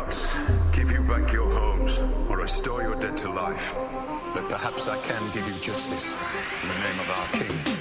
cannot give you back your homes or restore your dead to life. But perhaps I can give you justice in the name of our king.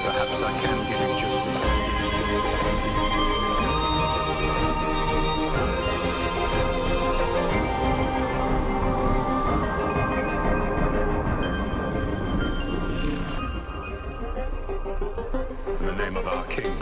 Perhaps I can give you justice. In the name of our king.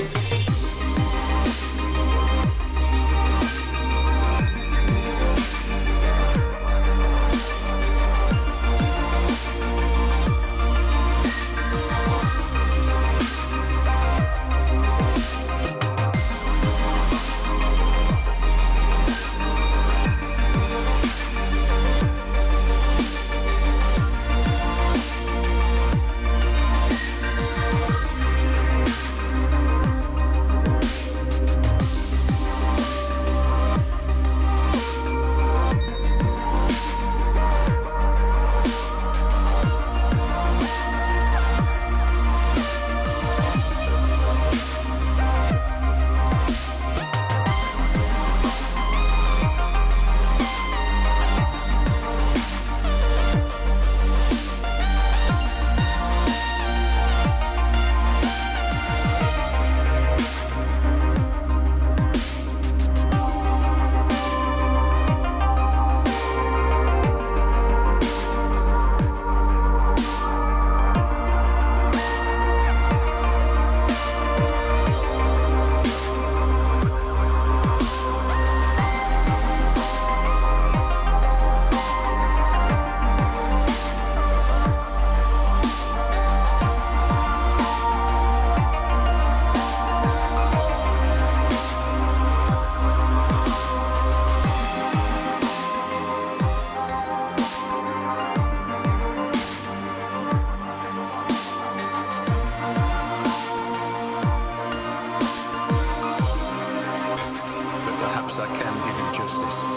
Perhaps I can give you justice.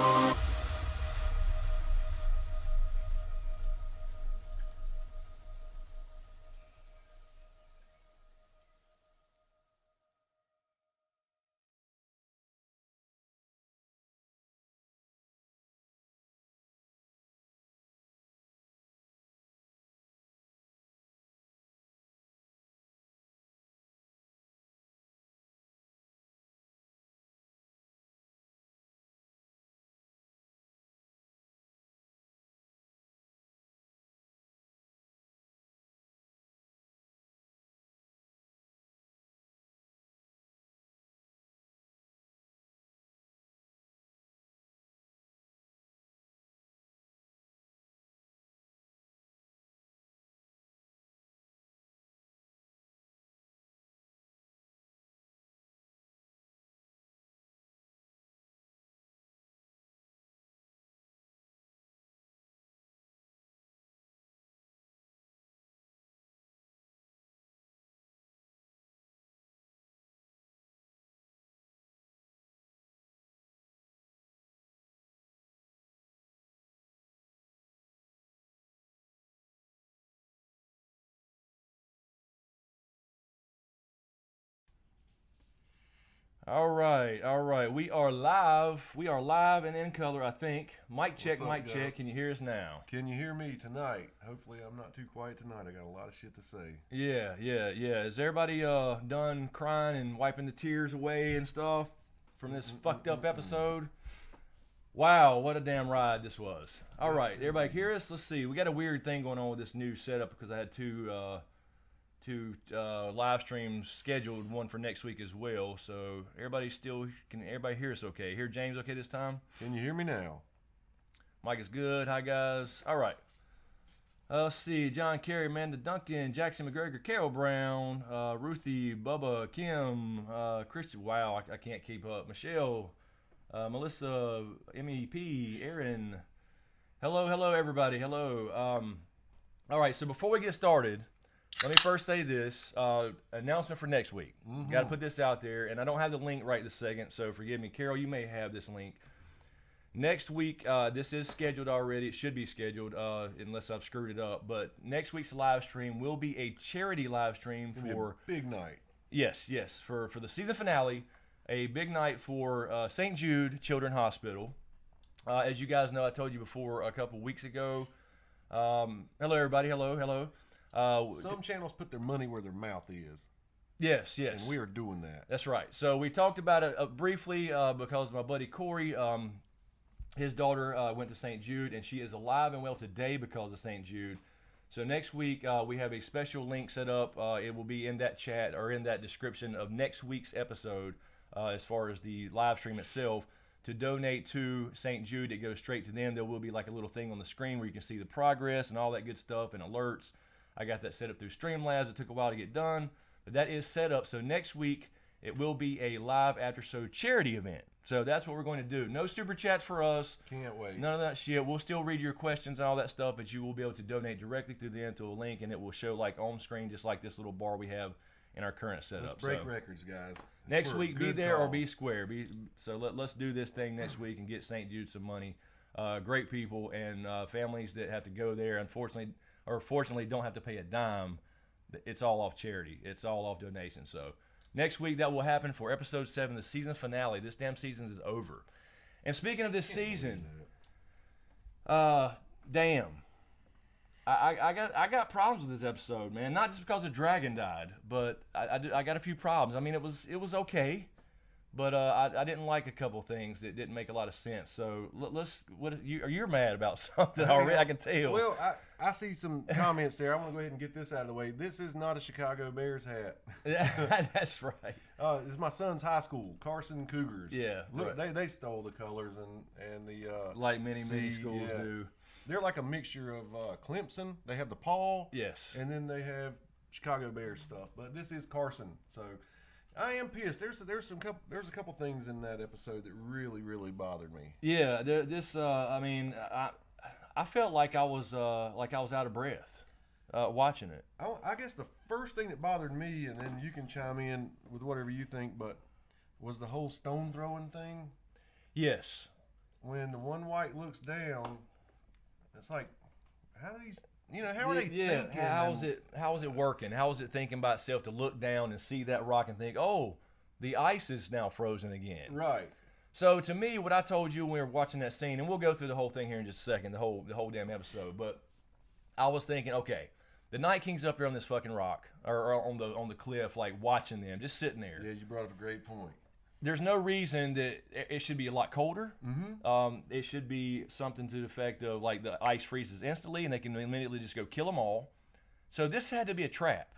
All right. We are live. We are live and in color, I think. Mic check, What's up, mic guys? check. Can you hear us now? Can you hear me tonight? Hopefully I'm not too quiet tonight. I got a lot of shit to say. Yeah. Is everybody done crying and wiping the tears away and stuff from this fucked up episode? Wow, what a damn ride this was. All right, everybody hear us? Let's see. We got a weird thing going on with this new setup because I had two live streams scheduled, one for next week as well. So can everybody hear us okay? Hear James okay this time? Can you hear me now? Mike is good. Hi guys. All right. Let's see. John Kerry, Amanda Duncan, Jackson McGregor, Carol Brown, Ruthie, Bubba, Kim, Christian. Wow, I can't keep up. Michelle, Melissa, MEP, Aaron. Hello everybody. Hello. All right. So before we get started, let me first say this announcement for next week. Got to put this out there, and I don't have the link right this second, so forgive me. Carol, you may have this link. Next week, this is scheduled already. It should be scheduled unless I've screwed it up. But next week's live stream will be a charity live stream for a big night. Yes, for the season finale, a big night for St. Jude Children's Hospital. As you guys know, I told you before a couple weeks ago. Hello, everybody. Hello. Some channels put their money where their mouth is. Yes. And we are doing that. That's right. So we talked about it briefly because my buddy Corey, his daughter went to St. Jude, and she is alive and well today because of St. Jude. So next week we have a special link set up. It will be in that chat or in that description of next week's episode as far as the live stream itself. To donate to St. Jude, it goes straight to them. There will be like a little thing on the screen where you can see the progress and all that good stuff and alerts. I got that set up through Streamlabs. It took a while to get done, but that is set up. So next week, it will be a live after-show charity event. So that's what we're going to do. No super chats for us. Can't wait. None of that shit. We'll still read your questions and all that stuff, but you will be able to donate directly through them to a link, and it will show like on screen, just like this little bar we have in our current setup. Let's break records, guys. It's Next for week, be good there or cause. be square. Let's do this thing next week and get St. Jude some money. Great people and families that have to go there, fortunately don't have to pay a dime. It's all off charity. It's all off donation. So next week that will happen for episode 7, the season finale. This damn season is over. And speaking of this season, damn. I got problems with this episode, man. Not just because the dragon died, but I got a few problems. I mean, it was okay, but I didn't like a couple things that didn't make a lot of sense. So you're mad about something already? I can tell. Well, I see some comments there. I want to go ahead and get this out of the way. This is not a Chicago Bears hat. That's right. This is my son's high school, Carson Cougars. Yeah, Look, right. they stole the colors and the Like many C, schools yeah. do. They're like a mixture of Clemson. They have the Paul. Yes. And then they have Chicago Bears stuff. But this is Carson. So I am pissed. There's a couple things in that episode that really bothered me. Yeah. I felt like I was out of breath watching it. I guess the first thing that bothered me, and then you can chime in with whatever you think, but was the whole stone throwing thing. Yes. When the one white looks down, it's like, how are they thinking? How is it working? How is it thinking by itself to look down and see that rock and think, oh, the ice is now frozen again? Right. So to me, what I told you when we were watching that scene, and we'll go through the whole thing here in just a second, the whole damn episode, but I was thinking, okay, the Night King's up there on this fucking rock or on the cliff, like watching them, just sitting there. Yeah, you brought up a great point. There's no reason that it should be a lot colder. Mm-hmm. It should be something to the effect of like the ice freezes instantly and they can immediately just go kill them all. So this had to be a trap.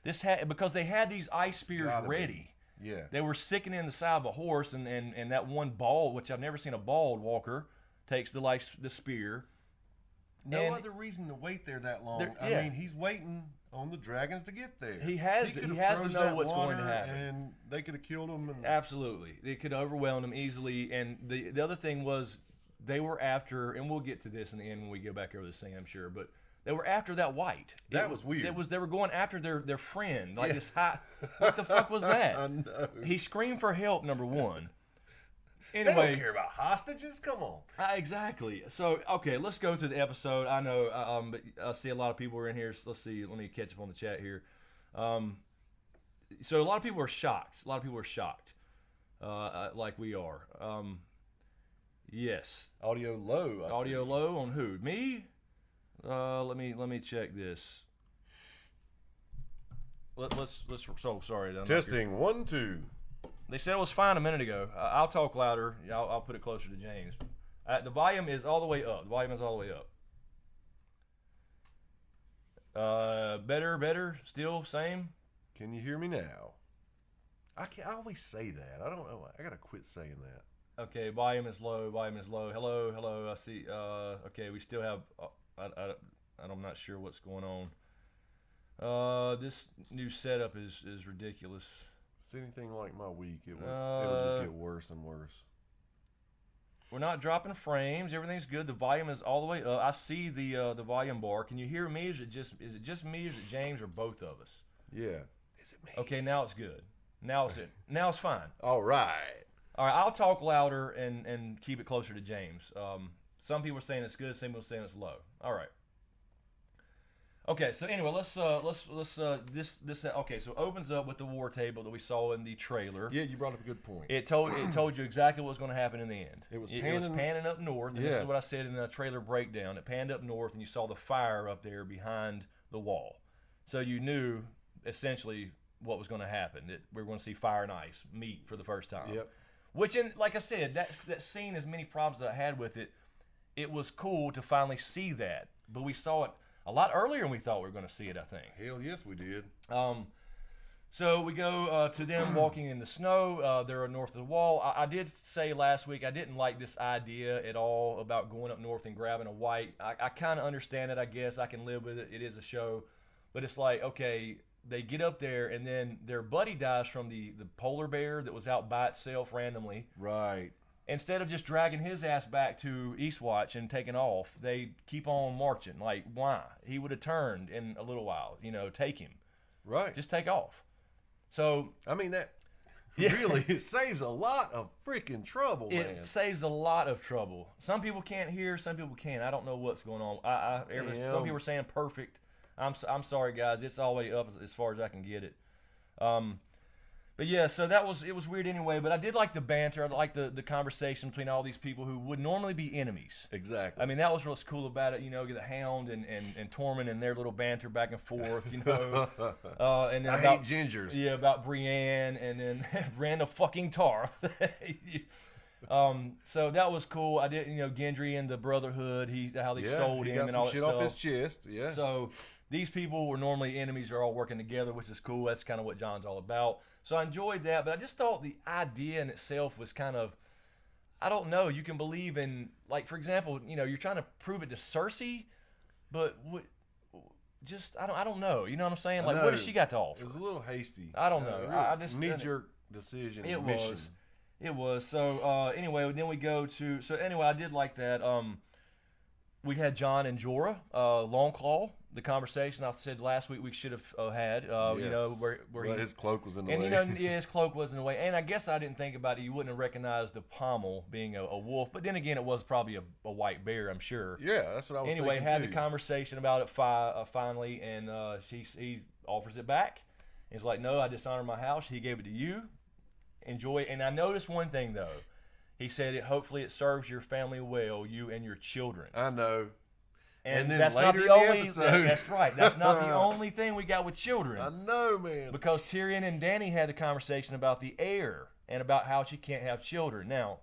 Because they had these ice spears ready. Yeah. They were sicking in the side of a horse, and that one bald, which I've never seen a bald walker, takes the spear. No other reason to wait there that long. I mean, he's waiting on the dragons to get there. He has to know what's going to happen. And they could have killed him. Absolutely. They could have overwhelmed him easily. And the other thing was they were after, and we'll get to this in the end when we go back over the scene, I'm sure, but they were after that white. That was weird. They were going after their friend. Like this high. What the fuck was that? I know. He screamed for help, number one. Anyway, they don't care about hostages. Come on. Exactly. So, okay, let's go through the episode. I know, but I see a lot of people are in here. So let's see. Let me catch up on the chat here. So a lot of people are shocked. like we are. Yes. Audio low. Audio low on who? Me? Let me check this. Let's. So sorry. Testing 1 2. They said it was fine a minute ago. I'll talk louder. I'll put it closer to James. The volume is all the way up. Better. Still same. Can you hear me now? I always say that. I don't know. I gotta quit saying that. Okay, volume is low. Hello. I see. Okay, we still have. I'm not sure what's going on. This new setup is ridiculous. If it's anything like my week, it'll just get worse and worse. We're not dropping frames. Everything's good. The volume is all the way up. I see the volume bar. Can you hear me? Is it just me? Or is it James or both of us? Yeah. Is it me? Okay, now it's good. Now it's fine. All right. All right, I'll talk louder and keep it closer to James. Some people are saying it's good. Some people are saying it's low. All right. Okay, so anyway, let's this okay. So it opens up with the war table that we saw in the trailer. Yeah, you brought up a good point. It told you exactly what was going to happen in the end. It was panning up north. And This is what I said in the trailer breakdown. It panned up north, and you saw the fire up there behind the wall. So you knew essentially what was going to happen. That we were going to see fire and ice meet for the first time. Yep. Which, like I said, that scene, as many problems that I had with it, it was cool to finally see that. But we saw it a lot earlier than we thought we were going to see it, I think. Hell yes, we did. So we go to them walking in the snow. They're north of the wall. I did say last week I didn't like this idea at all about going up north and grabbing a white. I kind of understand it, I guess. I can live with it. It is a show. But it's like, okay, they get up there, and then their buddy dies from the polar bear that was out by itself randomly. Right. Instead of just dragging his ass back to Eastwatch and taking off, they keep on marching. Like, why? He would have turned in a little while. Take him. Right. Just take off. So I mean, that really it saves a lot of freaking trouble, man. It saves a lot of trouble. Some people can't hear, some people can. I don't know what's going on. Some people are saying perfect. I'm sorry, guys. It's all the way up as far as I can get it. But yeah, so it was weird anyway. But I did like the banter. I liked the conversation between all these people who would normally be enemies. Exactly. I mean, that was what's cool about it. The Hound and Tormund and their little banter back and forth. And then I hate gingers. Yeah, about Brienne and then Brienne the fucking tar. So that was cool. I did, Gendry and the Brotherhood. How they sold him and all that shit stuff. Off his chest. Yeah. So these people were normally enemies. Are all working together, which is cool. That's kind of what John's all about. So I enjoyed that, but I just thought the idea in itself was kind of, I don't know. You can believe in, like, for example, you're trying to prove it to Cersei, but I don't know. You know what I'm saying? Like, what does she got to offer? It was a little hasty. I don't know. I just knee-jerk decision. It was. So anyway, then we go to. So anyway, I did like that. We had John and Jorah, Longclaw. The conversation I said last week we should have had. Yes. Where his cloak was in the way. And his cloak was in the way. And I guess I didn't think about it. You wouldn't have recognized the pommel being a wolf. But then again, it was probably a white bear, I'm sure. Yeah, that's what I was thinking. Anyway, had the conversation about it finally, and he offers it back. He's like, "No, I dishonored my house. He gave it to you. Enjoy it." And I noticed one thing though. He said, "Hopefully it serves your family well, you and your children." I know. And then that's not the only. That's right. That's not the only thing we got with children. I know, man. Because Tyrion and Dany had the conversation about the heir and about how she can't have children. Now,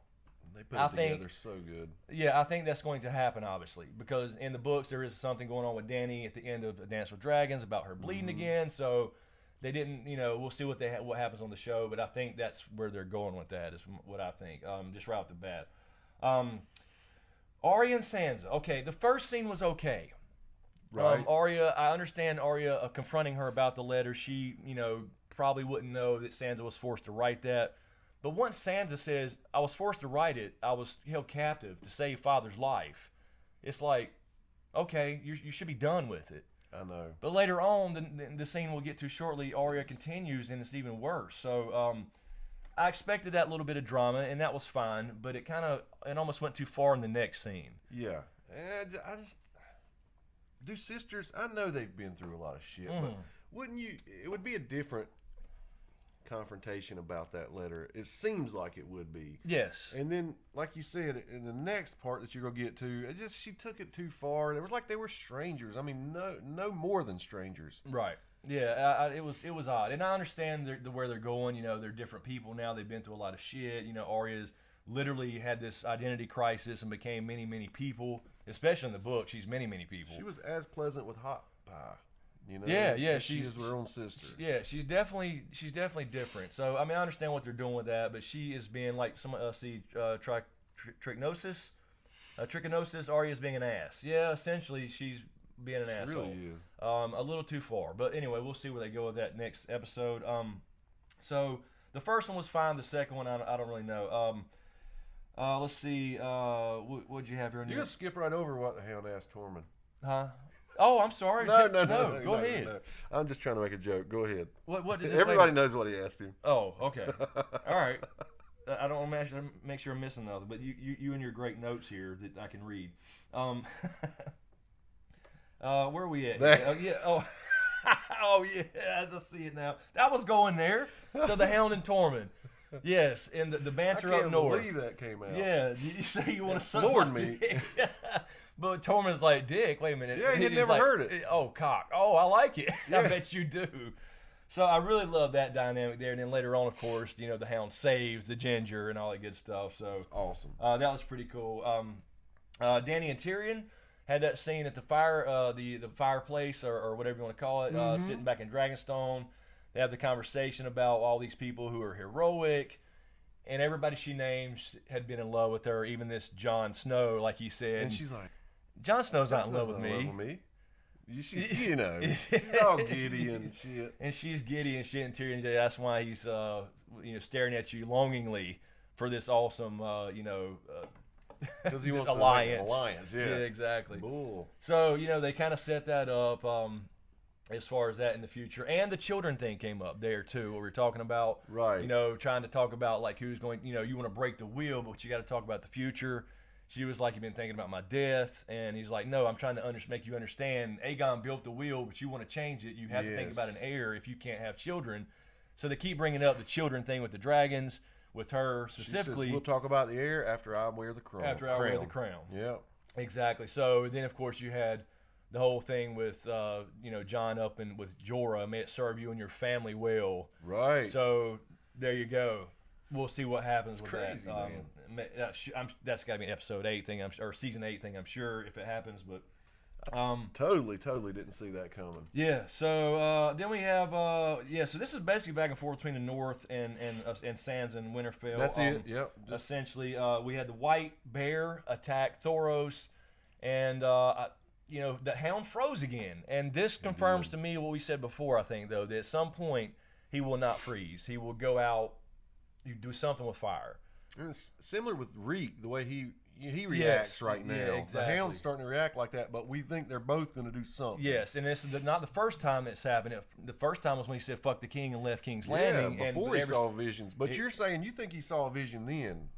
they put it together so good. Yeah, I think that's going to happen, obviously, because in the books there is something going on with Dany at the end of Dance with Dragons about her bleeding again. So they didn't. We'll see what happens on the show, but I think that's where they're going with that. Is what I think. Just right off the bat. Arya and Sansa. Okay, the first scene was okay. Right. Arya, I understand Arya confronting her about the letter. She, probably wouldn't know that Sansa was forced to write that. But once Sansa says, "I was forced to write it. I was held captive to save father's life," it's like, okay, you should be done with it. I know. But later on, the scene we'll get to shortly, Arya continues, and it's even worse. So, I expected that little bit of drama, and that was fine, but it almost went too far in the next scene. Yeah. And I just... Do sisters... I know they've been through a lot of shit, but wouldn't you... It would be a different... confrontation about that letter. It seems like it would be. Yes. And then, like you said, in the next part that you're gonna get to, she took it too far. It was like they were strangers. I mean, no more than strangers. Right. Yeah. It was odd, and I understand where they're going. You know, they're different people now. They've been through a lot of shit. You know, Arya's literally had this identity crisis and became many people. Especially in the book, she's many people. She was as pleasant with hot pie. You know, yeah, she is her own sister. Yeah, she's definitely different. So I mean, I understand what they're doing with that, but she is being like some trichinosis. Arya's being an ass. Yeah, essentially, she's being an asshole. Really is. A little too far, but anyway, we'll see where they go with that next episode. So the first one was fine. The second one, I don't really know. Let's see. What'd you have here? You're gonna skip right over what the Hound asked Tormund. Huh? Oh, I'm sorry. No. Go ahead. No. I'm just trying to make a joke. Go ahead. What did Everybody knows what he asked him. Oh, okay. All right. I don't want to make sure I'm missing nothing, but you and your great notes here that I can read. Where are we at? Yeah. Oh yeah. I just see it now. That was going there. So the Hound and Tormund. Yes, and the banter up north. I can't believe that came out. Yeah, you say you want to suck floored my me. dick. But Tormund's like, Dick, wait a minute. Yeah, he'd He's never like, heard it. Oh, cock. Oh, I like it. Yeah. I bet you do. So I really love that dynamic there. And then later on, of course, you know, the Hound saves the Ginger and all that good stuff. So it's awesome. That was pretty cool. Dany and Tyrion had that scene at the the fireplace or whatever you want to call it, sitting back in Dragonstone. They have the conversation about all these people who are heroic. And everybody she names had been in love with her, even this Jon Snow, like he said. And she's like, Jon Snow's not in love with me. She's, you know, she's all giddy and shit. And she's giddy and shit. And Tyrion, that's why he's, staring at you longingly for this awesome, because he wants alliance. To alliance, yeah. Yeah, exactly. Cool. So, they kind of set that up as far as that in the future. And the children thing came up there, too, where we're talking about, right. Trying to talk about, like, who's going, you want to break the wheel, but you got to talk about the future. She was like, you've been thinking about my death. And he's like, no, I'm trying to make you understand. Aegon built the wheel, but you want to change it. You have to think about an heir if you can't have children. So they keep bringing up the children thing with the dragons, with her specifically. She says, we'll talk about the heir after I wear the crown. After I wear the crown. Yeah. Exactly. So then, of course, you had the whole thing with, Jon up and with Jorah. May it serve you and your family well. Right. So there you go. We'll see what happens with crazy, that. Man. That's got to be an episode 8 thing, or season 8 thing, I'm sure, if it happens. But totally didn't see that coming. yeah. So then we have So this is basically back and forth between the North and Sansa and Winterfell. That's it. Yep. Essentially, we had the White Bear attack Thoros, and the Hound froze again. And this confirms to me what we said before. I think though that at some point he will not freeze. He will go out. You do something with fire. And it's similar with Reek, the way he reacts right now. Yeah, exactly. The Hound's starting to react like that, but we think they're both going to do something. Yes, and this is not the first time it's happened. The first time was when he said "fuck the king" and left King's Landing. Yeah, before he saw visions. But you're saying you think he saw a vision then?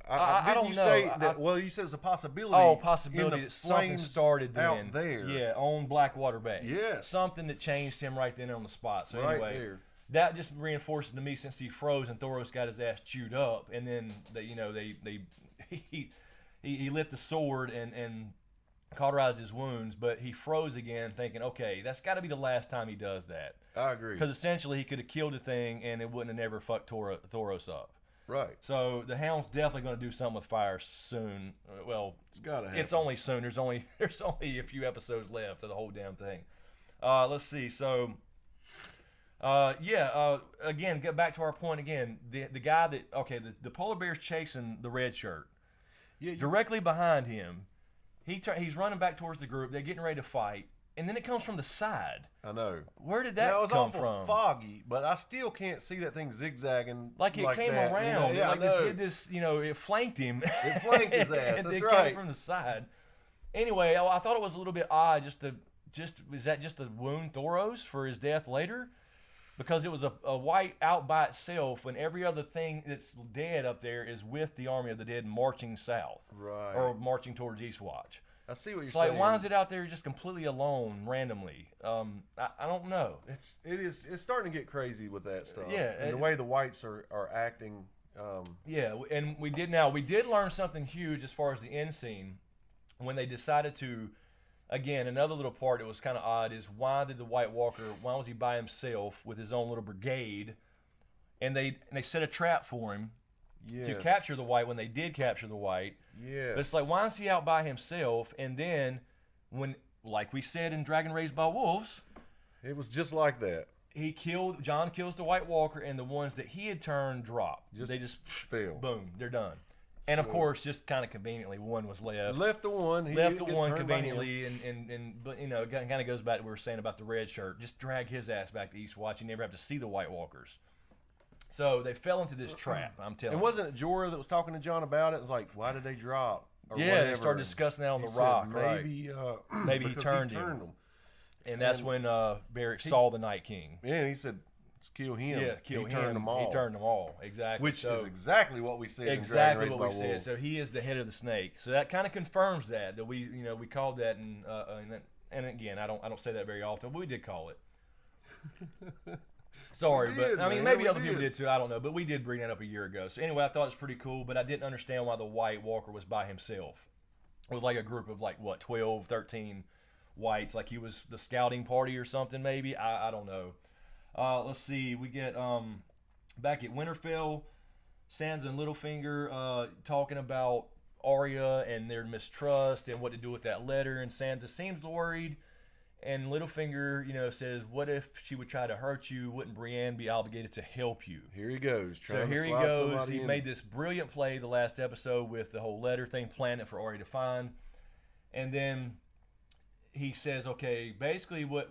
I don't know. Say that, well, you said it was a possibility. Oh, possibility that something flames started then. out there. Yeah, on Blackwater Bay. Yes. Something that changed him right then on the spot. So right anyway, there. that just reinforces to me since he froze and Thoros got his ass chewed up, and then he lit the sword and cauterized his wounds, but he froze again, thinking, okay, that's got to be the last time he does that. I agree. Because essentially he could have killed the thing and it wouldn't have never fucked Thoros up. Right. So the Hound's definitely going to do something with fire soon. Well, it's got to happen. It's only soon. There's only a few episodes left of the whole damn thing. Let's see. So, again, get back to our point again. The guy that the polar bear's chasing the red shirt. Yeah. Directly behind him, he's running back towards the group. They're getting ready to fight. And then it comes from the side. I know. Where did that it was come awful from? Foggy, but I still can't see that thing zigzagging. Like it came that. around. Yeah, like this did this, it flanked him. It flanked his ass. And That's it right. came from the side. Anyway, I thought it was a little bit odd. Was that just to wound Thoros for his death later? Because it was a white out by itself when every other thing that's dead up there is with the army of the dead marching south. Right. Or marching towards Eastwatch. I see what you're It's saying. like, why is it out there just completely alone randomly? I don't know. It's starting to get crazy with that stuff. Yeah, and the way the whites are acting. Yeah, and we did learn something huge as far as the end scene when they decided to. Again, another little part that was kind of odd is why did the White Walker? Why was he by himself with his own little brigade? And they set a trap for him to capture the White when they did capture the White. Yeah, but it's like, why is he out by himself? And then when, like we said in Dragon Raised by Wolves, it was just like that. John kills the White Walker, and the ones that he had turned drop. They just fail. Boom, they're done. And of course, just kind of conveniently, one was left. Left the one Conveniently, but you know, it kind of goes back to what we were saying about the red shirt. Just drag his ass back to Eastwatch. You never have to see the White Walkers. So they fell into this trap. I'm telling you. And wasn't it Jorah that was talking to John about it? It was like, why did they drop? Or yeah, whatever. They started discussing that on the He rock. Said, maybe, right. Maybe he turned him. And that's when Beric saw the Night King. Yeah, and he said, let's kill him. Yeah, kill him. Turned them all. He turned them all, exactly. Which is exactly what we said. Exactly in what we said. So he is the head of the snake. So that kind of confirms that we called that, and again, I don't say that very often, but we did call it. Sorry, but I mean, maybe other people did too. I don't know, but we did bring that up a year ago. So anyway, I thought it was pretty cool, but I didn't understand why the White Walker was by himself with like a group of 12, 13 whites, like he was the scouting party or something. Maybe I don't know. Let's see. We get back at Winterfell, Sansa and Littlefinger talking about Arya and their mistrust and what to do with that letter. And Sansa seems worried. And Littlefinger, says, "What if she would try to hurt you? Wouldn't Brienne be obligated to help you?" Here he goes. So here he goes. He made this brilliant play the last episode with the whole letter thing, planned it for Arya to find, and then he says, "Okay, basically what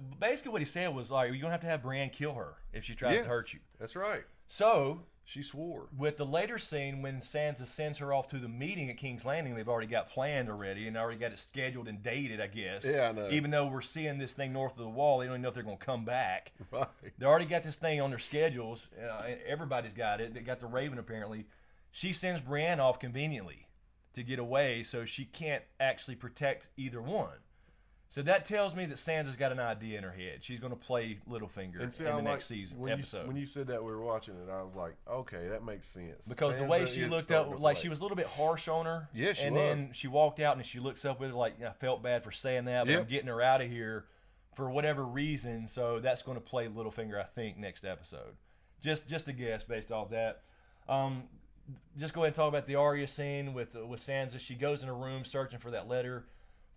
he said was like, you're gonna have to have Brienne kill her if she tries to hurt you." That's right. So she swore. With the later scene when Sansa sends her off to the meeting at King's Landing, they've already got planned already and already got it scheduled and dated, I guess. Yeah, I know. Even though we're seeing this thing north of the wall, they don't even know if they're going to come back. Right. They already got this thing on their schedules. Everybody's got it. They got the Raven, apparently. She sends Brienne off conveniently to get away, so she can't actually protect either one. So that tells me that Sansa's got an idea in her head. She's going to play Littlefinger in the next season episode. When you said that we were watching it, I was like, okay, that makes sense. Because the way she looked up, like she was a little bit harsh on her. Yeah, she was. And then she walked out and she looks up with her like, I felt bad for saying that, but I'm getting her out of here for whatever reason. So that's going to play Littlefinger, I think, next episode. Just a guess based off that. Just go ahead and talk about the Arya scene with Sansa. She goes in her room searching for that letter.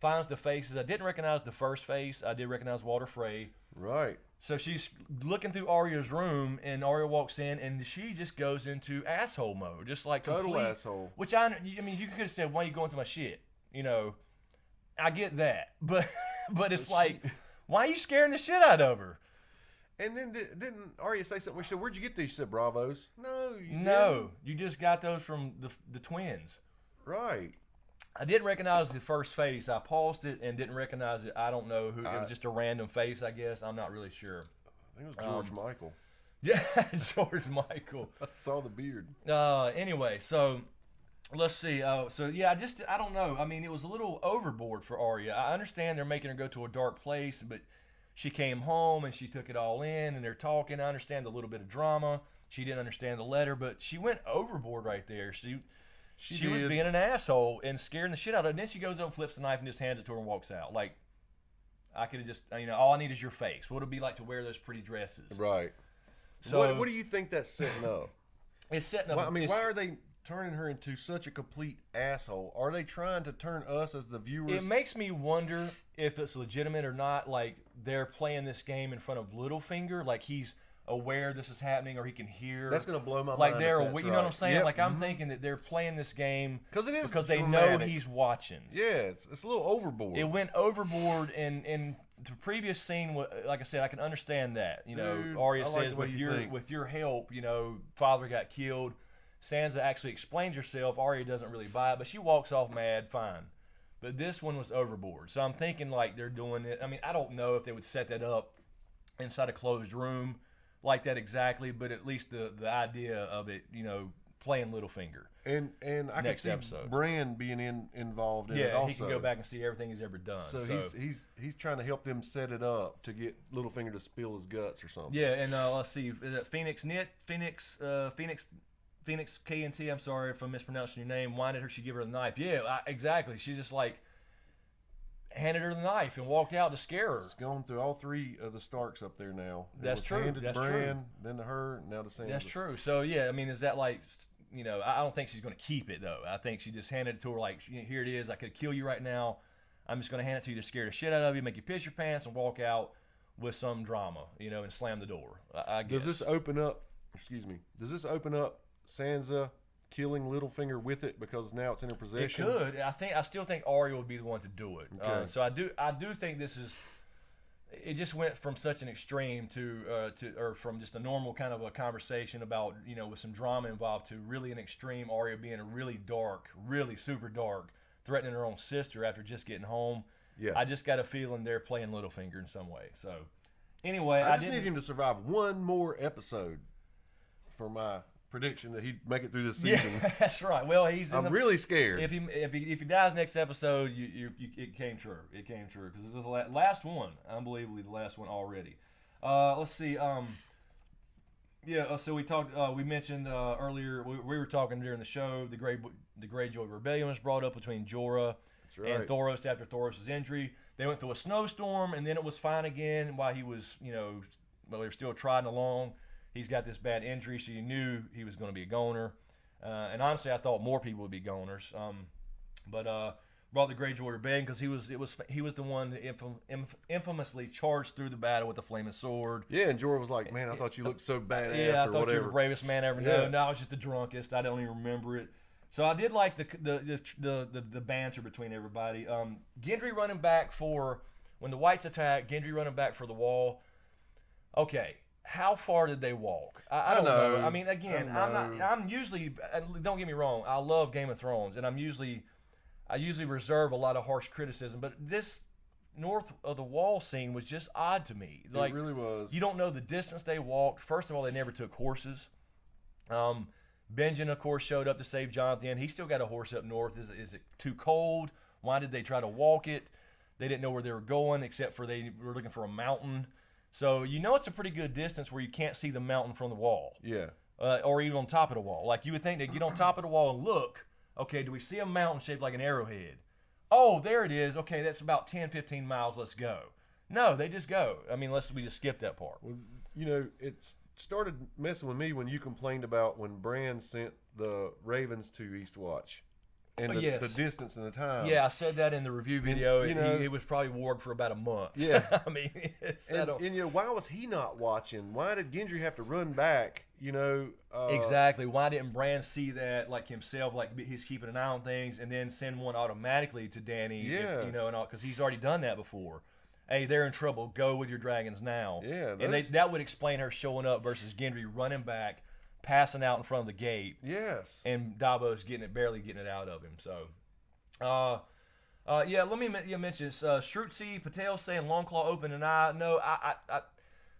Finds the faces. I didn't recognize the first face. I did recognize Walder Frey. Right. So she's looking through Arya's room, and Arya walks in, and she just goes into asshole mode, just like total asshole. Which I mean, you could have said, "Why are you going through my shit?" I get that, but it's like, why are you scaring the shit out of her? And then didn't Arya say something? We said, "Where'd you get these?" She said, "Bravos." No, you just got those from the twins. Right. I didn't recognize the first face. I paused it and didn't recognize it. I don't know who. It was just a random face, I guess. I'm not really sure. I think it was George Michael. Yeah, George Michael. I saw the beard. Anyway, so let's see. I don't know. I mean, it was a little overboard for Arya. I understand they're making her go to a dark place, but she came home and she took it all in, and they're talking. I understand a little bit of drama. She didn't understand the letter, but she went overboard right there. She was being an asshole and scaring the shit out of her. And then she goes up and flips the knife and just hands it to her and walks out. Like, I could have just, all I need is your face. What would it be like to wear those pretty dresses? Right. So what do you think that's setting up? It's setting up. Why are they turning her into such a complete asshole? Are they trying to turn us as the viewers? It makes me wonder if it's legitimate or not. Like, they're playing this game in front of Littlefinger. Like, he's aware this is happening, or he can hear. That's gonna blow my mind. Like they're, you know what I'm saying? Yep. Like I'm thinking that they're playing this game because they dramatic. know he's watching. Yeah, it's a little overboard. It went overboard, and the previous scene, like I said, I can understand that. Arya says with your help, father got killed. Sansa actually explains herself. Arya doesn't really buy it, but she walks off mad. Fine. But this one was overboard. So I'm thinking like they're doing it. I mean, I don't know if they would set that up inside a closed room like that exactly, but at least the idea of it, playing Littlefinger. And I can Next see episode. Bran being involved in it Yeah, also. he can go back and see everything he's ever done. So he's trying to help them set it up to get Littlefinger to spill his guts or something. Yeah, and let's see, is it Phoenix K&T, I'm sorry if I'm mispronouncing your name, why did she give her the knife? Yeah, exactly. She just like handed her the knife and walked out to scare her. It's gone through all three of the Starks up there now. That's true. Handed That's to Bran, true. then to her, now to Sansa. That's true. So yeah, I mean, is that like, you know, I don't think she's going to keep it though. I think she just handed it to her like, here it is. I could kill you right now. I'm just going to hand it to you to scare the shit out of you, make you piss your pants, and walk out with some drama, you know, and slam the door. I guess. Does this open up? Excuse me. Does this open up Sansa killing Littlefinger with it because now it's in her possession? It could. I still think Arya would be the one to do it. Okay. So I do think this is. It just went from such an extreme or from just a normal kind of a conversation about, you know, with some drama involved, to really an extreme Arya being a really dark, really super dark, threatening her own sister after just getting home. Yeah. I just got a feeling they're playing Littlefinger in some way. So anyway, I just need him to survive one more episode for my prediction that he'd make it through this season. Yeah, that's right. Well, I'm really scared. If he dies next episode, it came true. It came true because this is the last one. Unbelievably, the last one already. Let's see. So we talked. We mentioned earlier. We were talking during the show. The Greyjoy Rebellion was brought up between Jorah and Thoros after Thoros' injury. They went through a snowstorm, and then it was fine again while he was, you know, while they were still trotting along. He's got this bad injury, so you knew he was going to be a goner. And honestly, I thought more people would be goners. But brought the Greyjoy Rebellion because he was the one that infamously charged through the battle with the flaming sword. Yeah, and Jorah was like, "Man, I thought you looked so badass." Yeah, I or thought whatever. you were the bravest man I ever known. No, I was just the drunkest. I don't even remember it. So I did like the banter between everybody. Gendry running back for when the Whites attacked. Gendry running back for the wall. Okay. How far did they walk? I don't know. I mean, again, I'm usually, don't get me wrong, I love Game of Thrones, and I usually reserve a lot of harsh criticism, but this north of the wall scene was just odd to me. Like, it really was. You don't know the distance they walked. First of all, they never took horses. Benjen, of course, showed up to save Jon at the end. He still got a horse up north. Is it too cold? Why did they try to walk it? They didn't know where they were going, except for they were looking for a mountain. So you know it's a pretty good distance where you can't see the mountain from the wall. Yeah. Or even on top of the wall. Like you would think they'd get on top of the wall and look, okay, do we see a mountain shaped like an arrowhead? Oh, there it is. Okay, that's about 10, 15 miles. Let's go. No, they just go. I mean, we just skip that part. Well, you know, it started messing with me when you complained about when Bran sent the Ravens to Eastwatch. And the distance and the time. Yeah, I said that in the review video. You know, he was probably warged for about a month. Yeah. I mean, and you know, why was he not watching? Why did Gendry have to run back? You know, exactly. Why didn't Bran see that like himself? Like he's keeping an eye on things, and then send one automatically to Dany. Yeah. You know, and all because he's already done that before. Hey, they're in trouble. Go with your dragons now. Yeah. And that would explain her showing up versus Gendry running back, passing out in front of the gate. Yes. And Davos barely getting it out of him. So, yeah. Let me mention Shruti Patel saying Longclaw opened an eye. No, I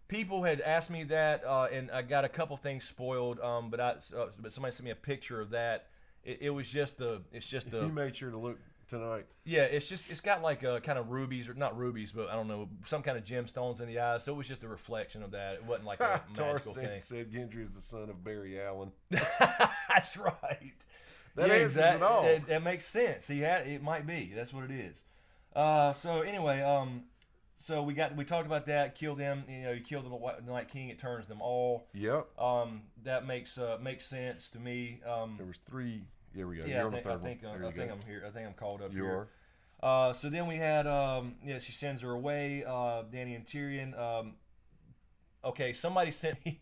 people had asked me that, and I got a couple things spoiled. But somebody sent me a picture of that. It was just the. You made sure to look tonight. Yeah, it's got like kind of rubies, or not rubies, but I don't know, some kind of gemstones in the eyes. So it was just a reflection of that. It wasn't like a magical thing. Said Gendry is the son of Barry Allen. That's right. That answers it all. That makes sense. It might be. That's what it is. So anyway, so we talked about that. Kill them. You know, you kill the Night King. It turns them all. Yep. That makes sense to me. There was 3. There we go. Yeah, You're on the third one. I think I'm here. I think I'm called up you here. are. So then we had, she sends her away, Dany and Tyrion. Okay, somebody sent me,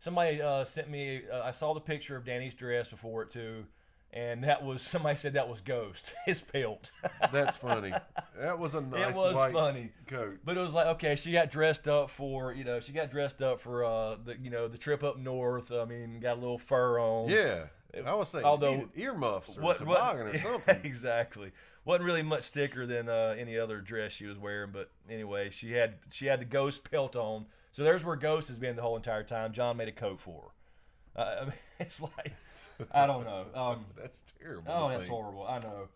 I saw the picture of Dany's dress before it too, and somebody said that was Ghost, his pelt. That's funny. That was a nice funny coat. But it was like, okay, she got dressed up for, the trip up north. I mean, got a little fur on. Yeah. I was saying earmuffs or toboggan or something. Exactly. Wasn't really much thicker than any other dress she was wearing, but anyway, she had the Ghost pelt on. So there's where Ghost has been the whole entire time. Jon made a coat for her. I mean, it's like, I don't know. That's terrible. Oh, that's horrible. I know.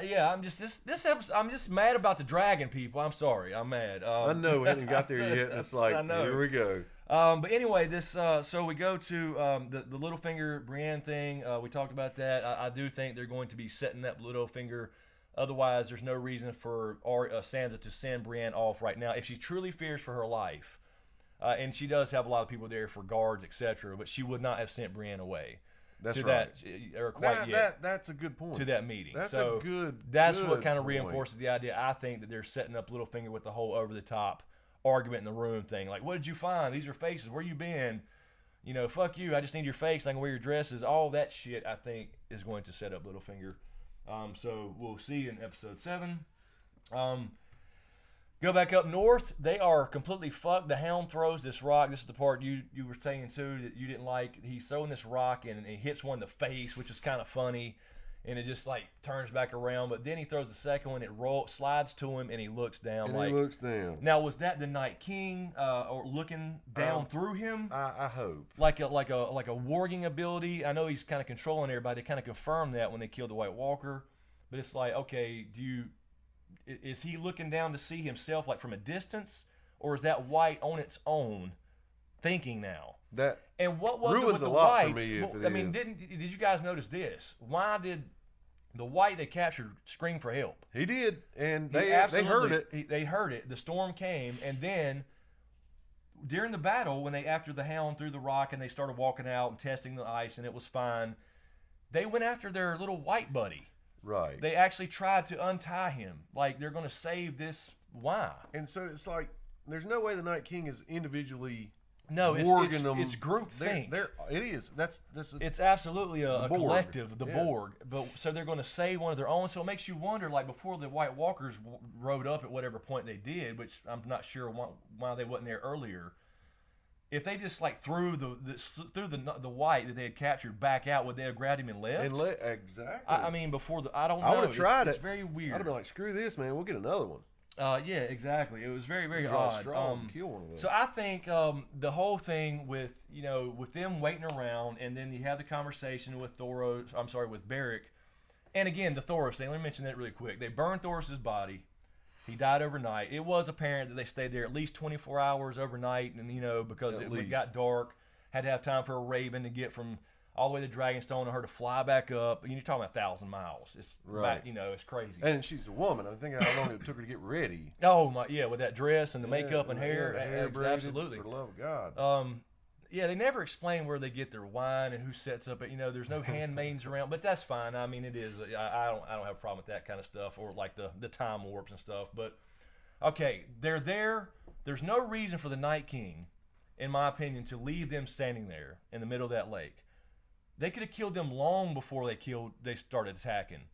Yeah, I'm just this episode. I'm just mad about the dragon people. I'm sorry. I'm mad. I know we haven't got there yet. And it's like, I know. Here we go. But anyway, this. So we go to the Littlefinger Brienne thing. We talked about that. I do think they're going to be setting up Littlefinger. Otherwise, there's no reason for Sansa to send Brienne off right now if she truly fears for her life. And she does have a lot of people there for guards, etc. But she would not have sent Brienne away. That's to right. That, or quite yet. That's a good point. To that meeting. That's so a good. That's good what kind of point. reinforces the idea. I think that they're setting up Littlefinger with the whole over the top argument in the room thing. Like, what did you find? These are faces. Where you been? You know, fuck you. I just need your face. I can wear your dresses. All that shit, I think, is going to set up Littlefinger. So we'll see in episode 7. Go back up north. They are completely fucked. The Hound throws this rock. This is the part you were saying too that you didn't like. He's throwing this rock and he hits one in the face, which is kind of funny, and it just like turns back around. But then he throws the second one. It slides to him, and he looks down. And he looks down. Now, was that the Night King or looking down through him? I hope. Like a warging ability. I know he's kind of controlling everybody. They kind of confirmed that when they killed the White Walker. But it's like, okay, is he looking down to see himself like from a distance, or is that white on its own thinking now? That and what was it with the whites? Did you guys notice this? Why did the white they captured scream for help? He did, and they heard it. They heard it. The storm came, and then during the battle, when after the Hound threw the rock and they started walking out and testing the ice, and it was fine, they went after their little white buddy. Right. They actually tried to untie him. Like, they're going to save this. Why? And so it's like, there's no way the Night King is individually. No, it's group think. It is. It's absolutely a collective, the yeah. Borg. But so they're going to save one of their own. So it makes you wonder, like before the White Walkers rode up at whatever point they did, which I'm not sure why they wasn't there earlier. If they just like threw the white that they had captured back out, would they have grabbed him and left? Exactly. I mean, I don't know. I would have tried it. It's very weird. I'd have been like, screw this, man. We'll get another one. Yeah, exactly. It was very, very odd. Kill one of them. So I think the whole thing with them waiting around, and then you have the conversation with with Beric, and again the Thoros thing. Let me mention that really quick. They burned Thoros' body. He died overnight. It was apparent that they stayed there at least 24 hours overnight, and because it got dark, had to have time for a Raven to get from all the way to Dragonstone and her to fly back up. You're talking about 1,000 miles. It's right. It's crazy. And she's a woman. I'm thinking how long it took her to get ready. Oh my, yeah, with that dress and the makeup and hair. The hair braided, absolutely. For the love of God. Yeah, they never explain where they get their wine and who sets up it. There's no handmaidens around, but that's fine. I mean, it is. I don't have a problem with that kind of stuff, or like the time warps and stuff. But okay, they're there. There's no reason for the Night King, in my opinion, to leave them standing there in the middle of that lake. They could have killed them long before they started attacking.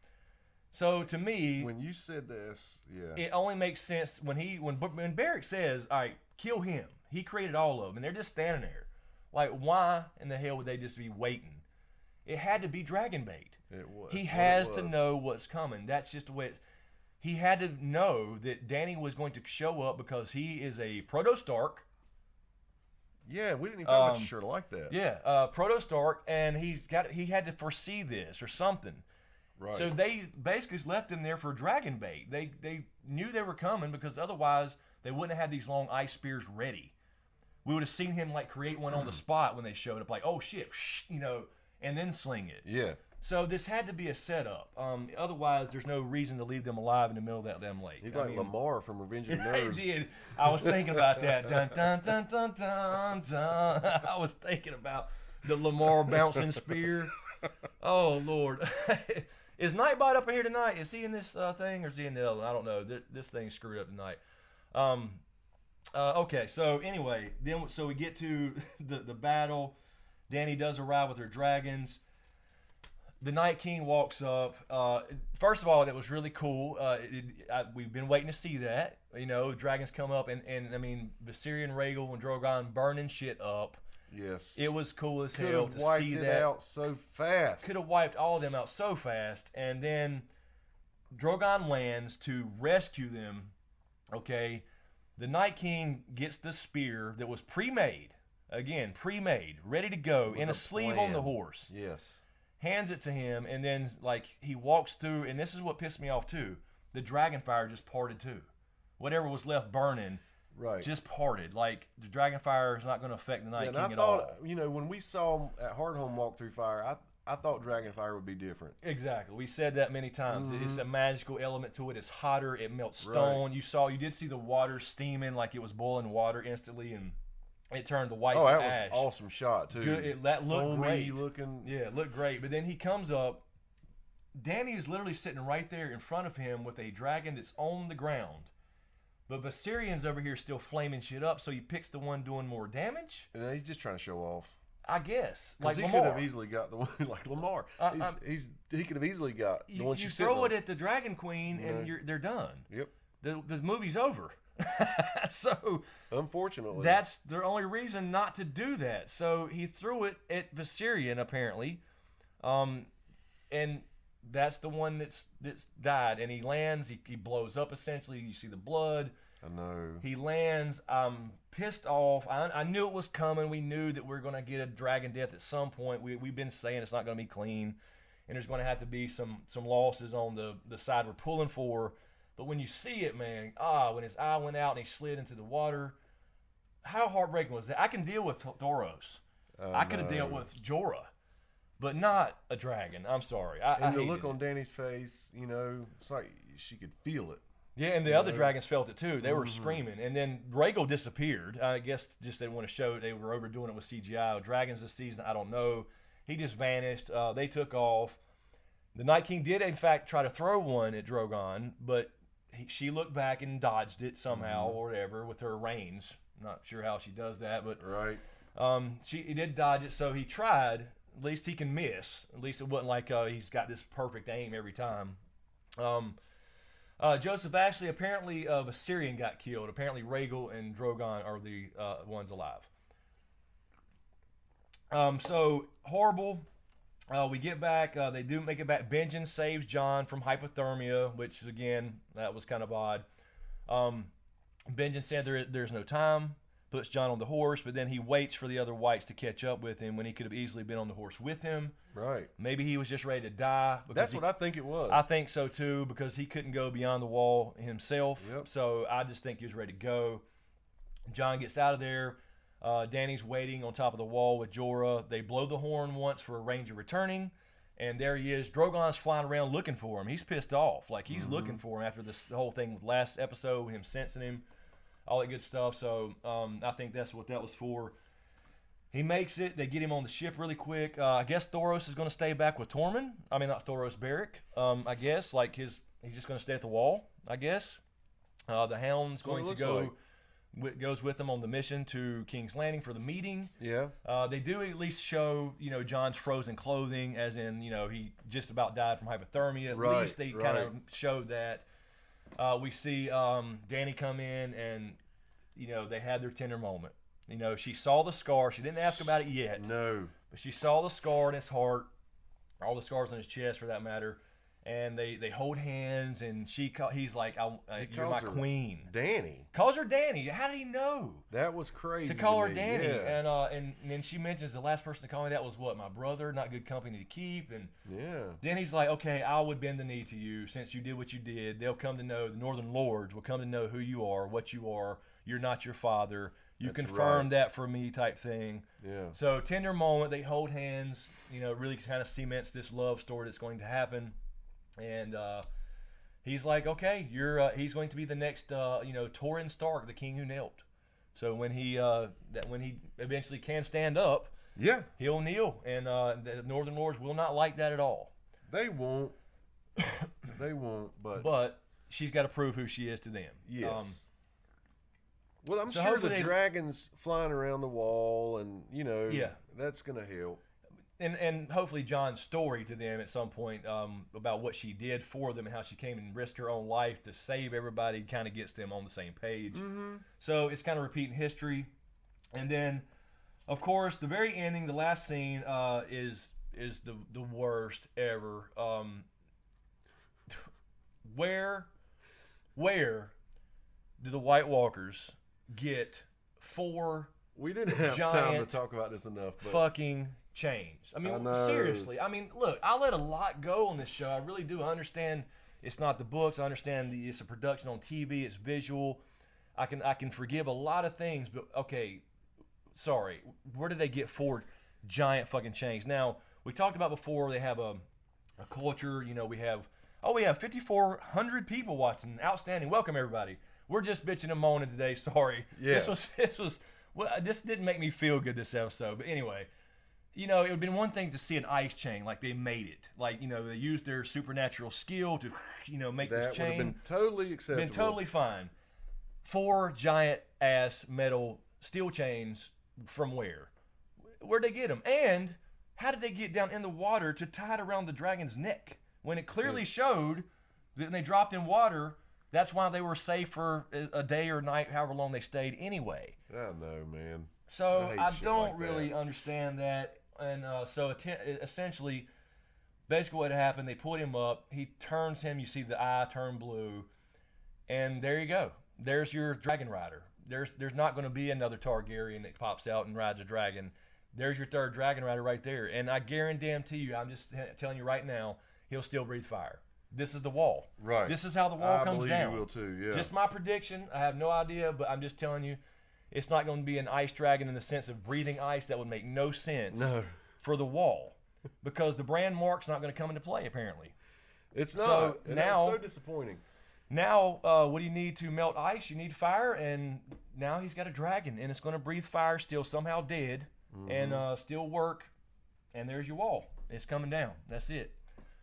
So to me, when you said this, yeah, it only makes sense when Beric says, "All right, kill him." He created all of them, and they're just standing there. Like, why in the hell would they just be waiting? It had to be dragon bait. It was. He has to know what's coming. That's just the way he had to know that Dany was going to show up because he is a Proto-Stark. Yeah, we didn't even talk about your shirt like that. Yeah, Proto-Stark, and he had to foresee this or something. Right. So they basically just left him there for dragon bait. They knew they were coming because otherwise they wouldn't have had these long ice spears ready. We would have seen him like create one on the spot when they showed up, like, oh shit, and then sling it. Yeah. So this had to be a setup. Otherwise, there's no reason to leave them alive in the middle of that damn lake. He's like Lamar from Revenge of the Nerds. He did. I was thinking about that. Dun dun dun dun dun dun. I was thinking about the Lamar bouncing spear. Oh Lord. Is Nightbot up in here tonight? Is he in this thing or is he in the other one? I don't know. This thing's screwed up tonight. Okay, so anyway, so we get to the battle. Dany does arrive with her dragons. The Night King walks up. First of all, that was really cool. We've been waiting to see that. Dragons come up, and I mean, Viserion, Rhaegal, and Drogon burning shit up. Yes. It was cool as Could hell have to wiped see it that. out so fast. Could have wiped all of them out so fast. And then Drogon lands to rescue them. Okay. The Night King gets the spear that was pre-made. Again, pre-made, ready to go, in a sleeve on the horse. Yes. hands it to him, and then like he walks through, and this is what pissed me off too. The dragon fire just parted too. Whatever was left burning, just parted. Like the dragon fire is not going to affect the Night King at all. You know, when we saw at Hardhome walk through fire, I thought dragon fire would be different. Exactly. We said that many times. It's a magical element to it. It's hotter. It melts stone. You did see the water steaming like it was boiling water instantly, and it turned the whites to ash. That was awesome shot too. Good. That looked Foamy great. Looking. Yeah, it looked great. But then he comes up. Dany is literally sitting right there in front of him with a dragon that's on the ground. But Viserion's over here still flaming shit up, so he picks the one doing more damage. And he's just trying to show off. I guess. Like he Lamar. could have easily got the one like Lamar. He could have easily got the one you she's throw sitting it on. at the Dragon Queen and they're done. Yep. The movie's over. So unfortunately, that's the only reason not to do that. So he threw it at Viserion apparently, and that's the one that's died. And he lands. He blows up essentially. You see the blood. I know. He lands. I'm pissed off. I knew it was coming. We knew that we are going to get a dragon death at some point. We've been saying it's not going to be clean, and there's going to have to be some losses on the side we're pulling for. But when you see it, man, when his eye went out and he slid into the water, how heartbreaking was that? I can deal with Thoros. I could have dealt with Jorah, but not a dragon. I'm sorry. And the look on Dany's face, you know, it's like she could feel it. Yeah, and the other dragons felt it too. They were screaming. And then Rhaegal disappeared. I guess just they didn't want to show they were overdoing it with CGI. Dragons this season, I don't know. He just vanished. They took off. The Night King did, in fact, try to throw one at Drogon, but she looked back and dodged it somehow or whatever with her reins. Not sure how she does that, but he did dodge it, so he tried. At least he can miss. At least it wasn't like he's got this perfect aim every time. Joseph Ashley, apparently Viserion got killed. Apparently Rhaegal and Drogon are the ones alive. So horrible. We get back. They do make it back. Benjen saves Jon from hypothermia, which again, that was kind of odd. Benjen said there's no time. Puts Jon on the horse, but then he waits for the other whites to catch up with him when he could have easily been on the horse with him. Right. Maybe he was just ready to die. That's what I think it was. I think so too, because he couldn't go beyond the wall himself. Yep. So I just think he was ready to go. Jon gets out of there. Dany's waiting on top of the wall with Jorah. They blow the horn once for a ranger returning, and there he is. Drogon's flying around looking for him. He's pissed off. Like he's looking for him after the whole thing with last episode, him sensing him. All that good stuff. So I think that's what that was for. He makes it. They get him on the ship really quick. I guess Thoros is going to stay back with Tormund. I mean, not Thoros, Beric. I guess like he's just going to stay at the wall. I guess the Hound's going to go. Goes with them on the mission to King's Landing for the meeting. Yeah. They do at least show Jon's frozen clothing, as in he just about died from hypothermia. At least they kind of showed that. We see Dany come in, and they had their tender moment. She saw the scar. She didn't ask about it yet. No, but she saw the scar in his heart, all the scars on his chest, for that matter. And they hold hands, and he's like, "You're my queen." Dany calls her Dany. How did he know? That was crazy to call her me. Dany. Yeah. And then she mentions the last person to call me that was what, my brother. Not good company to keep. And then he's like, "Okay, I would bend the knee to you since you did what you did. They'll come to know, the Northern Lords will come to know who you are, what you are. You're not your father. You confirmed that for me," type thing. Yeah. So tender moment. They hold hands. Really kind of cements this love story that's going to happen. And he's like, okay, he's going to be the next, Torrhen Stark, the king who knelt. So when he eventually can stand up, he'll kneel, and the Northern Lords will not like that at all. They won't. But she's got to prove who she is to them. Yes. Well, I'm sure the dragons flying around the wall, and that's gonna help. And hopefully Jon's story to them at some point about what she did for them and how she came and risked her own life to save everybody kind of gets them on the same page. So it's kind of repeating history. And then, of course, the very ending, the last scene is the worst ever. Where do the White Walkers get 4 We didn't have time to talk about this enough. But fucking chains. I I mean, know. seriously. I mean, look, I let a lot go on this show. I really do. I understand it's not the books. I understand it's a production on TV. It's visual. I can forgive a lot of things, but okay, sorry. Where did they get 4 giant fucking chains? Now, we talked about before they have a culture. You know, we have 5,400 people watching. Outstanding. Welcome everybody. We're just bitching and moaning today. Sorry. Yeah. This didn't make me feel good this episode. But anyway, you know, it would have been one thing to see an ice chain, like they made it, like, you know, they used their supernatural skill to, you know, make this chain. That would have been totally acceptable. Been totally fine. 4 giant ass metal steel chains from where? Where'd they get them? And how did they get down in the water to tie it around the dragon's neck when it clearly showed that when they dropped in water? That's why they were safe for a day or night, however long they stayed anyway. I know, man. So I shit don't like really that. understand that. And essentially, basically what happened, they put him up. He turns him. You see the eye turn blue. And there you go. There's your dragon rider. There's not going to be another Targaryen that pops out and rides a dragon. There's your 3rd dragon rider right there. And I guarantee you, I'm just telling you right now, he'll still breathe fire. This is the wall. Right. This is how the wall I comes believe down. you will too, yeah. Just my prediction. I have no idea, but I'm just telling you, it's not going to be an ice dragon in the sense of breathing ice. That would make no sense for the wall, because the brand mark's not going to come into play apparently. It's not. So and now- that's so disappointing. Now, what do you need to melt ice? You need fire, and now he's got a dragon, and it's going to breathe fire, still somehow dead, and still work. And there's your wall. It's coming down. That's it.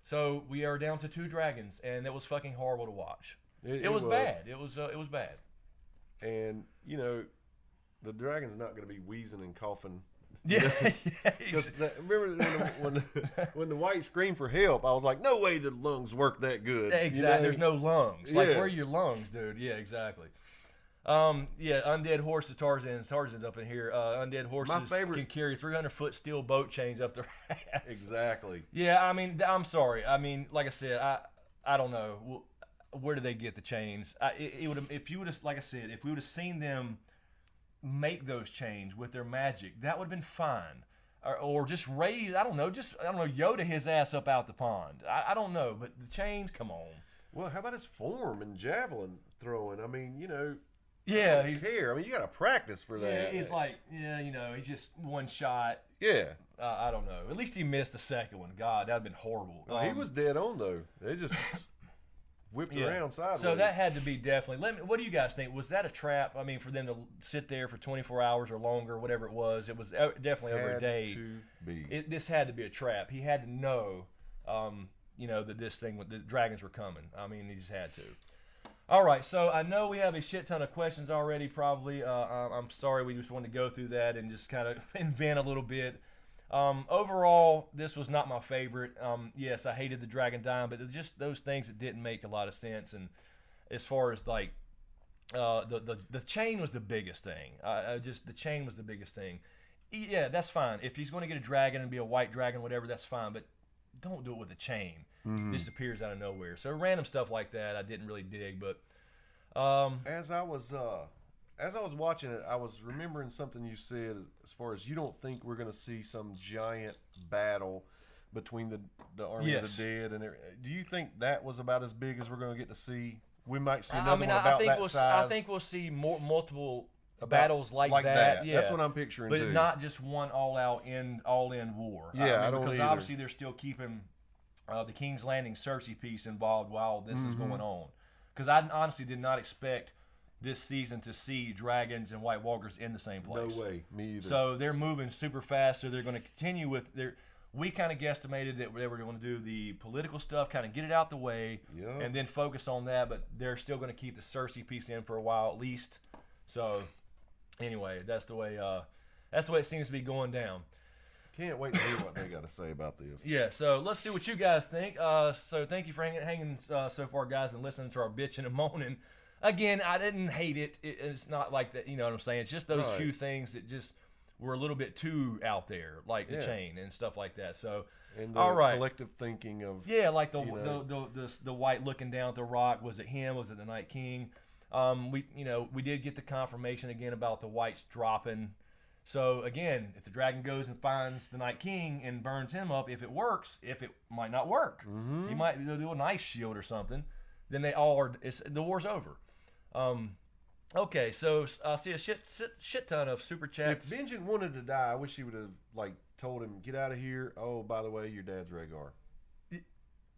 So we are down to 2 dragons, and that was fucking horrible to watch. It was bad. It was bad. And, you know, the dragon's not going to be wheezing and coughing. Yeah. Remember when the white screamed for help, I was like, no way the lungs work that good. Exactly. You know? There's no lungs. Like, Yeah. where are your lungs, dude? Yeah, exactly. Undead horses. Tarzan's up in here. Undead horses My favorite- can carry 300-foot steel boat chains up their ass. Exactly. Yeah, I mean, I'm sorry. I mean, like I said, I don't know. Where did they get the chains? It would have, if you would have, like I said, if we would have seen them make those chains with their magic, that would have been fine. Or just raise, I don't know, Yoda his ass up out the pond. I don't know, but the chains, come on. Well, how about his form and javelin throwing? I mean, you know, Yeah, I don't care. I mean, you got to practice for that. he's like, he's just one shot. Yeah. I don't know. At least he missed the second one. God, that'd have been horrible. He was dead on though. They just whipped around sideways. So that had to be definitely. What do you guys think? Was that a trap? I mean, for them to sit there for 24 hours or longer, whatever it was definitely over a day. Had to be. This had to be a trap. He had to know, that the dragons were coming. I mean, he just had to. All right, so I know we have a shit ton of questions already. Probably, I'm sorry. We just wanted to go through that and just kind of invent a little bit. Overall, this was not my favorite. Yes, I hated the dragon dying, but it's just those things that didn't make a lot of sense. And as far as like the chain was the biggest thing. The chain was the biggest thing. Yeah, that's fine. If he's going to get a dragon and be a white dragon, whatever, that's fine. But don't do it with a chain. This appears out of nowhere. So random stuff like that, I didn't really dig. But As I was watching it, I was remembering something you said as far as you don't think we're going to see some giant battle between the army of the dead and do you think that was about as big as we're going to get to see? We might see another one about that size. I think we'll see multiple battles like that. that. Yeah, That's what I'm picturing but too. not just one all-in war. Yeah, I don't because either. obviously they're still keeping the King's Landing Cersei piece involved while this is going on. Because I honestly did not expect this season to see dragons and White Walkers in the same place. No way, me either. So they're moving super fast. So they're going to continue with their. We kind of guesstimated that they were going to do the political stuff, kind of get it out the way, and then focus on that. But they're still going to keep the Cersei piece in for a while at least. So anyway, that's the way it seems to be going down. Can't wait to hear what they got to say about this. Yeah, so let's see what you guys think. So thank you for hanging so far, guys, and listening to our bitching and moaning. Again, I didn't hate it. It's not like that, you know what I'm saying? It's just those few things that just were a little bit too out there, like the chain and stuff like that. So, And the all right. collective thinking of like the white looking down at the rock. Was it him? Was it the Night King? We did get the confirmation again about the whites dropping. So again, if the dragon goes and finds the Night King and burns him up, if it works, if it might not work, he might do an ice shield or something. Then they all are. The war's over. Okay, so I see a shit ton of super chats. If Benjen wanted to die, I wish he would have like told him, "Get out of here." Oh, by the way, your dad's Rhaegar.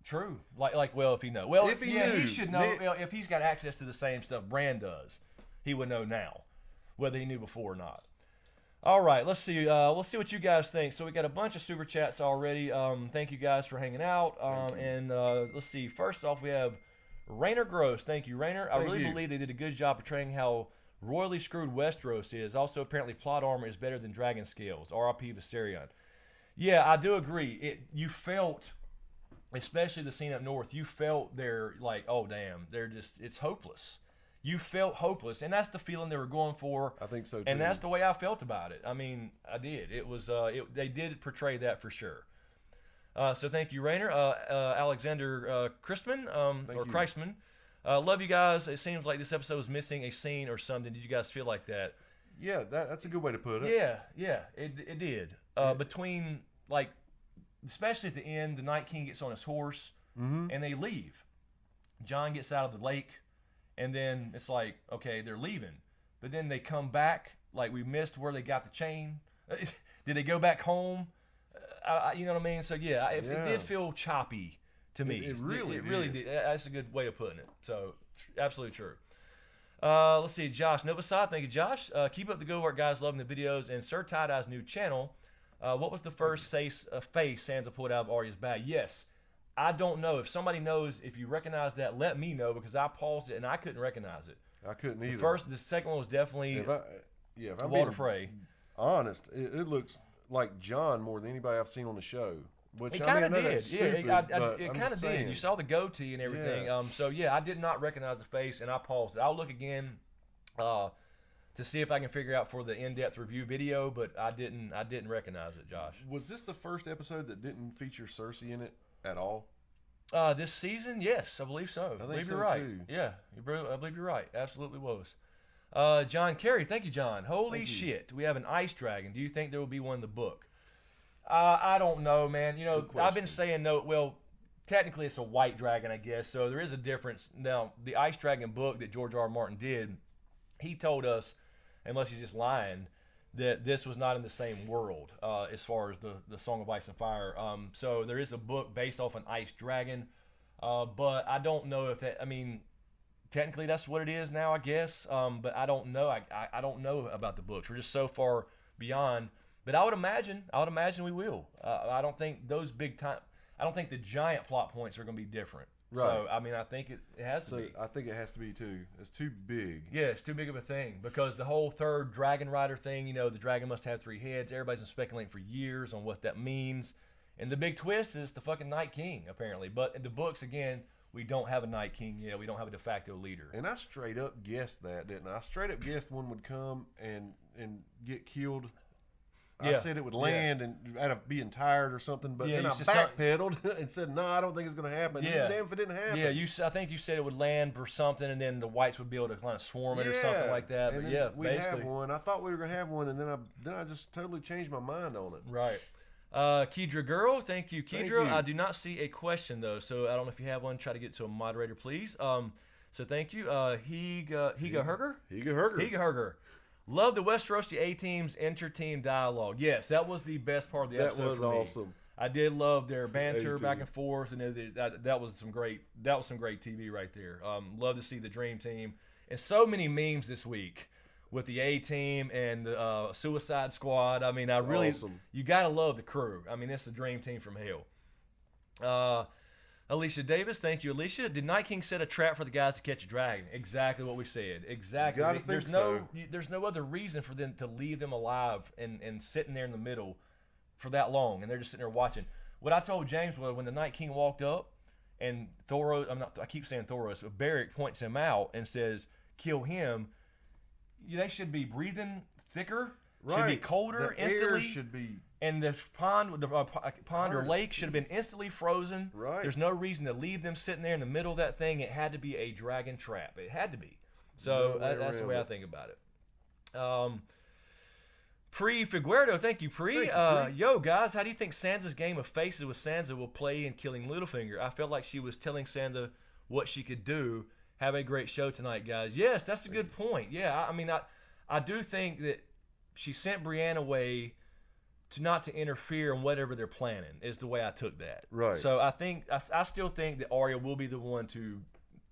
True. Well, if he knows. Well, if he yeah, knew. he should know. Well, if he's got access to the same stuff Bran does, he would know now, whether he knew before or not. All right, let's see. We'll see what you guys think. So we got a bunch of super chats already. Thank you guys for hanging out. And let's see. First off, we have Rainer Gross. Thank you, Rainer. I really believe they did a good job portraying how royally screwed Westeros is. Also, apparently, plot armor is better than dragon scales. R.I.P. Viserion. Yeah, I do agree. You felt, especially the scene up north, you felt they're like, oh damn, it's hopeless. You felt hopeless, and that's the feeling they were going for. I think so too. And that's the way I felt about it. I mean, I did. It was they did portray that for sure. So thank you, Rainer. Alexander Christman, Christman. Love you guys. It seems like this episode was missing a scene or something. Did you guys feel like that? Yeah, that's a good way to put it. Yeah, it did. Between, like, especially at the end, the Night King gets on his horse, and they leave. Jon gets out of the lake, and then it's like, okay, they're leaving. But then they come back, like we missed where they got the chain. Did they go back home? You know what I mean? So yeah, it did feel choppy to me. It really did. That's a good way of putting it. So absolutely true. Let's see, Josh Novosad. Thank you, Josh. Keep up the good work, guys. Loving the videos. And Sir Tie-Dye's new channel. What was the first face Sansa pulled out of Arya's bag? Yes. I don't know. If somebody knows, if you recognize that, let me know, because I paused it and I couldn't recognize it. I couldn't either. The second one was definitely if I'm Walter being Frey. Honest, it looks like Jon more than anybody I've seen on the show. Which It kind of did. Stupid, It kind of did. You saw the goatee and everything. Yeah. So yeah, I did not recognize the face, and I paused it. I'll look again to see if I can figure out for the in-depth review video, but I didn't recognize it, Josh. Was this the first episode that didn't feature Cersei in it at all? This season, yes, I believe so. I believe so you're right. too. Yeah, I believe you're right. Absolutely was. John Carey, thank you, John. Holy shit, we have an ice dragon. Do you think there will be one in the book? I don't know, man. You know, I've been saying no. Well, technically it's a white dragon, I guess. So there is a difference. Now, the Ice Dragon book that George R. Martin did, he told us, unless he's just lying, that this was not in the same world as far as the Song of Ice and Fire. So there is a book based off an ice dragon, but I don't know if that. I mean, technically that's what it is now, I guess. But I don't know. I don't know about the books. We're just so far beyond. But I would imagine we will. I don't think those big time. I don't think the giant plot points are going to be different. Right. So I mean, I think it has to be. I think it has to be too. It's too big. Yeah, it's too big of a thing, because the whole third dragon rider thing. You know, the dragon must have 3 heads. Everybody's been speculating for years on what that means. And the big twist is the fucking Night King, apparently. But in the books, again, we don't have a Night King yet. We don't have a de facto leader. And I straight up guessed that, didn't I? I straight up guessed one would come and get killed. I said it would land and out of being tired or something, but then I backpedaled and said, no, I don't think it's going to happen. Yeah. Damn if it didn't happen. Yeah, I think you said it would land for something, and then the whites would be able to kind of swarm it or something like that. And but yeah, we basically. have one. I thought we were going to have one, and then I just totally changed my mind on it. Right. Kedra Girl, thank you, Kedra. Thank you. I do not see a question, though, so I don't know if you have one. Try to get to a moderator, please. So thank you. Higa Herger? Higa Herger. Love the Westerosi A-Team's inter-team dialogue. Yes, that was the best part of the episode. That was for me. awesome. I did love their banter back and forth, and that was some great TV right there. Love to see the Dream Team, and so many memes this week with the A-Team and the Suicide Squad. I mean, awesome. You gotta love the crew. I mean, it's the Dream Team from hell. Alicia Davis, thank you, Alicia. Did Night King set a trap for the guys to catch a dragon? Exactly what we said. Exactly. There's no other reason for them to leave them alive and sitting there in the middle for that long, and they're just sitting there watching. What I told James was, when the Night King walked up and I keep saying Thoros, but Beric points him out and says, kill him. They should be breathing thicker, should be colder instantly. Air should be. And the pond or lake should have been instantly frozen. Right. There's no reason to leave them sitting there in the middle of that thing. It had to be a dragon trap. It had to be. So that's the way I think about it. Pre Figueredo, thank you, Pre. Thank you, Pre. Yo, guys, how do you think Sansa's game of faces with Sansa will play in killing Littlefinger? I felt like she was telling Sansa what she could do. Have a great show tonight, guys. Yes, that's a good point. Yeah, I mean, I do think that she sent Brienne away not to interfere in whatever they're planning, is the way I took that. Right. So I still think that Arya will be the one to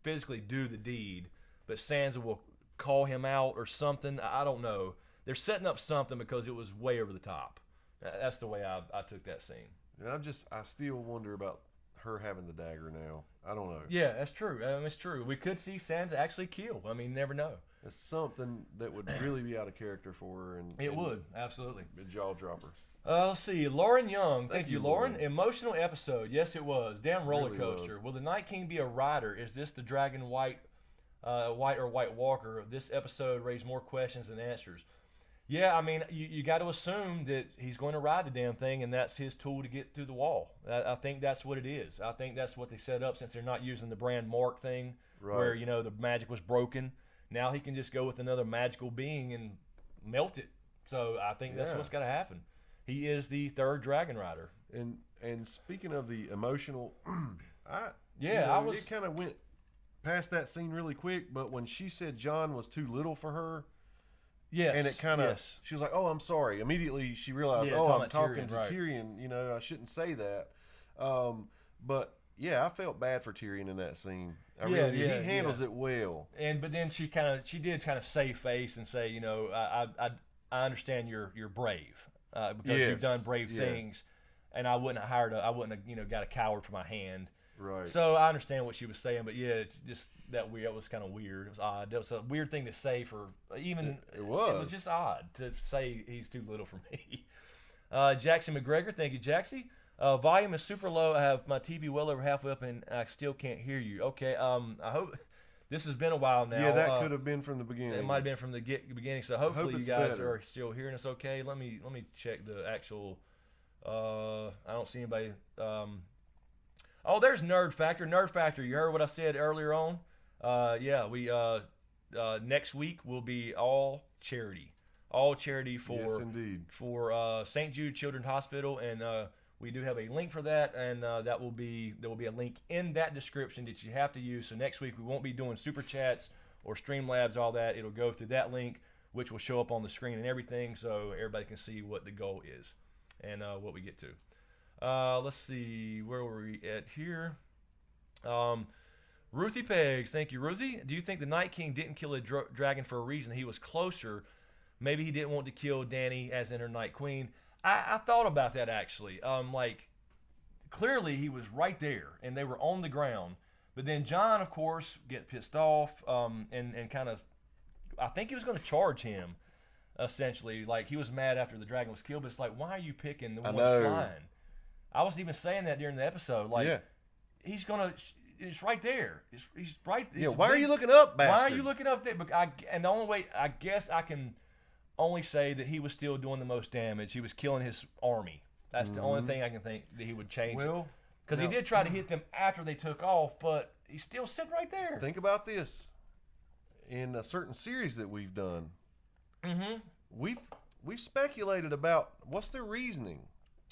physically do the deed, but Sansa will call him out or something. I don't know. They're setting up something because it was way over the top. That's the way I took that scene. And I still wonder about her having the dagger now. I don't know. Yeah, that's true. It's true. We could see Sansa actually kill. I mean, you never know. It's something that would really be out of character for her. It would, absolutely. A jaw dropper. Let's see. Lauren Young. Thank you, Lauren. Lauren. Emotional episode. Yes, it was. Damn roller Really coaster. was. Will the Night King be a rider? Is this the Dragon White or White Walker? This episode raised more questions than answers. Yeah, I mean, you got to assume that he's going to ride the damn thing, and that's his tool to get through the wall. I think that's what it is. I think that's what they set up, since they're not using the brand mark thing, where, you know, the magic was broken. Now he can just go with another magical being and melt it. So I think that's what's got to happen. He is the third dragon rider. And speaking of the emotional, it kind of went past that scene really quick. But when she said Jon was too little for her, yes, and it kind of, she was like, "Oh, I'm sorry." Immediately she realized, I'm talking to Tyrion. You know, I shouldn't say that. But yeah, I felt bad for Tyrion in that scene. He handles it well. But then she did kind of save face and say, you know, I understand you're brave because you've done brave things, and I wouldn't have got a coward for my hand. Right. So I understand what she was saying, but yeah, it's just that weird. It was kind of weird. It was odd. It was a weird thing to say for even. It was just odd to say he's too little for me. Jackson McGregor, thank you, Jaxie. Volume is super low. I have my TV well over halfway up, and I still can't hear you. Okay. I hope this has been a while now. Yeah, that could have been from the beginning. It might have been from the beginning. So hopefully you guys are still hearing us okay. Let me check the actual. I don't see anybody. Oh, there's Nerd Factor. Nerd Factor. You heard what I said earlier on? We next week will be all charity. All charity for St. Jude Children's Hospital, and we do have a link for that, and there will be a link in that description that you have to use. So next week we won't be doing super chats or Streamlabs, all that. It'll go through that link, which will show up on the screen and everything, so everybody can see what the goal is and what we get to. Let's see, where were we at here? Ruthie Pegs, thank you, Ruthie. Do you think the Night King didn't kill a dragon for a reason? He was closer. Maybe he didn't want to kill Dany, as in her Night Queen. I thought about that, actually. Clearly he was right there, and they were on the ground. But then Jon, of course, get pissed off, and kind of, I think he was going to charge him, essentially. Like, he was mad after the dragon was killed, but it's like, why are you picking the one flying? I was even saying that during the episode. Like, he's gonna. It's right there. He's right. Why are you looking up, bastard? Why are you looking up there? And the only way I guess I can only say that he was still doing the most damage. He was killing his army. That's the only thing I can think that he would change. Well, because he did try to hit them after they took off, but he's still sitting right there. Think about this. In a certain series that we've done, we've speculated about what's their reasoning.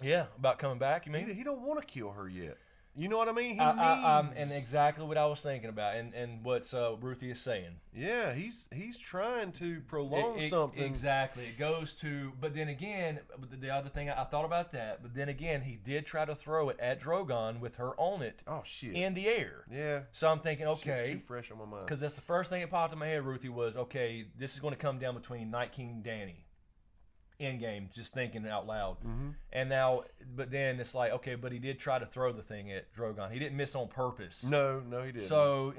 Yeah, about coming back, you mean? He don't want to kill her yet. You know what I mean? And exactly what I was thinking about, and what Ruthie is saying. Yeah, he's trying to prolong something. Exactly. It goes to, but then again, the other thing, I thought about that, but then again, he did try to throw it at Drogon with her on it. Oh, shit. In the air. Yeah. So I'm thinking, okay. Shit's too fresh on my mind. Because that's the first thing that popped in my head, Ruthie, was, okay, this is going to come down between Night King and Dany. End game, just thinking out loud. And now, but then it's like, okay, but he did try to throw the thing at Drogon. He didn't miss on purpose. No, he didn't. So,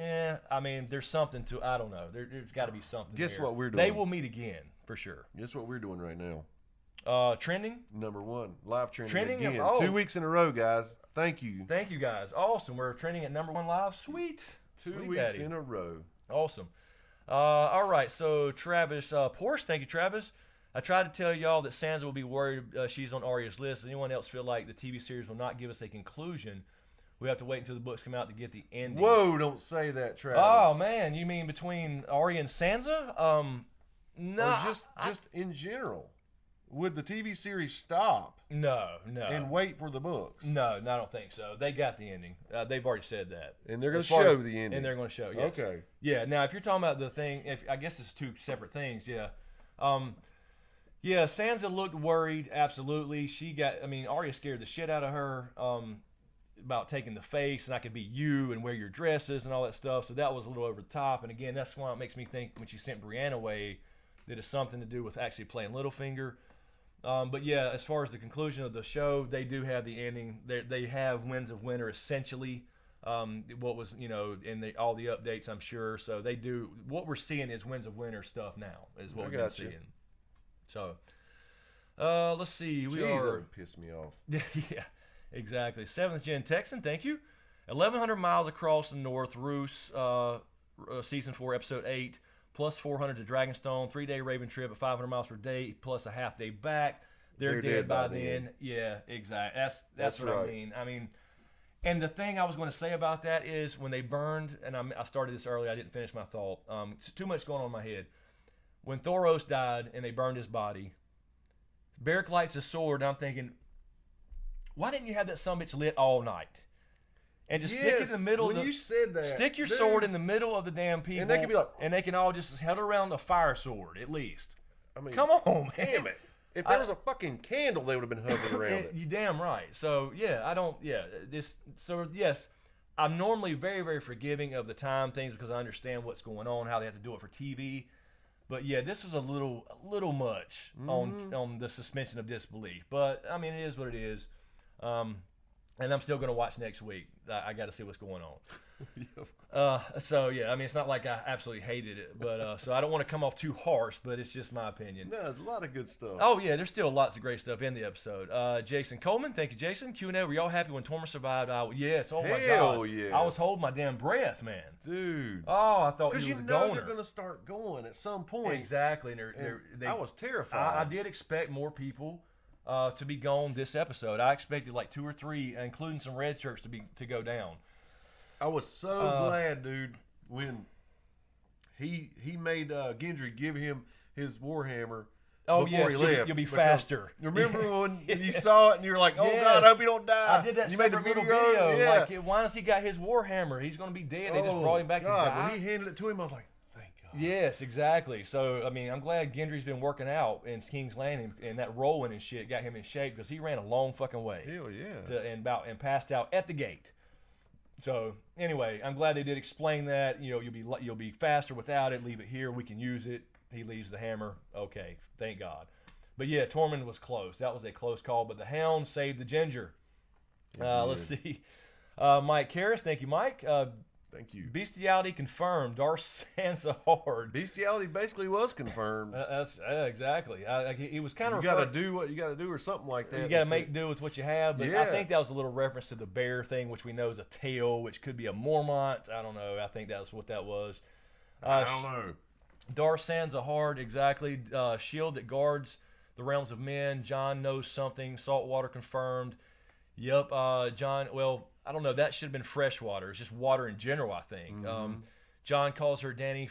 I mean, there's something to, I don't know. There's got to be something. Guess there. what we're doing? They will meet again, for sure. Guess what we're doing right now? Trending? Number one. Live trending Trending again. Oh. 2 weeks in a row, guys. Thank you. Thank you, guys. Awesome. We're trending at number one live. Sweet. 2 Sweet weeks daddy. in a row. Awesome. All right, so Travis Porsche, thank you, Travis. I tried to tell y'all that Sansa will be worried she's on Arya's list. Does anyone else feel like the TV series will not give us a conclusion? We have to wait until the books come out to get the ending. Whoa, don't say that, Travis. Oh, man. You mean between Arya and Sansa? No. Or just in general. would the TV series stop No. and wait for the books? No, I don't think so. They got the ending. They've already said that. And they're going to show the ending. And they're going to show, yes. Okay. Yeah, now if you're talking about the thing, I guess it's two separate things, yeah. Yeah, Sansa looked worried, absolutely. Arya scared the shit out of her about taking the face, and I could be you and wear your dresses and all that stuff, so that was a little over the top. And again, that's why it makes me think when she sent Brienne away that it's something to do with actually playing Littlefinger. But yeah, as far as the conclusion of the show, they do have the ending. They have Winds of Winter essentially. What was in all the updates, I'm sure. So they do. What we're seeing is Winds of Winter stuff now. Is what we're seeing. So let's see. Jeez, that would piss me off. Yeah, exactly. 7th Gen Texan, thank you. 1,100 miles across the North, Roos, season 4, episode 8. Plus 400 to Dragonstone, 3-day Raven trip at 500 miles per day, plus a half day back. They're dead by then. Yeah, exactly. That's what right. I mean, and the thing I was going to say about that is when they burned, and I started this early, I didn't finish my thought. It's too much going on in my head. When Thoros died and they burned his body, Beric lights his sword, and I'm thinking, why didn't you have that sumbitch lit all night? And just stick it in the middle. When you said that, stick your sword in the middle of the damn people, and they can be like, and they can all just huddle around a fire sword at least. I mean, come on, man. Damn it! If there was a fucking candle, they would have been huddling around it. You damn right. So yeah, I don't. Yeah, this. So yes, I'm normally very, very forgiving of the time things because I understand what's going on, how they have to do it for TV. But yeah, this was a little much on the suspension of disbelief. But I mean, it is what it is. And I'm still going to watch next week. I got to see what's going on. So yeah, I mean, it's not like I absolutely hated it, but so I don't want to come off too harsh, but it's just my opinion. No, there's a lot of good stuff. Oh yeah, there's still lots of great stuff in the episode. Jason Coleman, thank you, Jason. Q&A, were y'all happy when Tormund survived? Yes. Oh my God. Yes. I was holding my damn breath, man. Dude. Oh, I thought he was a goner. Because you know they're going to start going at some point. Exactly. I was terrified. I did expect more people to be gone this episode. I expected like 2 or 3, including some red shirts to go down. I was so glad, dude, when he made Gendry give him his warhammer. Oh before yes, he left. You'll be faster. Remember when you saw it and you were like, "Oh yes. God, I hope he don't die." I did that. You made a little video. Yeah. Like, why does he got his warhammer? He's going to be dead. They just brought him back to die. When he handed it to him, I was like, "Thank God." Yes, exactly. So I mean, I'm glad Gendry's been working out in King's Landing, and that rolling and shit got him in shape because he ran a long fucking way. Hell yeah. And passed out at the gate. So anyway, I'm glad they did explain that. You'll be faster without it. Leave it here. We can use it. He leaves the hammer. Okay, thank God. But yeah, Tormund was close. That was a close call. But the Hound saved the ginger. Let's see. Mike Karras, thank you, Mike. Thank you. Bestiality confirmed. Darth Sansa hard. Bestiality basically was confirmed. Exactly. It was kind of. You got to do what you got to do, or something like that. You got to make do with what you have. But yeah. I think that was a little reference to the bear thing, which we know is a tail, which could be a Mormont. I don't know. I think that's what that was. I don't know. Darth Sansa hard. Exactly. Shield that guards the realms of men. Jon knows something. Saltwater confirmed. Yep. Jon. Well, I don't know. That should have been fresh water. It's just water in general, I think. Jon calls her Dany.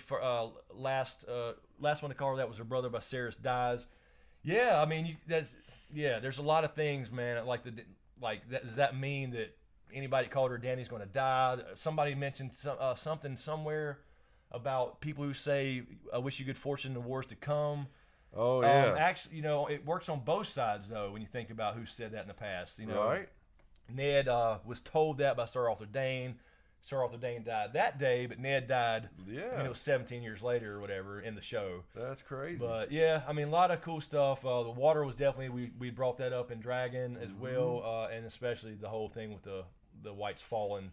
Last one to call her that was her brother. Viserys dies. Yeah, I mean, there's a lot of things, man. Does that mean that anybody called her Dany's going to die? Somebody mentioned something somewhere about people who say, "I wish you good fortune in the wars to come." Oh yeah. Actually, it works on both sides though when you think about who said that in the past. Right. Ned was told that by Sir Arthur Dayne. Sir Arthur Dayne died that day, but Ned died. Yeah. I mean, it was 17 years later or whatever in the show. That's crazy. But yeah, I mean, a lot of cool stuff. The water was definitely we brought that up in Dragon as well, and especially the whole thing with the Whites falling.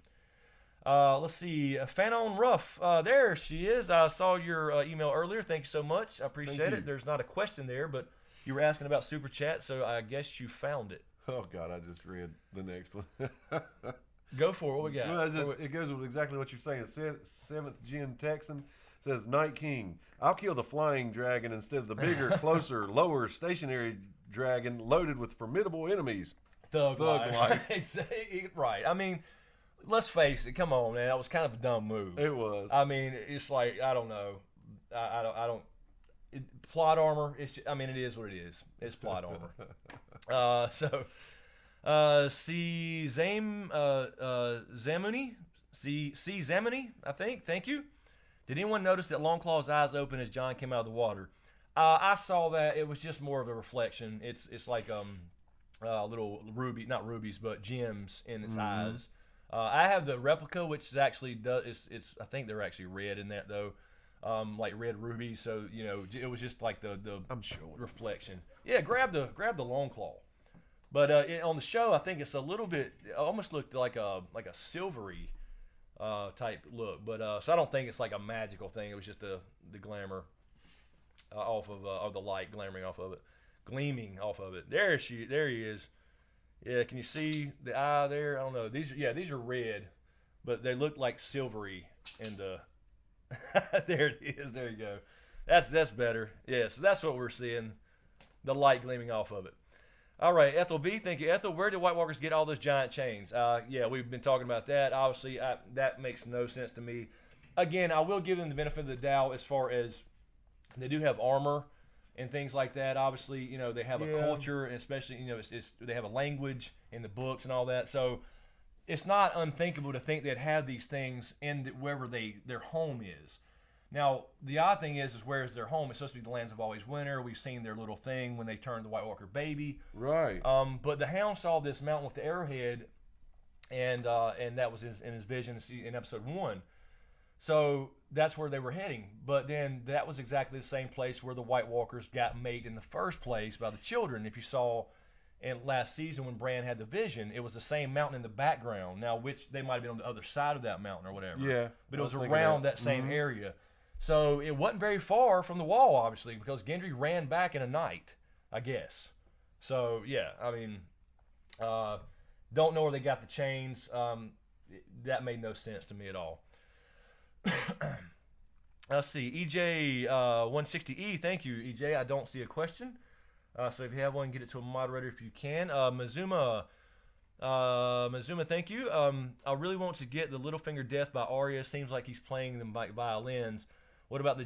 Let's see, Fanon Ruff. There she is. I saw your email earlier. Thank you so much. I appreciate it. There's not a question there, but you were asking about Super Chat, so I guess you found it. Oh, God, I just read the next one. Go for it. What we got? Well, it goes with exactly what you're saying. 7th Gen Texan says, Night King, I'll kill the flying dragon instead of the bigger, closer, lower, stationary dragon loaded with formidable enemies. Thug life. Right. I mean, let's face it. Come on, man. That was kind of a dumb move. It was. I mean, it's like, I don't know. I plot armor. I mean, it is what it is. It's plot armor. C. Zamuni, I think. Thank you. Did anyone notice that Longclaw's eyes opened as Jon came out of the water? I saw that. It was just more of a reflection. It's like little not rubies, but gems in its eyes. I have the replica, which is actually it's I think they're actually red in that though, like red rubies. So it was just like the I'm sure reflection. Yeah, grab the Longclaw. But on the show, I think it's a little bit. It almost looked like a silvery type look. But so I don't think it's like a magical thing. It was just the glamour off of the light gleaming off of it. There he is. Yeah, can you see the eye there? I don't know. These are red, but they look like silvery in the. There it is. There you go. That's better. Yeah, so that's what we're seeing. The light gleaming off of it. All right, Ethel B, thank you. Ethel, where did White Walkers get all those giant chains? Yeah, we've been talking about that. Obviously, that makes no sense to me. Again, I will give them the benefit of the doubt as far as they do have armor and things like that. Obviously, they have a culture, and especially, they have a language in the books and all that. So it's not unthinkable to think they'd have these things in wherever their home is. Now, the odd thing is where is their home? It's supposed to be the Lands of Always Winter. We've seen their little thing when they turned the White Walker baby. Right. But the Hound saw this mountain with the arrowhead, and that was in his vision in episode 1. So that's where they were heading. But then that was exactly the same place where the White Walkers got made in the first place by the children. If you saw in last season when Bran had the vision, it was the same mountain in the background. Now, which they might have been on the other side of that mountain or whatever. Yeah. But it was around that same area. So it wasn't very far from the wall, obviously, because Gendry ran back in a night, I guess. So, yeah, I mean, don't know where they got the chains. That made no sense to me at all. Let's see. EJ160E, thank you, EJ. I don't see a question. So if you have one, get it to a moderator if you can. Mazuma, thank you. I really want to get the Littlefinger death by Arya. Seems like he's playing them like violins. What about the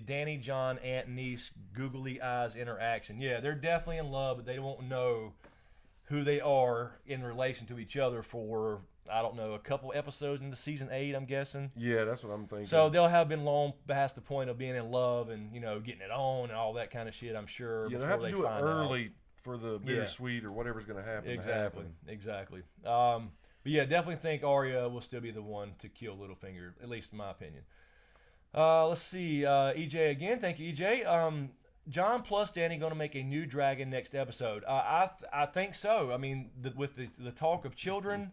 Danny, John, aunt, niece, googly eyes interaction? Yeah, they're definitely in love, but they won't know who they are in relation to each other for, I don't know, a couple episodes into season 8, I'm guessing. Yeah, that's what I'm thinking. So they'll have been long past the point of being in love and, getting it on and all that kind of shit, I'm sure. Yeah, they'll have to do it early for the bittersweet or whatever's going to happen. Exactly. But yeah, definitely think Arya will still be the one to kill Littlefinger, at least in my opinion. Let's see. EJ again. Thank you, EJ. Jon plus Danny going to make a new dragon next episode. I think so. I mean, with the talk of children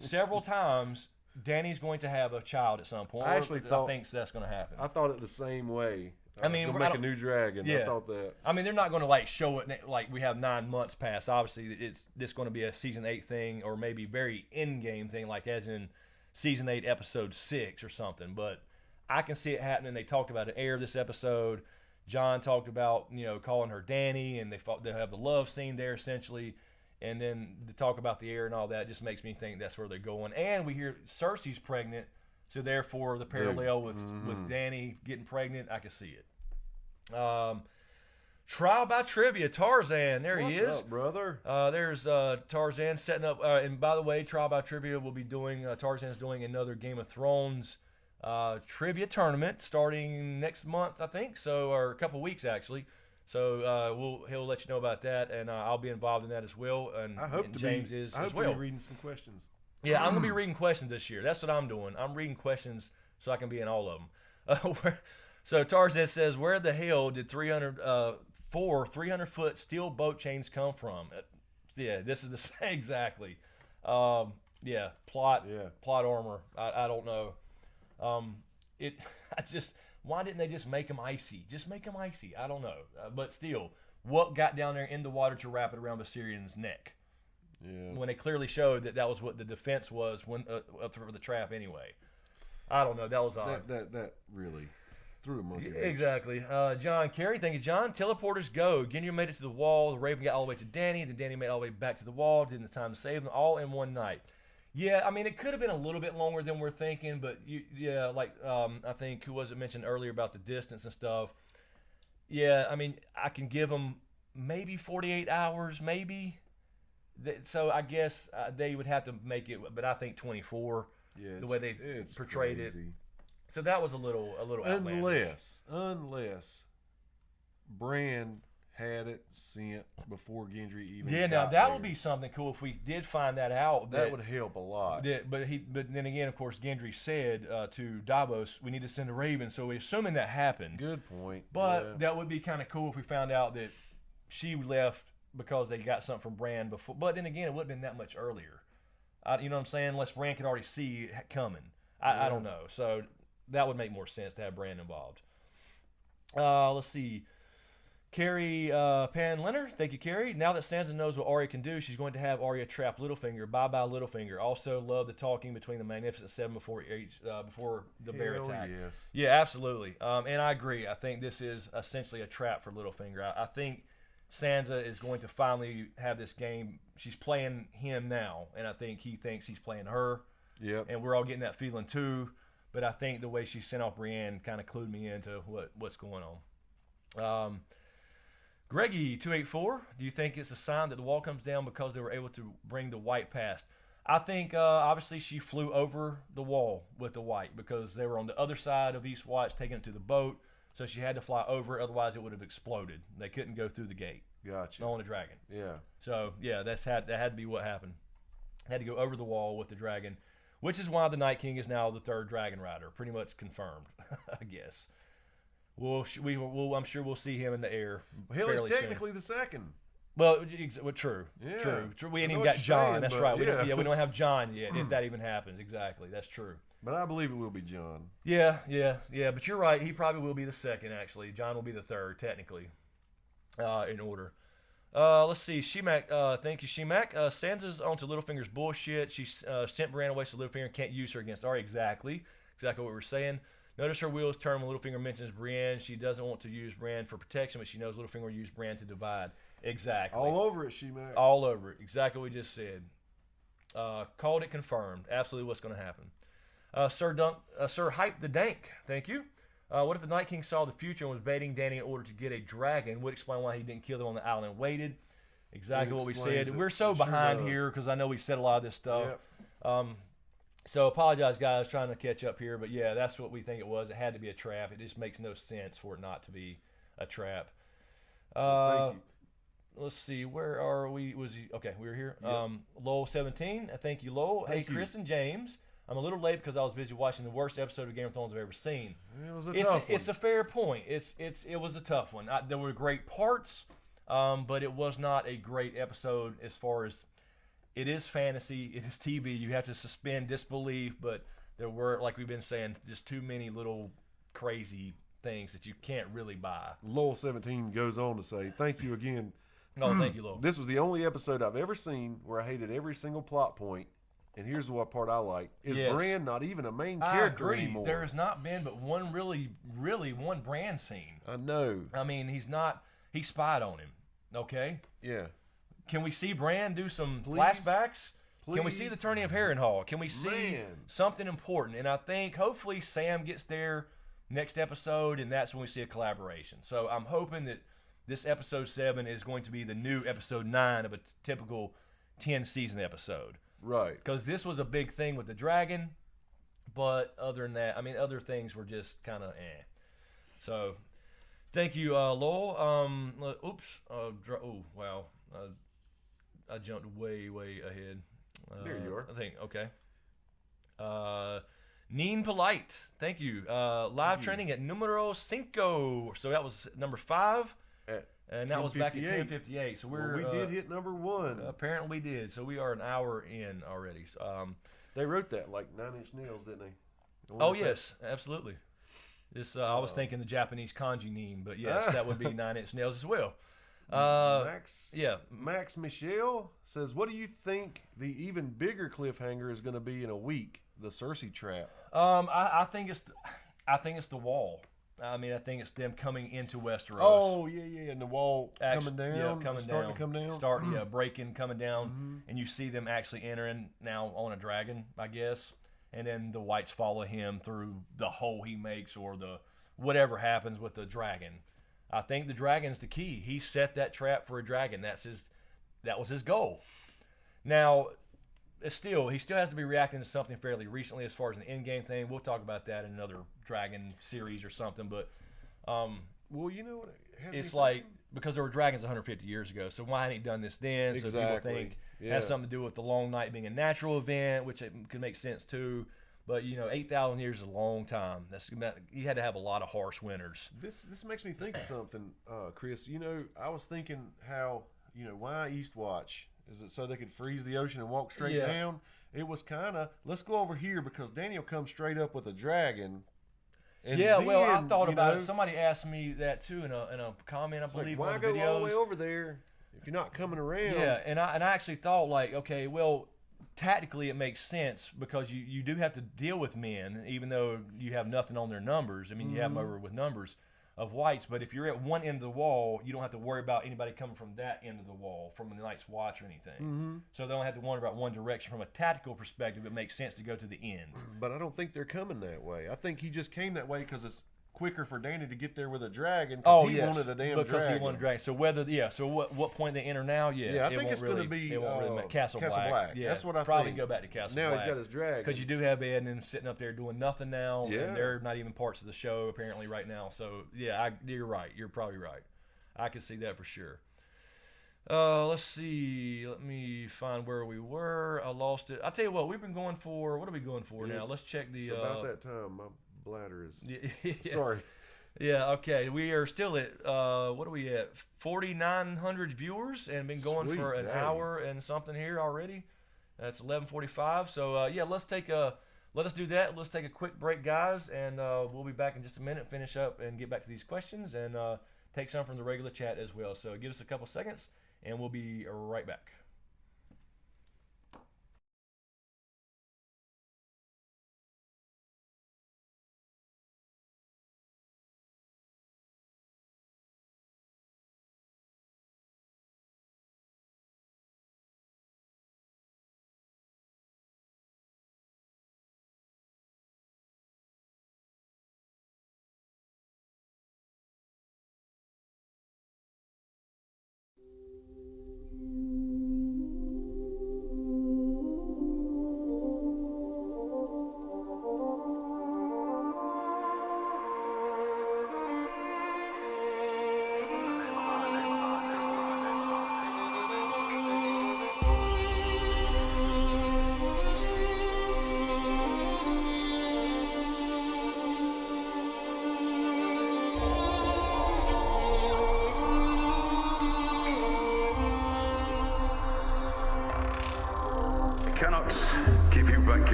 several times, Danny's going to have a child at some point. I think that's going to happen. I thought it the same way. I mean, make a new dragon. Yeah. I thought that. I mean, they're not going to show it like we have 9 months past. Obviously, it's going to be a season 8 thing, or maybe very in-game thing, like as in season 8, episode 6 or something. But I can see it happening. They talked about an heir this episode. Jon talked about calling her Danny, and they'll have the love scene there essentially, and then to talk about the heir and all that just makes me think that's where they're going. And we hear Cersei's pregnant, so therefore the parallel with Danny getting pregnant, I can see it. Trial by Trivia, Tarzan, there he is. What's up, brother? There's Tarzan setting up, and by the way, Trial by Trivia will be doing Tarzan's doing another Game of Thrones trivia tournament starting next month, I think, or a couple weeks actually. So he'll let you know about that, and I'll be involved in that as well. And I hope James is as well. To be reading some questions. Yeah, I'm gonna be reading questions this year. That's what I'm doing. I'm reading questions so I can be in all of them. So Tarzan says, "Where the hell did 300-foot steel boat chains come from?" Yeah, this is the same exactly. Plot armor. I don't know. Why didn't they just make them icy? Just make them icy. I don't know. But still, what got down there in the water to wrap it around Viserion's neck? Yeah. When they clearly showed that was what the defense was for the trap anyway. I don't know. That was odd. That really threw a monkey. Exactly. John Kerry, thank you, John. Teleporters go. Gendry made it to the wall. The Raven got all the way to Danny. Then Danny made it all the way back to the wall. Didn't have time to save them all in one night. Yeah, I mean, it could have been a little bit longer than we're thinking, but I think who was it mentioned earlier about the distance and stuff. Yeah, I mean, I can give them maybe 48 hours, maybe. So I guess they would have to make it, but I think 24. Yeah, the way they portrayed crazy. it. So that was a little outlandish. Unless Bran had it sent before Gendry even. Yeah, now that would be something cool if we did find that out. That would help a lot. But then again, of course, Gendry said to Davos, "We need to send a raven." So we're assuming that happened. Good point. But that would be kind of cool if we found out that she left because they got something from Bran before. But then again, it would have been that much earlier. You know what I'm saying? Unless Bran could already see it coming. I don't know. So that would make more sense to have Bran involved. Let's see. Carrie Pan Leonard, thank you, Carrie. Now that Sansa knows what Arya can do, she's going to have Arya trap Littlefinger. Bye-bye, Littlefinger. Also, love the talking between the Magnificent Seven before the bear attack. Yes. Yeah, absolutely. And I agree. I think this is essentially a trap for Littlefinger. I think Sansa is going to finally have this game. She's playing him now, and I think he thinks he's playing her. Yep. And we're all getting that feeling too. But I think the way she sent off Brienne kind of clued me into what's going on. Greggy284, do you think it's a sign that the wall comes down because they were able to bring the white past? I think obviously she flew over the wall with the white because they were on the other side of East Watch taking it to the boat, so she had to fly over, otherwise it would have exploded. They couldn't go through the gate. Gotcha. On the dragon. Yeah. So, yeah, that had to be what happened. Had to go over the wall with the dragon, which is why the Night King is now the third dragon rider. Pretty much confirmed, I guess. I'm sure we'll see him in the air. Hell, he's soon. technically the second. Well, true. Yeah. True. We ain't I even know what got you're John. saying, That's but right. yeah. We don't have John yet. If that even happens, exactly. That's true. But I believe it will be John. Yeah. But you're right. He probably will be the second. Actually, John will be the third, technically, in order. Let's see. Shemak, thank you, Shemak. Sansa's onto Littlefinger's bullshit. She sent Bran away so Littlefinger can't use her against Arya. Exactly what we were saying. Notice her wheels turn when Littlefinger mentions Brienne. She doesn't want to use Bran for protection, but she knows Littlefinger will use Bran to divide. Exactly. All over it, She-Mac. All over it. Exactly what we just said. Called it, confirmed. Absolutely what's going to happen. Sir Hype the Dank, thank you. What if the Night King saw the future and was baiting Dany in order to get a dragon? Would explain why he didn't kill them on the island and waited. Exactly what we said. We're so behind here because I know we said a lot of this stuff. Yep. So apologize, guys, trying to catch up here. But, yeah, that's what we think it was. It had to be a trap. It just makes no sense for it not to be a trap. Thank you. Let's see. Where are we? Okay, we were here. Yep. Lowell17. Thank you, Lowell. Thank Hey, you. Chris and James. I'm a little late because I was busy watching the worst episode of Game of Thrones I've ever seen. It was a tough one. It's a fair point. It was a tough one. There were great parts, but it was not a great episode as far as it is fantasy. It is TV. You have to suspend disbelief, but there were, like we've been saying, just too many little crazy things that you can't really buy. Lowell17 goes on to say, thank you again. Oh, thank you, Lowell. This was the only episode I've ever seen where I hated every single plot point. And here's what part I like. Is Yes. Bran not even a main I character agree. anymore? There has not been but one really one Bran scene. I know. I mean, he spied on him. Okay? Yeah. Can we see Bran do some Please? flashbacks? Can we see Please? the turning of Harrenhal? Can we see Man. something important? And I think hopefully Sam gets there next episode, and that's when we see a collaboration. So I'm hoping that this episode 7 is going to be the new episode 9 of a typical 10-season episode. Right. Because this was a big thing with the dragon, but other than that, I mean, other things were just kind of eh. So, thank you, Lowell. Oh, wow. I jumped way ahead. There you are. I think, okay. Neen Polite, thank you. Live training at numero 5. So that was number 5. And that was back at 10:58. So we did hit number 1. Apparently we did. So we are an hour in already. They wrote that like 9 Inch Nails, didn't they? Oh, yes, absolutely. This I was thinking the Japanese kanji neen, but yes, that would be 9 Inch Nails as well. Max Michelle says, what do you think the even bigger cliffhanger is going to be in a week? The Cersei trap. I think it's the wall. I mean, I think it's them coming into Westeros. Oh, yeah, and the wall coming down, starting to come down. Breaking, coming down, and you see them actually entering now on a dragon, I guess, and then the whites follow him through the hole he makes or the whatever happens with the dragon. I think the dragon's the key. He set that trap for a dragon. That was his goal. Now, he still has to be reacting to something fairly recently as far as an in-game thing. We'll talk about that in another Dragon series or something. But well, you know what? It's like because there were dragons 150 years ago, so why hadn't he done this then? So people think it has something to do with the long night being a natural event, which it could make sense too. But 8,000 years is a long time. You had to have a lot of harsh winters. This makes me think of something, Chris. I was thinking how why Eastwatch? Is it so they could freeze the ocean and walk straight down? It was kind of, let's go over here because Daniel comes straight up with a dragon. And well, I thought about it. Somebody asked me that too in a comment, I believe, why on the go videos. all the way over there if you're not coming around? Yeah, and I actually thought okay, well, tactically it makes sense because you do have to deal with men, even though you have nothing on their numbers. I mean, you have them over with numbers of whites, but if you're at one end of the wall, you don't have to worry about anybody coming from that end of the wall, from the Night's Watch or anything. So they don't have to wonder about one direction. From a tactical perspective, it makes sense to go to the end. But I don't think they're coming that way. I think he just came that way because it's quicker for Danny to get there with a dragon because he wanted a damn dragon. He wanted a dragon. So what point they enter now? I think it's going to be Castle Black. Yeah, that's what I probably think. Go back to Castle Black. Now he's got his dragon. Because you do have Ed and him sitting up there doing nothing now, and they're not even parts of the show apparently right now. So you're right. You're probably right. I could see that for sure. Let's see. Let me find where we were. I lost it. I'll tell you what. We've been going for. What are we going for now? Let's check the. It's about that time. My bladder is. Sorry. Yeah, okay. We are still at, what are we at? 4,900 viewers and been going for an hour and something here already. That's 11:45. So, let us do that. Let's take a quick break, guys, and we'll be back in just a minute, finish up and get back to these questions and take some from the regular chat as well. So give us a couple seconds and we'll be right back.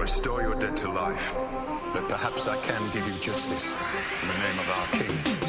Restore your dead to life. But perhaps I can give you justice in the name of our king.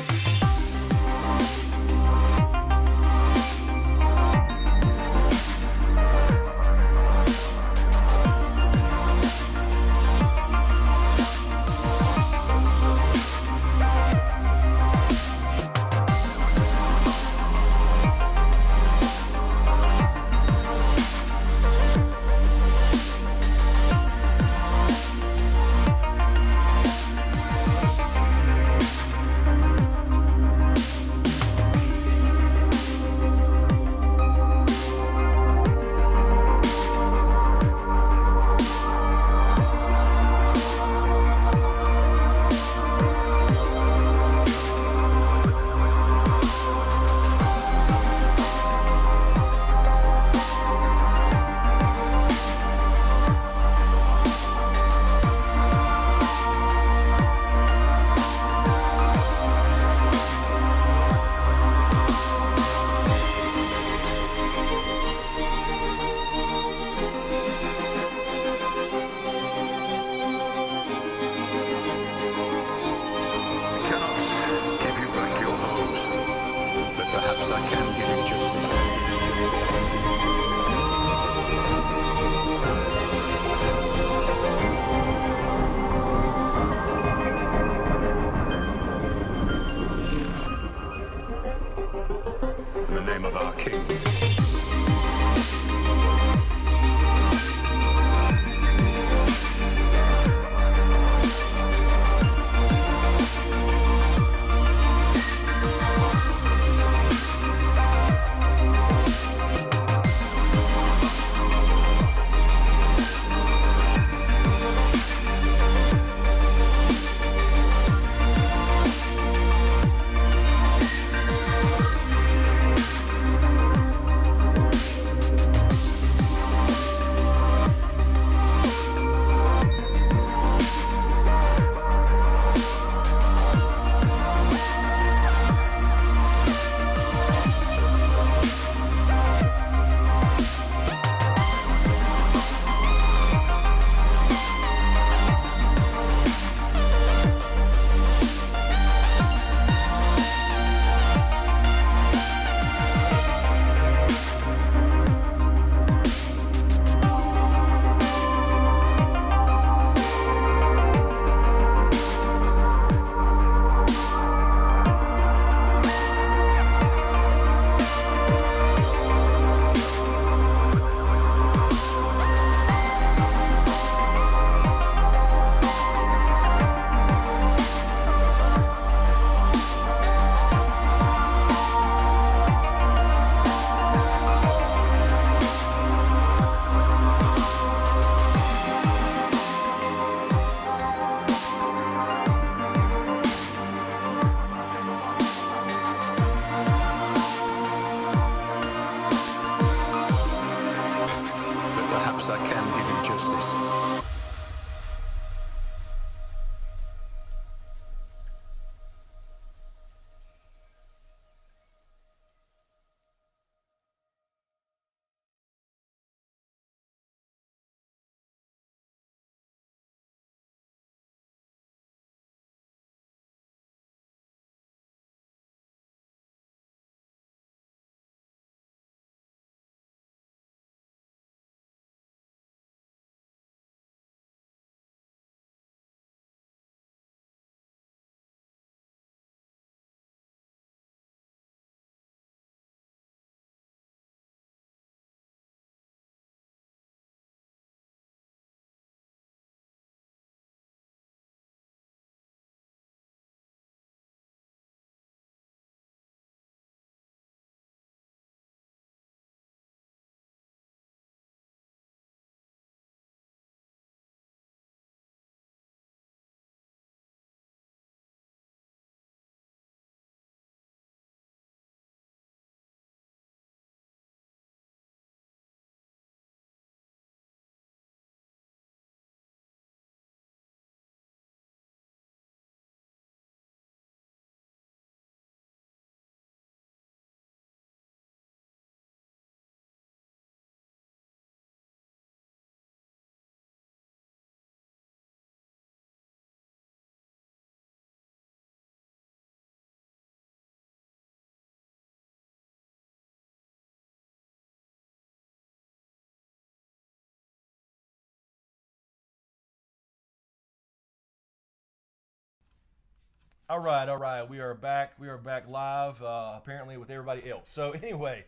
All right. We are back. We are back live, apparently with everybody else. So anyway,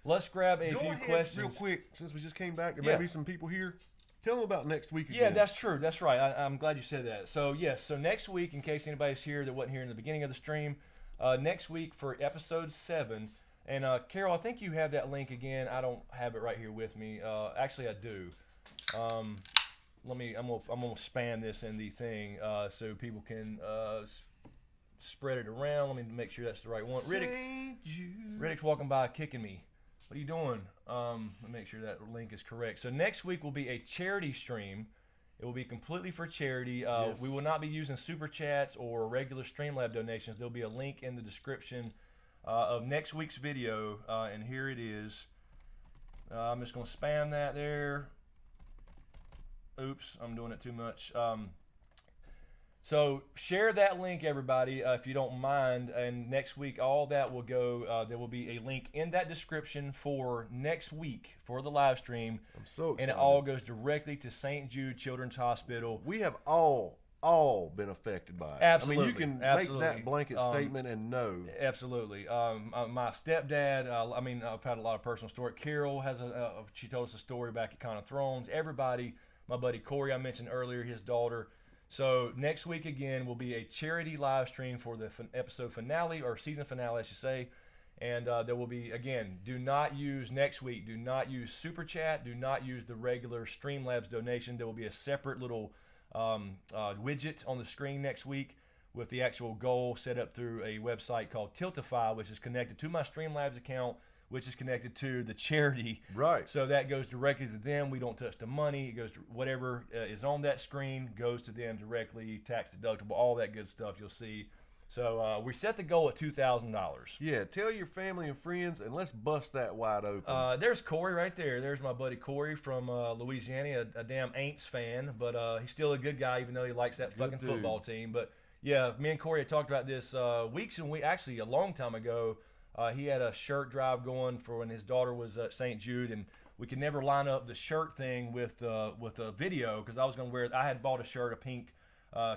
let's grab a few questions. Real quick, since we just came back. There Yeah. may be some people here. Tell them about next week again. Yeah, that's true. That's right. I'm glad you said that. So, yes. So, next week, in case anybody's here that wasn't here in the beginning of the stream, next week for episode 7. And, Carol, I think you have that link again. I don't have it right here with me. Actually, I do. I'm gonna spam this in the thing so people can spread it around. Let me make sure that's the right one. Riddick's walking by kicking me. What are you doing? Let me make sure that link is correct. So next week will be a charity stream. It will be completely for charity. Yes. We will not be using super chats or regular Streamlab donations. There'll be a link in the description of next week's video, and here it is. I'm just going to spam that there. Oops, I'm doing it too much. So share that link, everybody, if you don't mind. And next week, all that will go. There will be a link in that description for next week for the live stream. I'm so excited. And it all goes directly to St. Jude Children's Hospital. We have all been affected by it. Absolutely. I mean, you can make that blanket statement and know. Absolutely. My stepdad, I've had a lot of personal story. Carol has she told us a story back at Game of Thrones. Everybody, my buddy Corey, I mentioned earlier, his daughter. So next week again will be a charity live stream for the episode finale, or season finale, I should say. And there will be, again, do not use Super Chat. Do not use the regular Streamlabs donation. There will be a separate little widget on the screen next week with the actual goal set up through a website called Tiltify, which is connected to my Streamlabs account, which is connected to the charity. Right. So that goes directly to them. We don't touch the money. It goes to whatever is on that screen, goes to them directly, tax deductible, all that good stuff you'll see. So we set the goal at $2,000. Yeah, tell your family and friends, and let's bust that wide open. There's Corey right there. There's my buddy Corey from Louisiana, a damn Aints fan, but he's still a good guy, even though he likes that fucking football team. But yeah, me and Corey had talked about this actually a long time ago. He had a shirt drive going for when his daughter was at St. Jude, and we could never line up the shirt thing with a video because I was going to wear. I had bought a shirt, a pink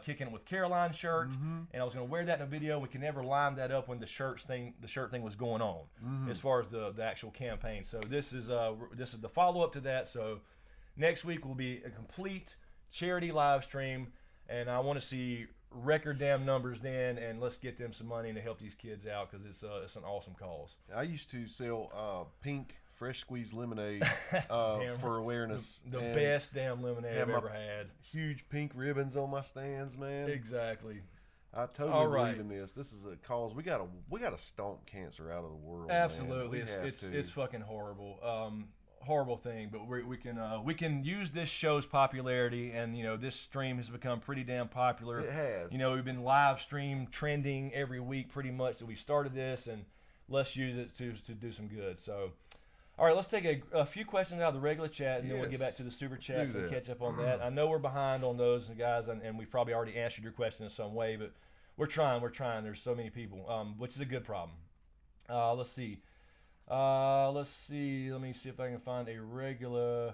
Kicking It with Caroline shirt, and I was going to wear that in a video. We could never line that up when the shirt thing was going on as far as the actual campaign. So this is the follow up to that. So next week will be a complete charity live stream, and I want to see record damn numbers then, and let's get them some money to help these kids out because it's an awesome cause. I used to sell pink fresh squeezed lemonade for awareness. The best damn lemonade I've ever had. Huge pink ribbons on my stands, man. Exactly. I totally believe in this. This is a cause we gotta stomp cancer out of the world. Absolutely, man. it's fucking horrible. Horrible thing, but we can use this show's popularity, and this stream has become pretty damn popular. It has. We've been live stream trending every week pretty much that we started this, and let's use it to do some good. So, all right, let's take a few questions out of the regular chat, and then we'll get back to the super chats and catch up on that. I know we're behind on those, guys, and we've probably already answered your question in some way, but we're trying. There's so many people, which is a good problem. Let's see. Let me see if I can find a regular.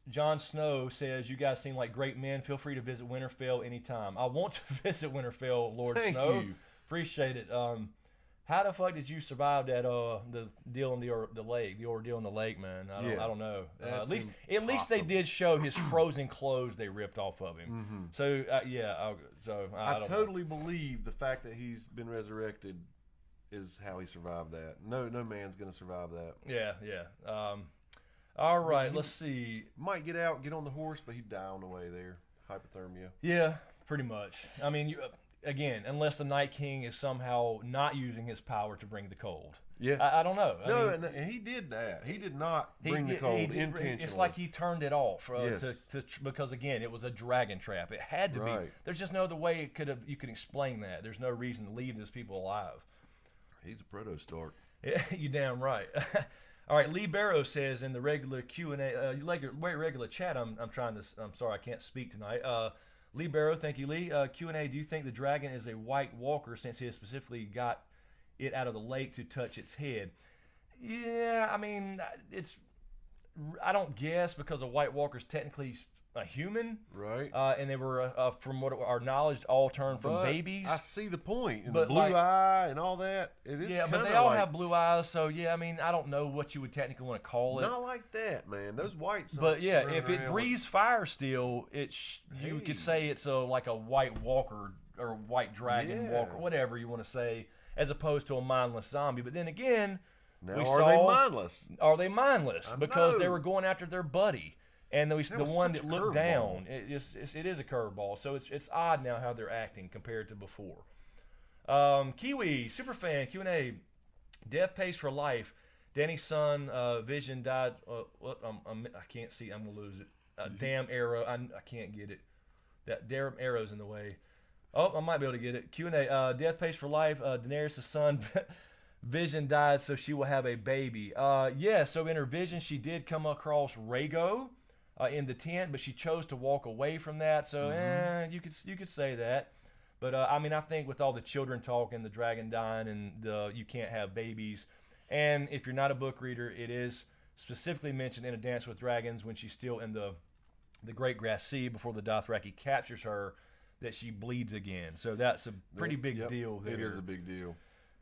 John Snow says, "You guys seem like great men. Feel free to visit Winterfell anytime." I want to visit Winterfell, Lord Thank Snow. you. Appreciate it. How the fuck did you survive that the deal in the lake, the ordeal in the lake, man? I don't know. At least they did show his frozen clothes they ripped off of him. So I totally believe the fact that he's been resurrected is how he survived that. No man's gonna survive that. Yeah. All right, let's see. Might get out, get on the horse, but he'd die on the way there. Hypothermia. Yeah, pretty much. I mean, again, unless the Night King is somehow not using his power to bring the cold. Yeah. I don't know. And he did that. He did not bring the cold intentionally. It's like he turned it off because, again, it was a dragon trap. It had to be. There's just no other way you could explain that. There's no reason to leave these people alive. He's a proto-Stark. Yeah, you damn right. All right, Lee Barrow says in the regular Q&A, regular chat, I'm sorry, I can't speak tonight. Lee Barrow, thank you, Lee. Q&A, do you think the dragon is a White Walker since he has specifically got it out of the lake to touch its head? Yeah, I mean, I don't guess because a White Walker's technically a human, right? And they were, from what our knowledge, all turned from babies. I see the point. And But, the blue eye and all that. It is but they all have blue eyes, so I mean, I don't know what you would technically want to call it. Not like that, man. Those whites. But yeah, if it breathes fire still, you could say it's like a white walker or white dragon walker, whatever you want to say, as opposed to a mindless zombie. But then again, now, are they mindless? Are they mindless? Because they were going after their buddy. And the one that looked down, it is a curveball. So it's odd now how they're acting compared to before. Kiwi, superfan, Q&A, death pays for life. Danny's son, Vision, died. I can't see. I'm going to lose it. Damn arrow. I can't get it. That damn arrow's in the way. Oh, I might be able to get it. Q&A, death pays for life. Daenerys' son, Vision, died, so she will have a baby. So in her vision, she did come across Rhaego in the tent, but she chose to walk away from that. So you could say that. But I mean, I think with all the children talk and the dragon dying and you can't have babies, and if you're not a book reader, it is specifically mentioned in A Dance with Dragons when she's still in the Great Grass Sea before the Dothraki captures her, that she bleeds again. So that's a pretty big deal there. It is a big deal.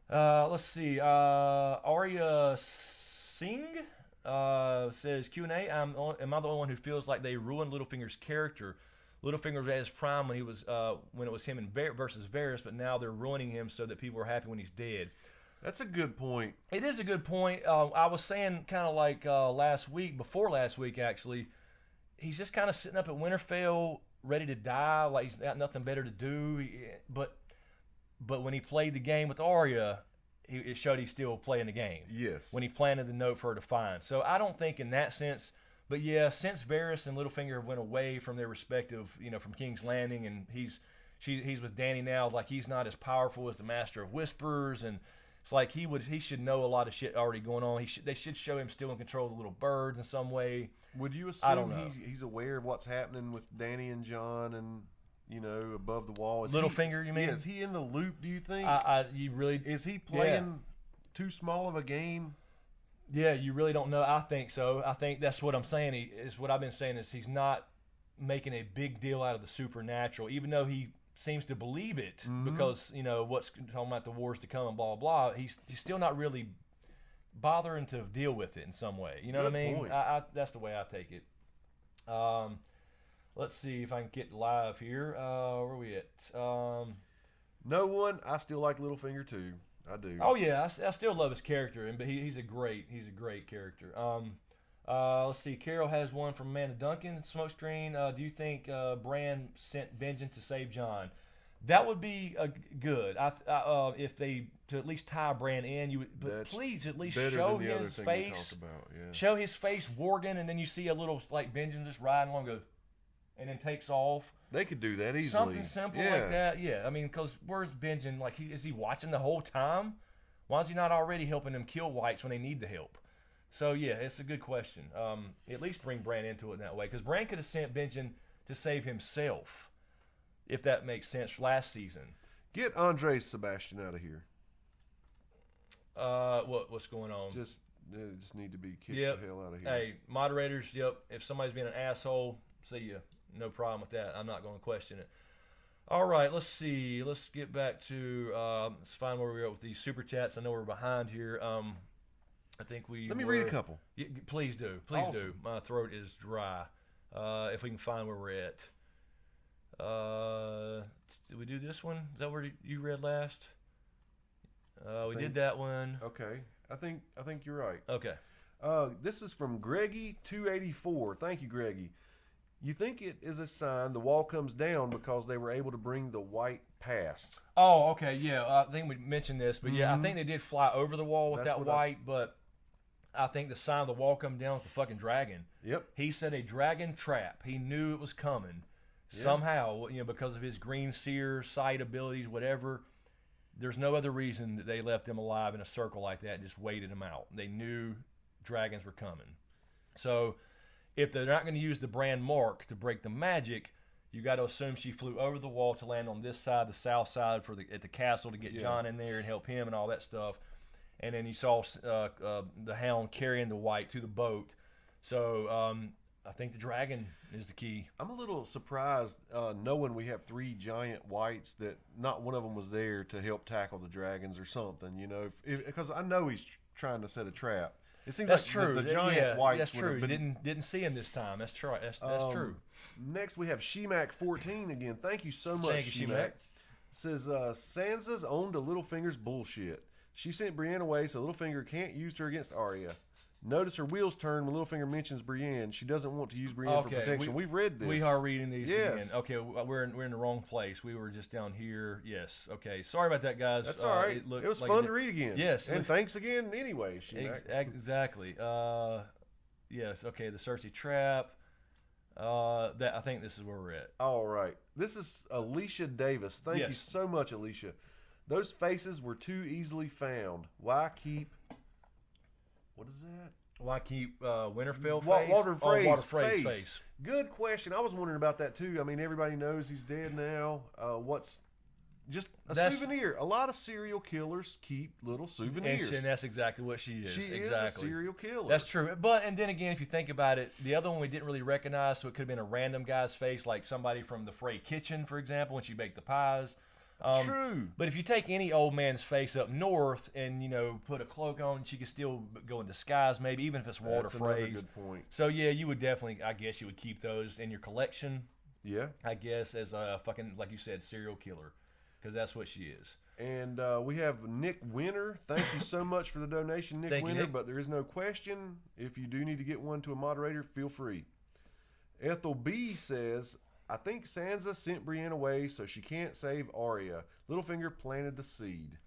Let's see. Arya Singh says, Q&A, am I the only one who feels like they ruined Littlefinger's character? Littlefinger was at his prime when it was him and versus Varys, but now they're ruining him so that people are happy when he's dead. That's a good point. It is a good point. I was saying kind of like before last week actually, he's just kind of sitting up at Winterfell ready to die, like he's got nothing better to do. But when he played the game with Arya, it showed he's still playing the game. Yes. When he planted the note for her to find. So I don't think in that sense, but yeah, since Varys and Littlefinger went away from their respective, from King's Landing, and he's with Dany now, like he's not as powerful as the Master of Whispers, and it's like he should know a lot of shit already going on. They should show him still in control of the little birds in some way. Would you assume I don't know. He's aware of what's happening with Dany and Jon and above the wall? Littlefinger, you mean? Yeah, is he in the loop, do you think? Is he playing too small of a game? Yeah, you really don't know. I think so. I think that's what I'm saying. What I've been saying is he's not making a big deal out of the supernatural, even though he seems to believe it because, what's talking about the wars to come and blah, blah, blah. He's still not really bothering to deal with it in some way. You know what I mean? That's the way I take it. Let's see if I can get live here. Where are we at? No one. I still like Littlefinger too. I do. Oh yeah, I still love his character, but he's a great character. Let's see. Carol has one from Amanda Duncan. SmokeScreen. Do you think Bran sent Benjen to save Jon? That would be good. If they to at least tie Bran in, but please at least show his face. Show his face warging, and then you see a little like Benjen just riding along, go, and then takes off. They could do that easily. Something simple like that. Yeah, I mean, because where's Benjen? Like, is he watching the whole time? Why is he not already helping them kill whites when they need the help? So yeah, it's a good question. At least bring Bran into it in that way, because Bran could have sent Benjen to save himself, if that makes sense. Last season, get Andres Sebastian out of here. What's going on? Just need to be kicked the hell out of here. Hey, moderators. Yep. If somebody's being an asshole, see ya. No problem with that. I'm not going to question it. All right, let's see. Let's get back to let's find where we are with these super chats. I know we're behind here. I think we. Let me read a couple. Yeah, please do. Please do. My throat is dry. If we can find where we're at. Did we do this one? Is that where you read last? We did that one. Okay. I think you're right. Okay. This is from Greggy284. Thank you, Greggy. You think it is a sign the wall comes down because they were able to bring the white past? Oh, okay, yeah. I think we mentioned this, but yeah, I think they did fly over the wall with that white, but I think the sign of the wall coming down is the fucking dragon. Yep. He said a dragon trap. He knew it was coming. Somehow, because of his green seer sight abilities, whatever. There's no other reason that they left him alive in a circle like that and just waited him out. They knew dragons were coming. So if they're not going to use the brand mark to break the magic, you got to assume she flew over the wall to land on this side, the south side, at the castle to get Jon in there and help him and all that stuff. And then you saw the Hound carrying the white to the boat. So I think the dragon is the key. I'm a little surprised knowing we have 3 giant whites that not one of them was there to help tackle the dragons or something, you know, because I know he's trying to set a trap. It seems That's like true. The giant whites. That's would true. have been... You didn't see him this time. That's true. That's true. Next, we have Shemak 14 again. Thank you so much, Thank you, Shemak. Shemak. Says Sansa's owned to Littlefinger's bullshit. She sent Brienne away so Littlefinger can't use her against Arya. Notice her wheels turn when Littlefinger mentions Brienne. She doesn't want to use Brienne for protection. We've read this. We are reading these again. Yes. Okay, we're in the wrong place. We were just down here. Yes. Okay. Sorry about that, guys. That's all right. It was fun to read again. Yes. And thanks again anyway, Shemak. Exactly. Yes. Okay. The Cersei trap. I think this is where we're at. All right. This is Alicia Davis. Thank you so much, Alicia. Those faces were too easily found. Why keep... What is that? Why keep Winterfell face? Walter Frey's, Walter Frey's face. Good question. I was wondering about that too. I mean, everybody knows he's dead now. What's just a souvenir? A lot of serial killers keep little souvenirs. And that's exactly what she is. She exactly. is a serial killer. That's true. But and then again, if you think about it, the other one we didn't really recognize, so it could have been a random guy's face, like somebody from the Frey kitchen, for example, when she baked the pies. True. But if you take any old man's face up north and, you know, put a cloak on, she could still go in disguise, maybe, even if it's Walter Frey. That's another good point. So, yeah, you would definitely, I guess you would keep those in your collection. Yeah. I guess, as a fucking, like you said, serial killer. Because that's what she is. And we have Nick Winter. Thank you so much for the donation, Nick Winter. Nick. But there is no question. If you do need to get one to a moderator, feel free. Ethel B says... I think Sansa sent Brienne away so she can't save Arya. Littlefinger planted the seed.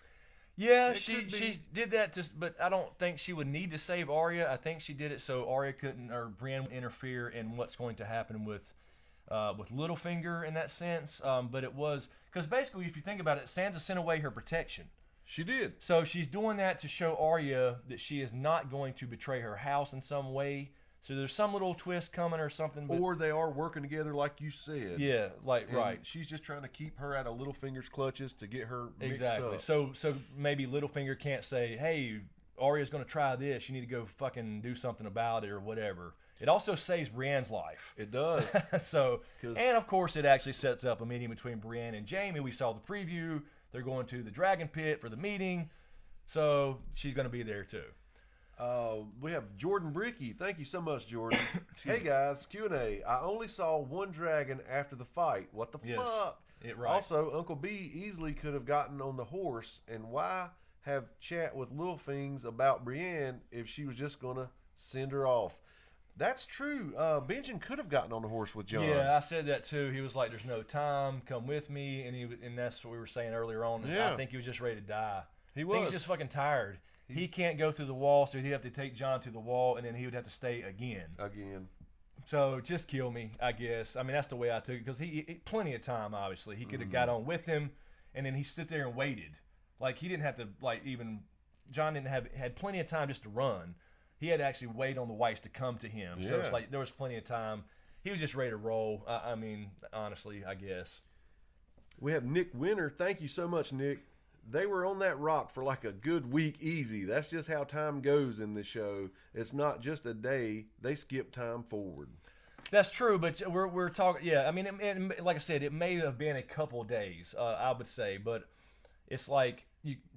Yeah, she did that, but I don't think she would need to save Arya. I think she did it so Arya couldn't, or Brienne would interfere in what's going to happen with Littlefinger in that sense. But it was, because basically if you think about it, Sansa sent away her protection. She did. So she's doing that to show Arya that she is not going to betray her house in some way. So there's some little twist coming or something. But, or they are working together like you said. Yeah, like, and right. She's just trying to keep her out of Littlefinger's clutches to get her mixed exactly. up. So maybe Littlefinger can't say, hey, Arya's going to try this. You need to go fucking do something about it or whatever. It also saves Brienne's life. It does. So, and of course it actually sets up a meeting between Brienne and Jaime. We saw the preview. They're going to the Dragon Pit for the meeting. So she's going to be there too. We have Jordan Bricky. Thank you so much, Jordan. Hey guys, Q&A. I only saw one dragon after the fight. What the fuck? Right. Also, Uncle B easily could have gotten on the horse. And why have chat with Littlefings about Brienne if she was just gonna send her off? That's true. Benjen could have gotten on the horse with Jon. Yeah, I said that too. He was like, "There's no time. Come with me," and that's what we were saying earlier on. Yeah. I think he was just ready to die. He I think was he's just fucking tired. He can't go through the wall, so he'd have to take Jon to the wall, and then he would have to stay again. So just kill me, I guess. I mean, that's the way I took it, because he plenty of time, obviously. He could have got on with him, and then he stood there and waited. Like, he didn't have to, like, even... Jon had plenty of time just to run. He had to actually wait on the whites to come to him. Yeah. So it's like there was plenty of time. He was just ready to roll. I mean, honestly, I guess. We have Nick Winter. Thank you so much, Nick. They were on that rock for like a good week easy. That's just how time goes in the show. It's not just a day. They skip time forward. That's true, but we're talking. Yeah, I mean, like I said, it may have been a couple days. I would say, but it's like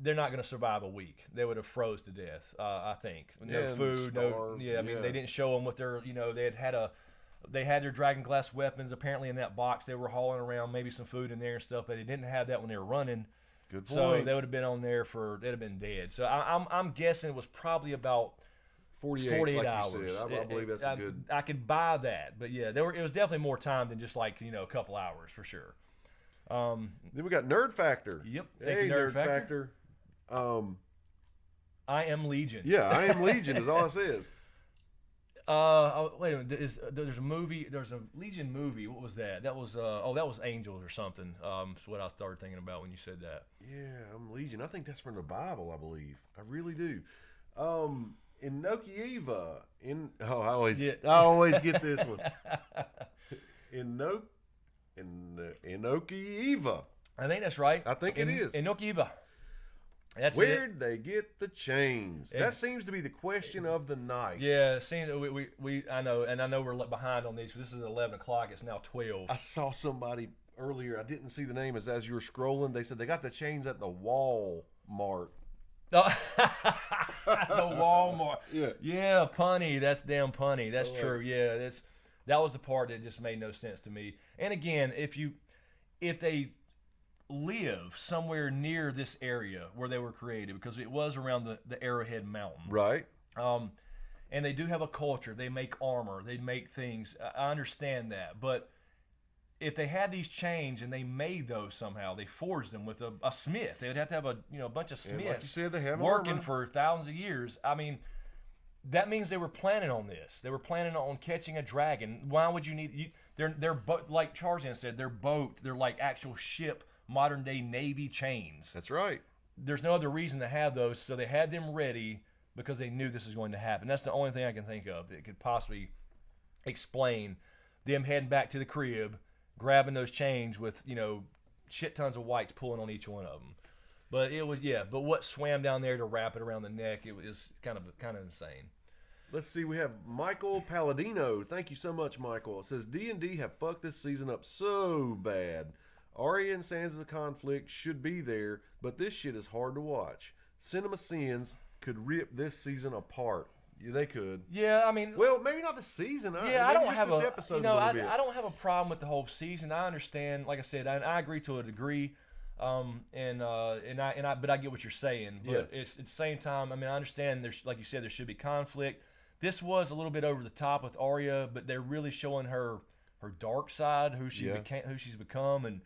they're not going to survive a week. They would have froze to death. I think no food, no. Yeah, I mean, they didn't show them what their. They had their dragon glass weapons apparently in that box. They were hauling around, maybe some food in there and stuff, but they didn't have that when they were running. Good point. So they would have been on there they'd have been dead. So I'm guessing it was probably about 48 like hours. You said. I believe that's good. I could buy that, but yeah, it was definitely more time than just like a couple hours for sure. Then we got Nerd Factor. Yep. Thank you, Nerd Factor. I am Legion. Yeah, I am Legion is all it says. Wait a minute. There's a movie. There's a Legion movie. What was that? That was that was Angels or something. That's what I started thinking about when you said that. Yeah, I'm Legion. I think that's from the Bible. I believe. I really do. Inokieva. I always get this one. Inokieva. I think that's right. I think it is. Inokieva. That's Where'd they get the chains? That seems to be the question of the night. Yeah, I know, and I know we're behind on these. This is 11 o'clock. It's now 12. I saw somebody earlier. I didn't see the name as you were scrolling. They said they got the chains at the Walmart. The Walmart. Yeah, punny. That's damn punny. That's true. Yeah, that was the part that just made no sense to me. And again, if they live somewhere near this area where they were created, because it was around the Arrowhead Mountain, right? And they do have a culture. They make armor. They make things. I understand that, but if they had these chains and they made those somehow, they forged them with a smith. They would have to have a bunch of smiths like you said, they have working armor for thousands of years. I mean, that means they were planning on this. They were planning on catching a dragon. Why would you need? They're like Tarzan said. They're like actual ship, modern day Navy chains. That's right. There's no other reason to have those, so they had them ready because they knew this was going to happen. That's the only thing I can think of that could possibly explain them heading back to the crib, grabbing those chains with, shit tons of whites pulling on each one of them. But but what swam down there to wrap it around the neck, it was kind of insane. Let's see, we have Michael Palladino. Thank you so much, Michael. It says, D&D have fucked this season up so bad. Arya and Sansa's conflict should be there, but this shit is hard to watch. Cinema Sins could rip this season apart. Yeah, they could. Yeah, I mean, well, maybe not the season. I don't have this episode. I don't have a problem with the whole season. I understand. Like I said, I agree to a degree. But I get what you're saying. But it's at the same time. I mean, I understand. There's, like you said, there should be conflict. This was a little bit over the top with Arya, but they're really showing her dark side, who she's become, and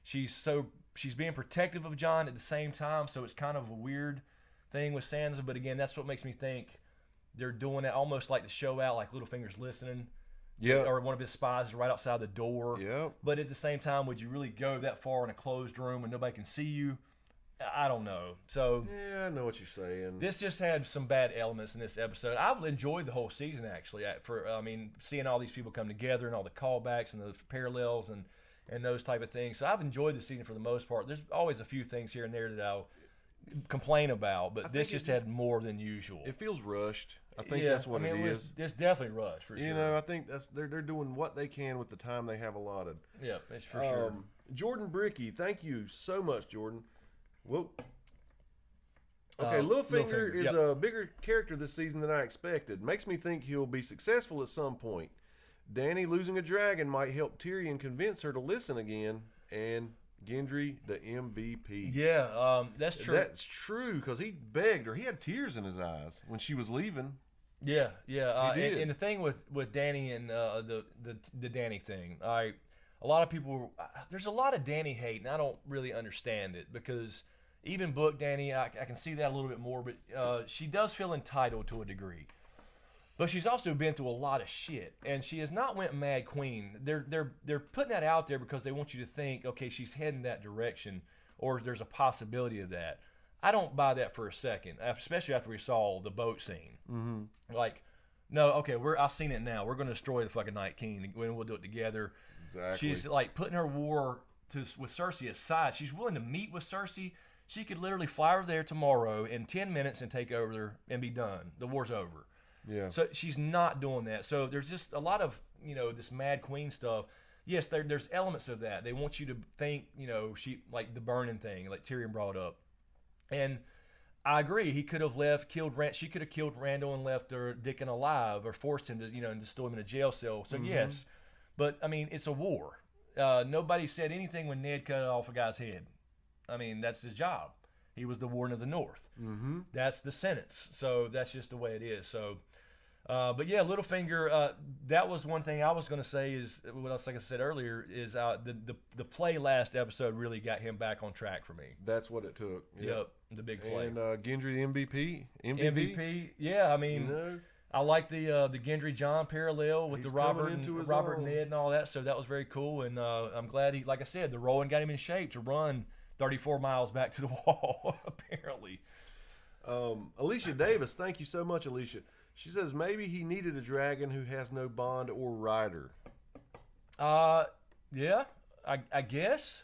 she's being protective of Jon at the same time. So it's kind of a weird thing with Sansa. But again, that's what makes me think they're doing it almost like to show out, like Littlefinger's listening. Yeah. Or one of his spies is right outside the door. Yeah. But at the same time, would you really go that far in a closed room when nobody can see you? I don't know. So yeah, I know what you're saying. This just had some bad elements in this episode. I've enjoyed the whole season, actually. Seeing all these people come together and all the callbacks and the parallels and those type of things. So I've enjoyed the season for the most part. There's always a few things here and there that I'll complain about, but this just had more than usual. It feels rushed. I think that's what it is. It's definitely rushed for sure. I think they're doing what they can with the time they have allotted. Yeah, it's for sure. Jordan Bricky, thank you so much, Jordan. Whoa. Okay, Littlefinger is a bigger character this season than I expected. Makes me think he'll be successful at some point. Dany losing a dragon might help Tyrion convince her to listen again, and Gendry the MVP. Yeah, that's true. That's true, because he begged her. He had tears in his eyes when she was leaving. Yeah. And the thing with Dany and the Dany thing, a lot of people, there's a lot of Dany hate, and I don't really understand it, because even book Dany, I can see that a little bit more, but she does feel entitled to a degree. But she's also been through a lot of shit, and she has not went Mad Queen. They're putting that out there because they want you to think, okay, she's heading that direction, or there's a possibility of that. I don't buy that for a second, especially after we saw the boat scene. Mm-hmm. Like, no, okay, I've seen it now. We're going to destroy the fucking Night King, and we'll do it together. Exactly. She's like putting her war with Cersei aside. She's willing to meet with Cersei. She could literally fly over there tomorrow in 10 minutes and take over there and be done. The war's over. Yeah. So she's not doing that. So there's just a lot of, this Mad Queen stuff. Yes, there's elements of that. They want you to think, she, like the burning thing, like Tyrion brought up. And I agree. He could have she could have killed Randall and left her Dickon alive, or forced him to, and just throw him in a jail cell. So yes, but I mean, it's a war. Nobody said anything when Ned cut off a guy's head. I mean, that's his job. He was the Warden of the North. Mm-hmm. That's the sentence. So that's just the way it is. So, but yeah, Littlefinger. That was one thing I was going to say is what I said earlier is the play last episode really got him back on track for me. That's what it took. Yep, the big play. And Gendry MVP. MVP. Yeah, I mean, I like the Gendry Jon parallel with the Robert and Ned and all that. So that was very cool, and I'm glad he, like I said, the Rowan got him in shape to run 34 miles back to the wall. Apparently. Alicia Davis, thank you so much, Alicia. She says maybe he needed a dragon who has no bond or rider. Yeah, I guess.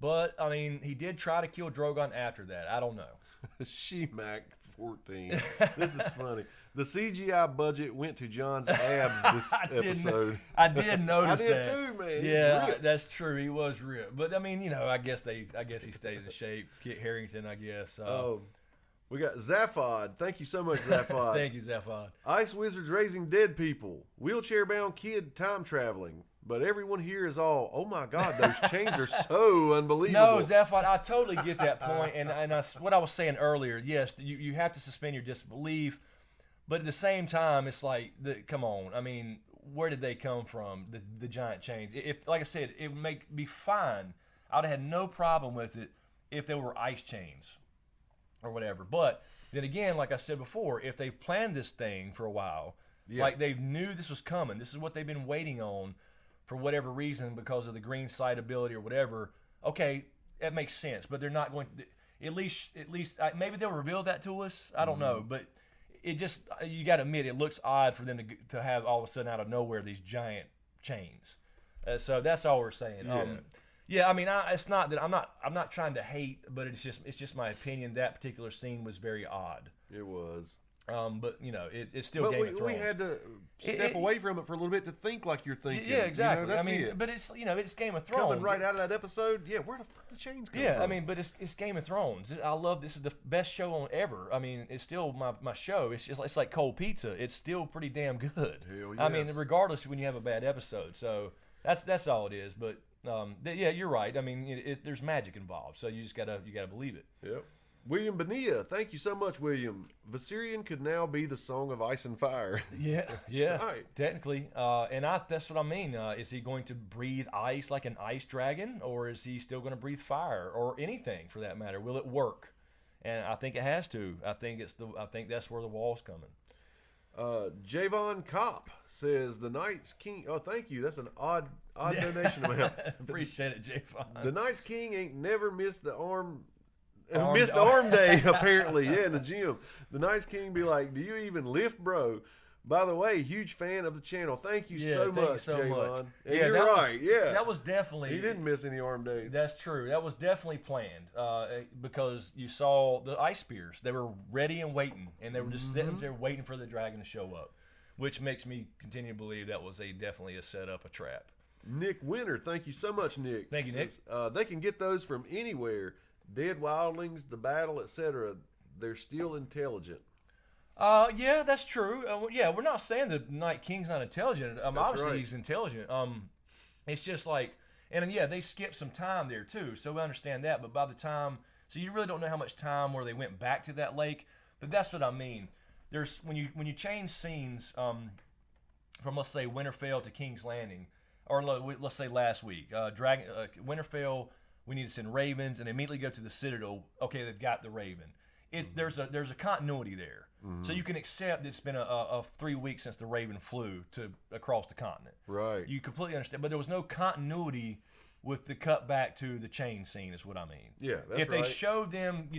But, I mean, he did try to kill Drogon after that. I don't know. She-Mac 14. This is funny. The CGI budget went to John's abs this episode. I did notice I did that. too, man. Yeah, that's true. He was ripped. But I mean, you know, I guess he stays in shape. Kit Harington, I guess. We got Zaphod. Thank you so much, Zaphod. Thank you, Zaphod. Ice wizards raising dead people. Wheelchair-bound kid time traveling. But everyone here is all, oh my God, those chains are so unbelievable. No, Zaphod, I totally get that point. And what I was saying earlier, yes, you have to suspend your disbelief. But at the same time, it's like, come on. I mean, where did they come from, the giant chains? If, like I said, it would be fine. I would have had no problem with it if there were ice chains or whatever. But then again, like I said before, if they planned this thing for a while, like they knew this was coming, this is what they've been waiting on for whatever reason because of the green sight ability or whatever, okay, that makes sense. But they're not going to, at least maybe they'll reveal that to us. I don't know. But it just, you got to admit, it looks odd for them to have all of a sudden out of nowhere these giant chains. So that's all we're saying. Yeah, I mean, it's not that I'm not trying to hate, but it's just my opinion. That particular scene was very odd. It was. But you know, it's still Game of Thrones. We had to step away from it for a little bit to think like you're thinking. Yeah, exactly. You know, that's it. But it's Game of Thrones. Coming right out of that episode, where the fuck the chains come from? Yeah, I mean, but it's Game of Thrones. I love this is the best show on ever. I mean, it's still my show. It's like cold pizza. It's still pretty damn good. Hell yes. I mean, regardless when you have a bad episode. So that's all it is. But yeah, you're right. I mean, there's magic involved, so you just gotta believe it. Yep. William Bonilla, thank you so much, William. Viserion could now be the Song of Ice and Fire. Yeah, right. Technically. And that's what I mean. Is he going to breathe ice like an ice dragon, or is he still going to breathe fire, or anything for that matter? Will it work? And I think it has to. I think that's where the wall's coming. Javon Kopp says the Night's King. Oh, thank you. That's an odd donation amount. Appreciate it, Javon. The Night's King ain't never missed the arm day, apparently. Yeah, in the gym. The Night's King be like, do you even lift, bro? By the way, huge fan of the channel. Thank you so much, Javon. And you're right. That was definitely. He didn't miss any arm days. That's true. That was definitely planned because you saw the ice spears. They were ready and waiting, and they were just sitting there waiting for the dragon to show up, which makes me continue to believe that was definitely a setup, a trap. Nick Winter, thank you so much, Nick. Thank you, Nick. They can get those from anywhere. Dead wildlings, the battle, etc. They're still intelligent. Yeah, that's true. Yeah, we're not saying the Night King's not intelligent. Obviously, right. He's intelligent. It's just like, and yeah, they skipped some time there too, so we understand that. But by the time, so you really don't know how much time where they went back to that lake. But that's what I mean. There's when you change scenes from let's say Winterfell to King's Landing, or let's say last week, Winterfell. We need to send ravens, and immediately go to the Citadel. Okay, they've got the raven. There's a continuity there, so you can accept that it's been a 3 weeks since the raven flew across the continent. Right. You completely understand, but there was no continuity with the cut back to the chain scene. Is what I mean. Yeah, that's if they showed them,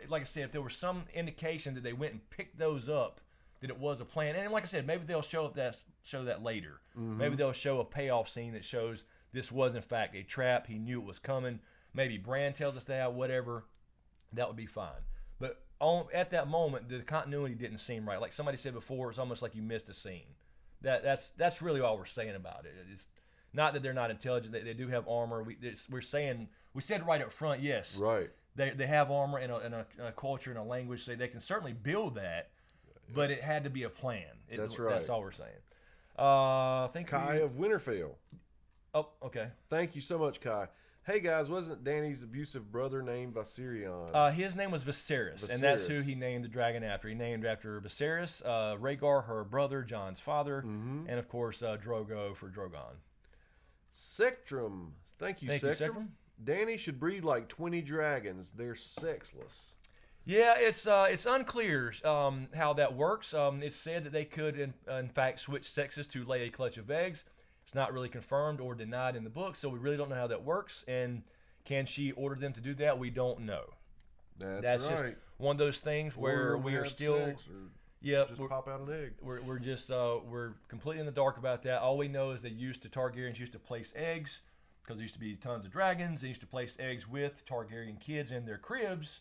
like I said, if there was some indication that they went and picked those up, that it was a plan, and like I said, maybe they'll show that later. Maybe they'll show a payoff scene that shows. This was, in fact, a trap. He knew it was coming. Maybe Bran tells us that, whatever. That would be fine. But at that moment, the continuity didn't seem right. Like somebody said before, it's almost like you missed a scene. That's really all we're saying about it. It's not that they're not intelligent. They do have armor. We said right up front, yes. Right. They have armor in a culture and a language, so they can certainly build that, but it had to be a plan. That's right. That's all we're saying. I think Kai of Winterfell. Oh, okay. Thank you so much, Kai. Hey guys, wasn't Dany's abusive brother named Viserion? His name was Viserys, and that's who he named the dragon after. He named after Viserys, Rhaegar, her brother, Jon's father, and of course Drogo for Drogon. Sectrum, thank you, Sectrum. Dany should breed like 20 dragons. They're sexless. Yeah, it's unclear how that works. It's said that they could, in fact, switch sexes to lay a clutch of eggs. It's not really confirmed or denied in the book, so we really don't know how that works. And can she order them to do that? We don't know. That's right. Just one of those things where we are still, just pop out an egg. We're just we're completely in the dark about that. All we know is Targaryens used to place eggs because there used to be tons of dragons. They used to place eggs with Targaryen kids in their cribs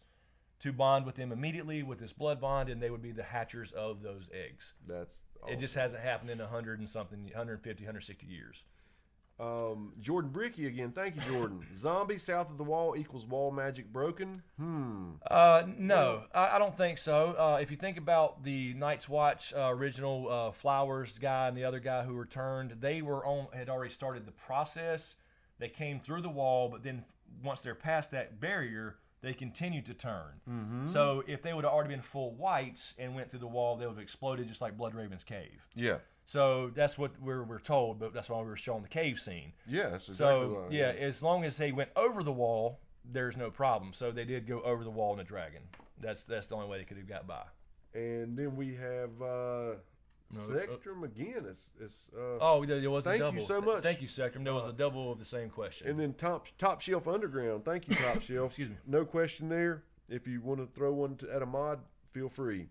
to bond with them immediately with this blood bond, and they would be the hatchers of those eggs. That's awesome. It just hasn't happened in 100 and something, 150, 160 years. Jordan Bricky again. Thank you, Jordan. Zombie south of the wall equals wall magic broken? No, I don't think so. If you think about the Night's Watch original Flowers guy and the other guy who returned, they had already started the process. They came through the wall, but then once they're past that barrier, they continued to turn. So if they would have already been full whites and went through the wall, they would have exploded just like Bloodraven's cave. Yeah. So that's what we're told, but that's why we were showing the cave scene. Yeah, that's exactly so, why. yeah, as long as they went over the wall, there's no problem. So they did go over the wall in the dragon. That's the only way they could have got by. And then we have Sectrum again. It's there was a double. Thank you so much. Thank you, Sectrum. There was a double of the same question. And then Top Shelf Underground. Thank you, Top Shelf. Excuse me. No question there. If you want to throw one at a mod, feel free.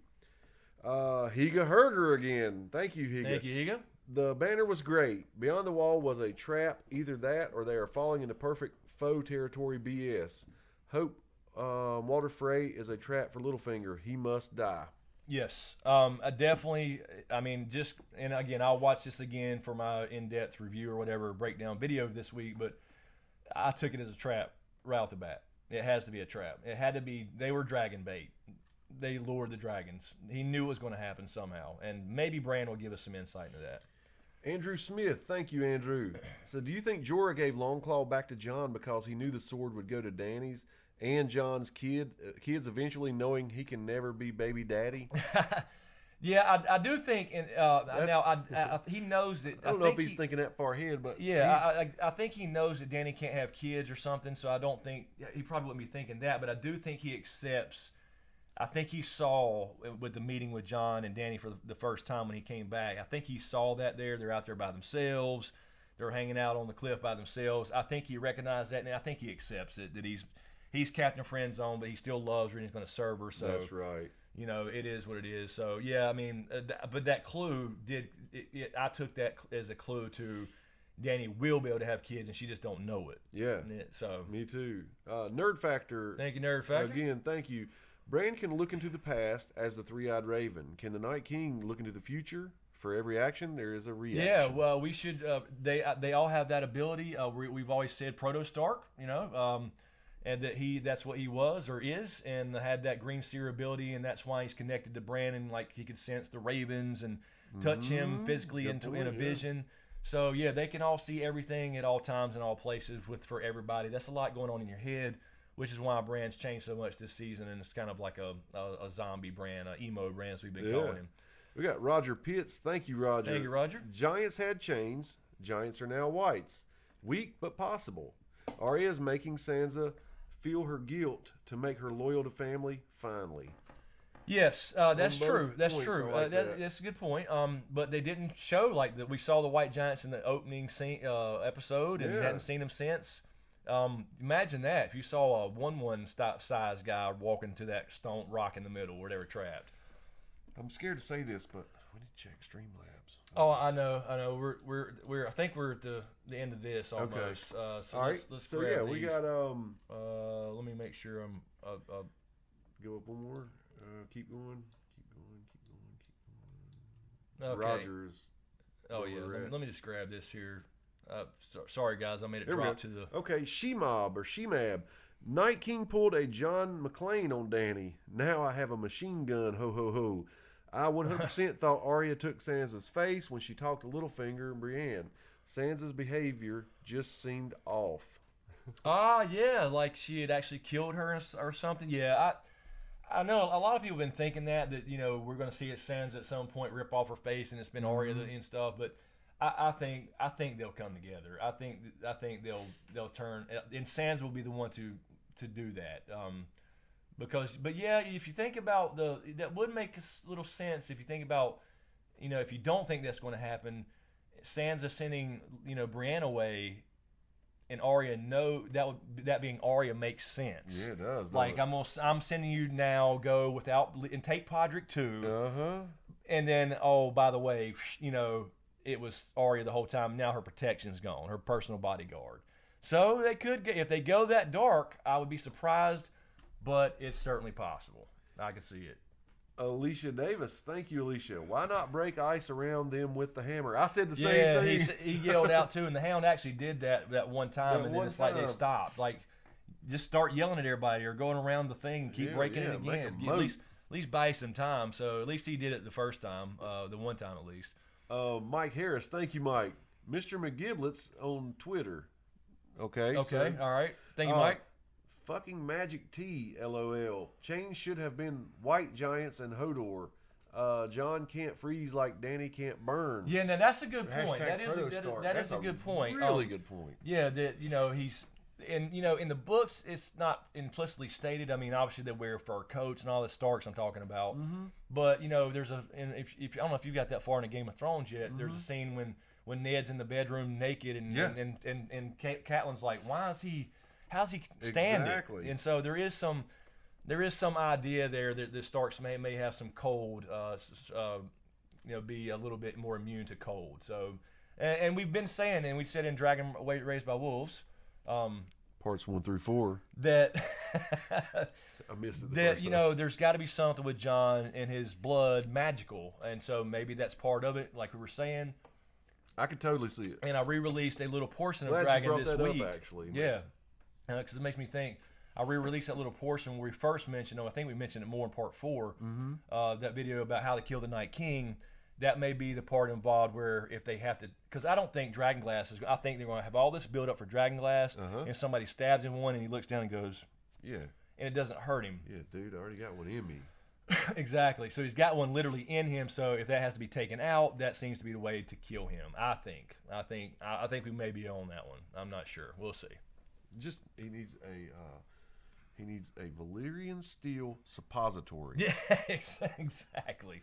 Higa Herger again. Thank you, Higa. Thank you, Higa. The banner was great. Beyond the Wall was a trap. Either that or they are falling into perfect faux territory BS. Hope Walter Frey is a trap for Littlefinger. He must die. Yes. I definitely, and again, I'll watch this again for my in-depth review or whatever breakdown video this week, but I took it as a trap right off the bat. It has to be a trap. It had to be, they were dragon bait. They lured the dragons. He knew it was going to happen somehow, and maybe Bran will give us some insight into that. Andrew Smith, thank you, Andrew. So, do you think Jorah gave Longclaw back to Jon because he knew the sword would go to Dany's and Jon's kids eventually, knowing he can never be baby daddy? Yeah, I do think, and now he knows that. I don't know if he's thinking that far ahead, but yeah, I think he knows that Dany can't have kids or something. So I don't think he probably wouldn't be thinking that, but I do think he accepts. I think he saw with the meeting with Jon and Dany for the first time when he came back. I think he saw that there. They're out there by themselves. They're hanging out on the cliff by themselves. I think he recognized that, and I think he accepts it, that he's Captain Friend Zone, but he still loves her and he's going to serve her. So that's right. It is what it is. So yeah, but that clue I took that as a clue to Dany will be able to have kids, and she just don't know it. Yeah. So me too. Nerd Factor. Thank you, Nerd Factor. Again, thank you. Bran can look into the past as the three-eyed raven. Can the Night King look into the future? For every action, there is a reaction. Yeah, well, we should. They all have that ability. We've always said Proto Stark, and that's what he was or is, and had that green seer ability, and that's why he's connected to Bran, and like he could sense the ravens and touch him physically in a vision. So yeah, they can all see everything at all times and all places for everybody. That's a lot going on in your head, which is why Bran's changed so much this season, and it's kind of like a zombie Bran, emo Bran, as we've been calling him. We got Roger Pitts. Thank you, Roger. Thank you, Roger. Giants had chains. Giants are now whites. Weak but possible. Arya is making Sansa feel her guilt to make her loyal to family, finally. Yes, that's true. That's points, true. I like that. That's a good point. But they didn't show like that. We saw the white giants in the opening scene, episode, and hadn't seen them since. Imagine that if you saw a 1/1 size guy walking to that stone rock in the middle where they were trapped. I'm scared to say this, but we need to check Streamlabs. Oh, I know. We're I think we're at the end of this almost. Okay. So all right. Let's so grab yeah, these. we got let me make sure I'm. Go up one more. Keep going. Okay. Rogers. Oh yeah. Let me just grab this here. Sorry guys, I made it There we drop go. to the. Okay, Shemab. Night King pulled a John McClane on Dany. Now I have a machine gun. Ho ho ho. I 100% thought Arya took Sansa's face when she talked to Littlefinger and Brienne. Sansa's behavior just seemed off. Yeah, like she had actually killed her or something. Yeah, I know a lot of people have been thinking that we're going to see it Sansa at some point rip off her face and it's been Arya and stuff, but I think they'll come together. I think they'll turn, and Sansa will be the one to do that. But yeah, if you think about that would make a little sense if you think about, if you don't think that's going to happen, Sansa sending Brienne away, and Arya that being Arya makes sense. Yeah, it does. Like I'm sending you now, go without and take Podrick too. And then by the way, it was Arya the whole time. Now her protection's gone, her personal bodyguard. So they could, if they go that dark, I would be surprised but it's certainly possible. I can see it. Alicia Davis, thank you, Alicia. Why not break ice around them with the hammer? I said the same thing. He yelled out too, and the Hound actually did that one time, and then it's like they stopped. Like, just start yelling at everybody or going around the thing and keep breaking it again. At least buy some time. So at least he did it the first time, the one time at least. Mike Harris, thank you, Mike. Mr. McGiblets on Twitter. Okay, so, all right. Thank you, Mike. Fucking Magic T, LOL. Chains should have been White Giants and Hodor. John can't freeze like Danny can't burn. Yeah, now that's a good point. That is a good point. Really good point. Yeah, that he's and in the books it's not implicitly stated. I mean, obviously they wear fur coats and all the Starks I'm talking about. But there's if I don't know if you got that far in the Game of Thrones yet. There's a scene when Ned's in the bedroom naked and Catelyn's like, how's he standing? Exactly. And so there is some idea there that the Starks may have some cold, be a little bit more immune to cold. So, and we've been saying, and we said in Dragon Raised by Wolves, parts 1 through 4, that I missed it. There's got to be something with Jon and his blood magical, and so maybe that's part of it. Like we were saying, I could totally see it. And I re-released a little portion of Glad Dragon you brought this that week. Up, actually, yeah. Because it makes me think. I re-released that little portion where we first mentioned. I think we mentioned it more in part 4. That video about how to kill the Night King. That may be the part involved where if they have to, because I don't think Dragonglass is. I think they're going to have all this build up for Dragonglass, and somebody stabs him one, and he looks down and goes, yeah, and it doesn't hurt him. Yeah, dude, I already got one in me. Exactly. So he's got one literally in him. So if that has to be taken out, that seems to be the way to kill him. I think we may be on that one. I'm not sure. We'll see. Just he needs a Valyrian steel suppository. Yeah, exactly.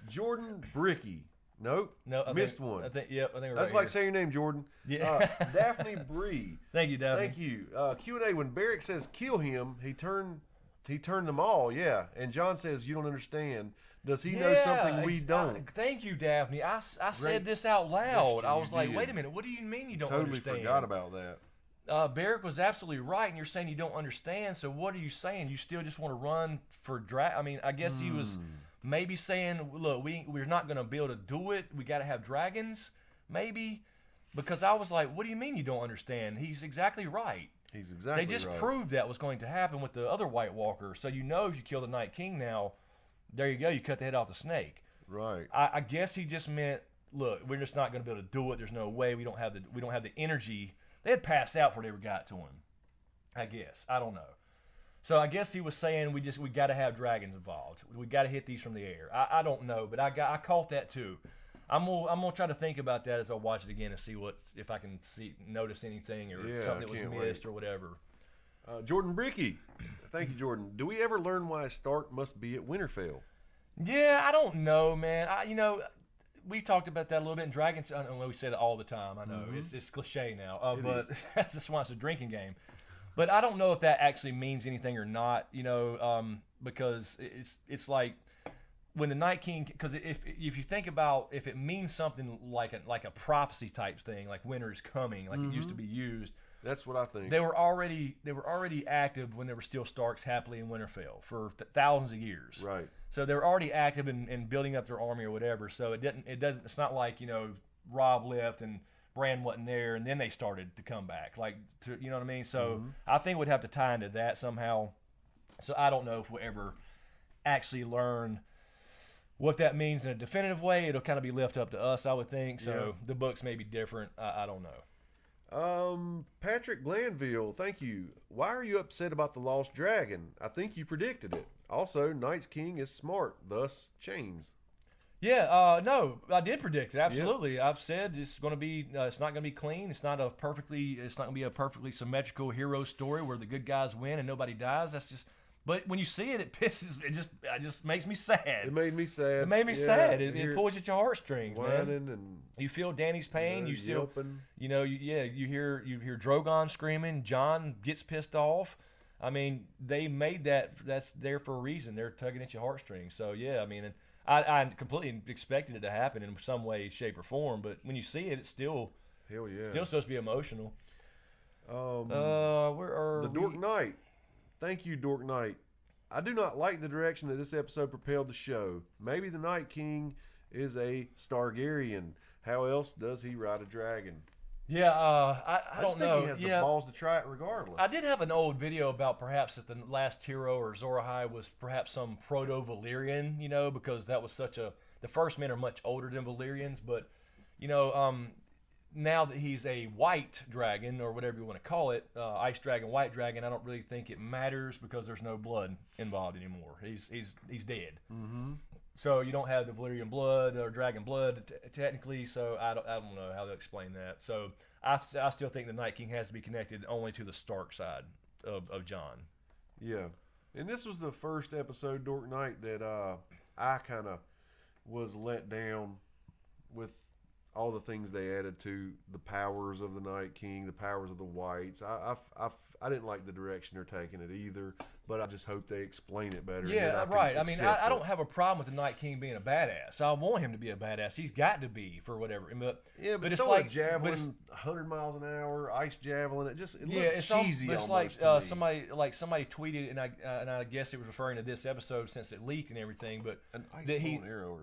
Jordan Bricky. Nope. No, missed one. I think we're That's right like here. saying your name, Jordan. Yeah. Daphne Bree. Thank you, Daphne. Thank you. Q&A, when Barrick says kill him, he turned them all, yeah. And John says you don't understand. Does he know something we don't? Thank you, Daphne. I said this out loud. I was like, wait a minute, what do you mean you don't understand? Totally forgot about that. Barrick was absolutely right, and you're saying you don't understand, so what are you saying? You still just want to run for I mean, I guess he was maybe saying, look, we're not going to be able to do it. We got to have dragons, maybe? Because I was like, what do you mean you don't understand? He's exactly right. He's exactly right. They just proved that was going to happen with the other White Walker, so if you kill the Night King now, there you go, you cut the head off the snake. Right. I guess he just meant, look, we're just not going to be able to do it. There's no way. We don't have the energy. They had passed out before they ever got to him. I guess. I don't know. So I guess he was saying we got to have dragons involved. We got to hit these from the air. I don't know, but I caught that too. I'm gonna try to think about that as I watch it again and see if I can notice anything or something that was missed or whatever. Jordan Bricky, thank you, Jordan. Do we ever learn why Stark must be at Winterfell? Yeah, I don't know, man. We talked about that a little bit in Dragons. I know we say that all the time. I know it's cliche now, but that's just why it's a drinking game. But I don't know if that actually means anything or not. Because it's like when the Night King. Because if you think about if it means something like a prophecy type thing, like winter is coming, like it used to be used. That's what I think. They were already active when there were still Starks happily in Winterfell for thousands of years. Right. So they're already active in building up their army or whatever. So it's not like Robb left and Bran wasn't there and then they started to come back. You know what I mean? So I think we'd have to tie into that somehow. So I don't know if we'll ever actually learn what that means in a definitive way. It'll kind of be left up to us, I would think. So the books may be different. I don't know. Patrick Glanville, thank you. Why are you upset about the Lost Dragon? I think you predicted it. Also, Night's King is smart, thus chains. Yeah, no, I did predict it. Absolutely, yep. I've said it's going to be. It's not going to be clean. It's not going to be a perfectly symmetrical hero story where the good guys win and nobody dies. That's just. But when you see it, it just makes me sad. It made me sad. It made me sad. It pulls at your heartstrings, man. And you feel Danny's pain. You feel, yelping. You hear Drogon screaming. Jon gets pissed off. I mean, they made that. That's there for a reason. They're tugging at your heartstrings. So yeah, I mean, and I completely expected it to happen in some way, shape, or form. But when you see it, it's still hell yeah, still supposed to be emotional. Where are the Dork Knight? Thank you, Dork Knight. I do not like the direction that this episode propelled the show. Maybe the Night King is a Targaryen. How else does he ride a dragon? Yeah, I don't know. He has the balls to try it regardless. I did have an old video about perhaps that the last hero or Azor Ahai was perhaps some proto-Valyrian, because that was the first men are much older than Valyrians, but, now that he's a white dragon, or whatever you want to call it, ice dragon, white dragon, I don't really think it matters because there's no blood involved anymore. He's dead. Mm-hmm. So you don't have the Valyrian blood or dragon blood technically. So I don't know how to explain that. So I still think the Night King has to be connected only to the Stark side of Jon. Yeah, and this was the first episode, Dork Knight, that I kind of was let down with all the things they added to the powers of the Night King, the powers of the Whites. I didn't like the direction they're taking it either, but I just hope they explain it better. Yeah, right. I mean, I don't have a problem with the Night King being a badass. I want him to be a badass. He's got to be for whatever. But it's like javelin, 100 miles an hour, ice javelin. It looks cheesy. It's almost like somebody tweeted, and I guess it was referring to this episode since it leaked and everything. But an ice bow and arrow or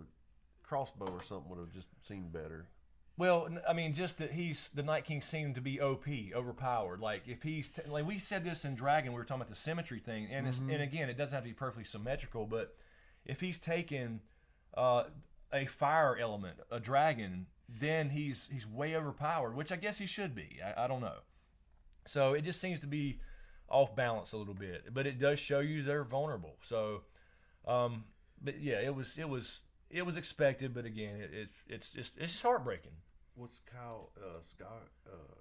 crossbow or something would have just seemed better. Well, I mean, just that the Night King seemed to be OP, overpowered. Like if he's like we said this in Dragon, we were talking about the symmetry thing, and and again, it doesn't have to be perfectly symmetrical, but if he's taken a fire element, a dragon, then he's way overpowered, which I guess he should be. I don't know. So it just seems to be off balance a little bit, but it does show you they're vulnerable. So, but yeah, it was expected, but again, it's just heartbreaking. What's Kyle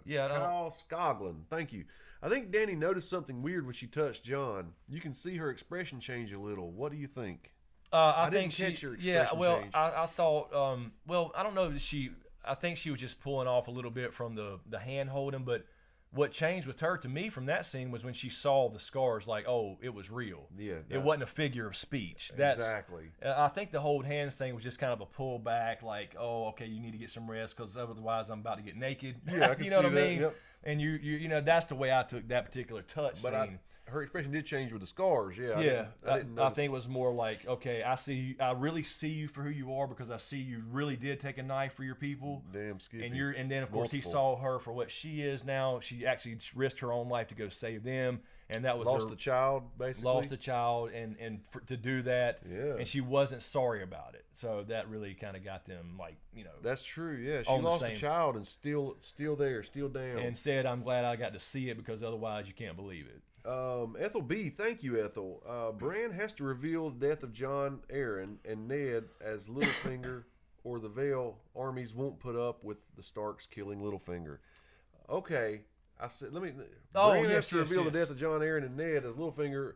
Kyle Skoglund? Thank you. I think Danny noticed something weird when she touched Jon. You can see her expression change a little. What do you think? I didn't think catch her expression change. I thought. I don't know that I think she was just pulling off a little bit from the hand holding, but what changed with her to me from that scene was when she saw the scars, like, oh, it was real. Yeah. It wasn't a figure of speech. Exactly. I think the hold hands thing was just kind of a pullback, like, oh, okay, you need to get some rest because otherwise I'm about to get naked. Yeah, I can you know see what I that. mean? Yep. And you know, that's the way I took that particular touch scene. Her expression did change with the scars. Yeah. I think it was more like, okay, I really see you for who you are because I see you really did take a knife for your people. Damn Skippy. And then of course he saw her for what she is now. She actually risked her own life to go save them, and that was lost a child basically. Lost a child, and to do that, and she wasn't sorry about it. So that really kind of got them, like, you know. That's true. Yeah, she lost a child and still there, still down. And said, "I'm glad I got to see it because otherwise you can't believe it." Ethel B, thank you, Ethel. Bran has to reveal the death of Jon Arryn and Ned as Littlefinger, or the Vale armies won't put up with the Starks killing Littlefinger. Okay, I said, Bran has to reveal the death of Jon Arryn and Ned as Littlefinger,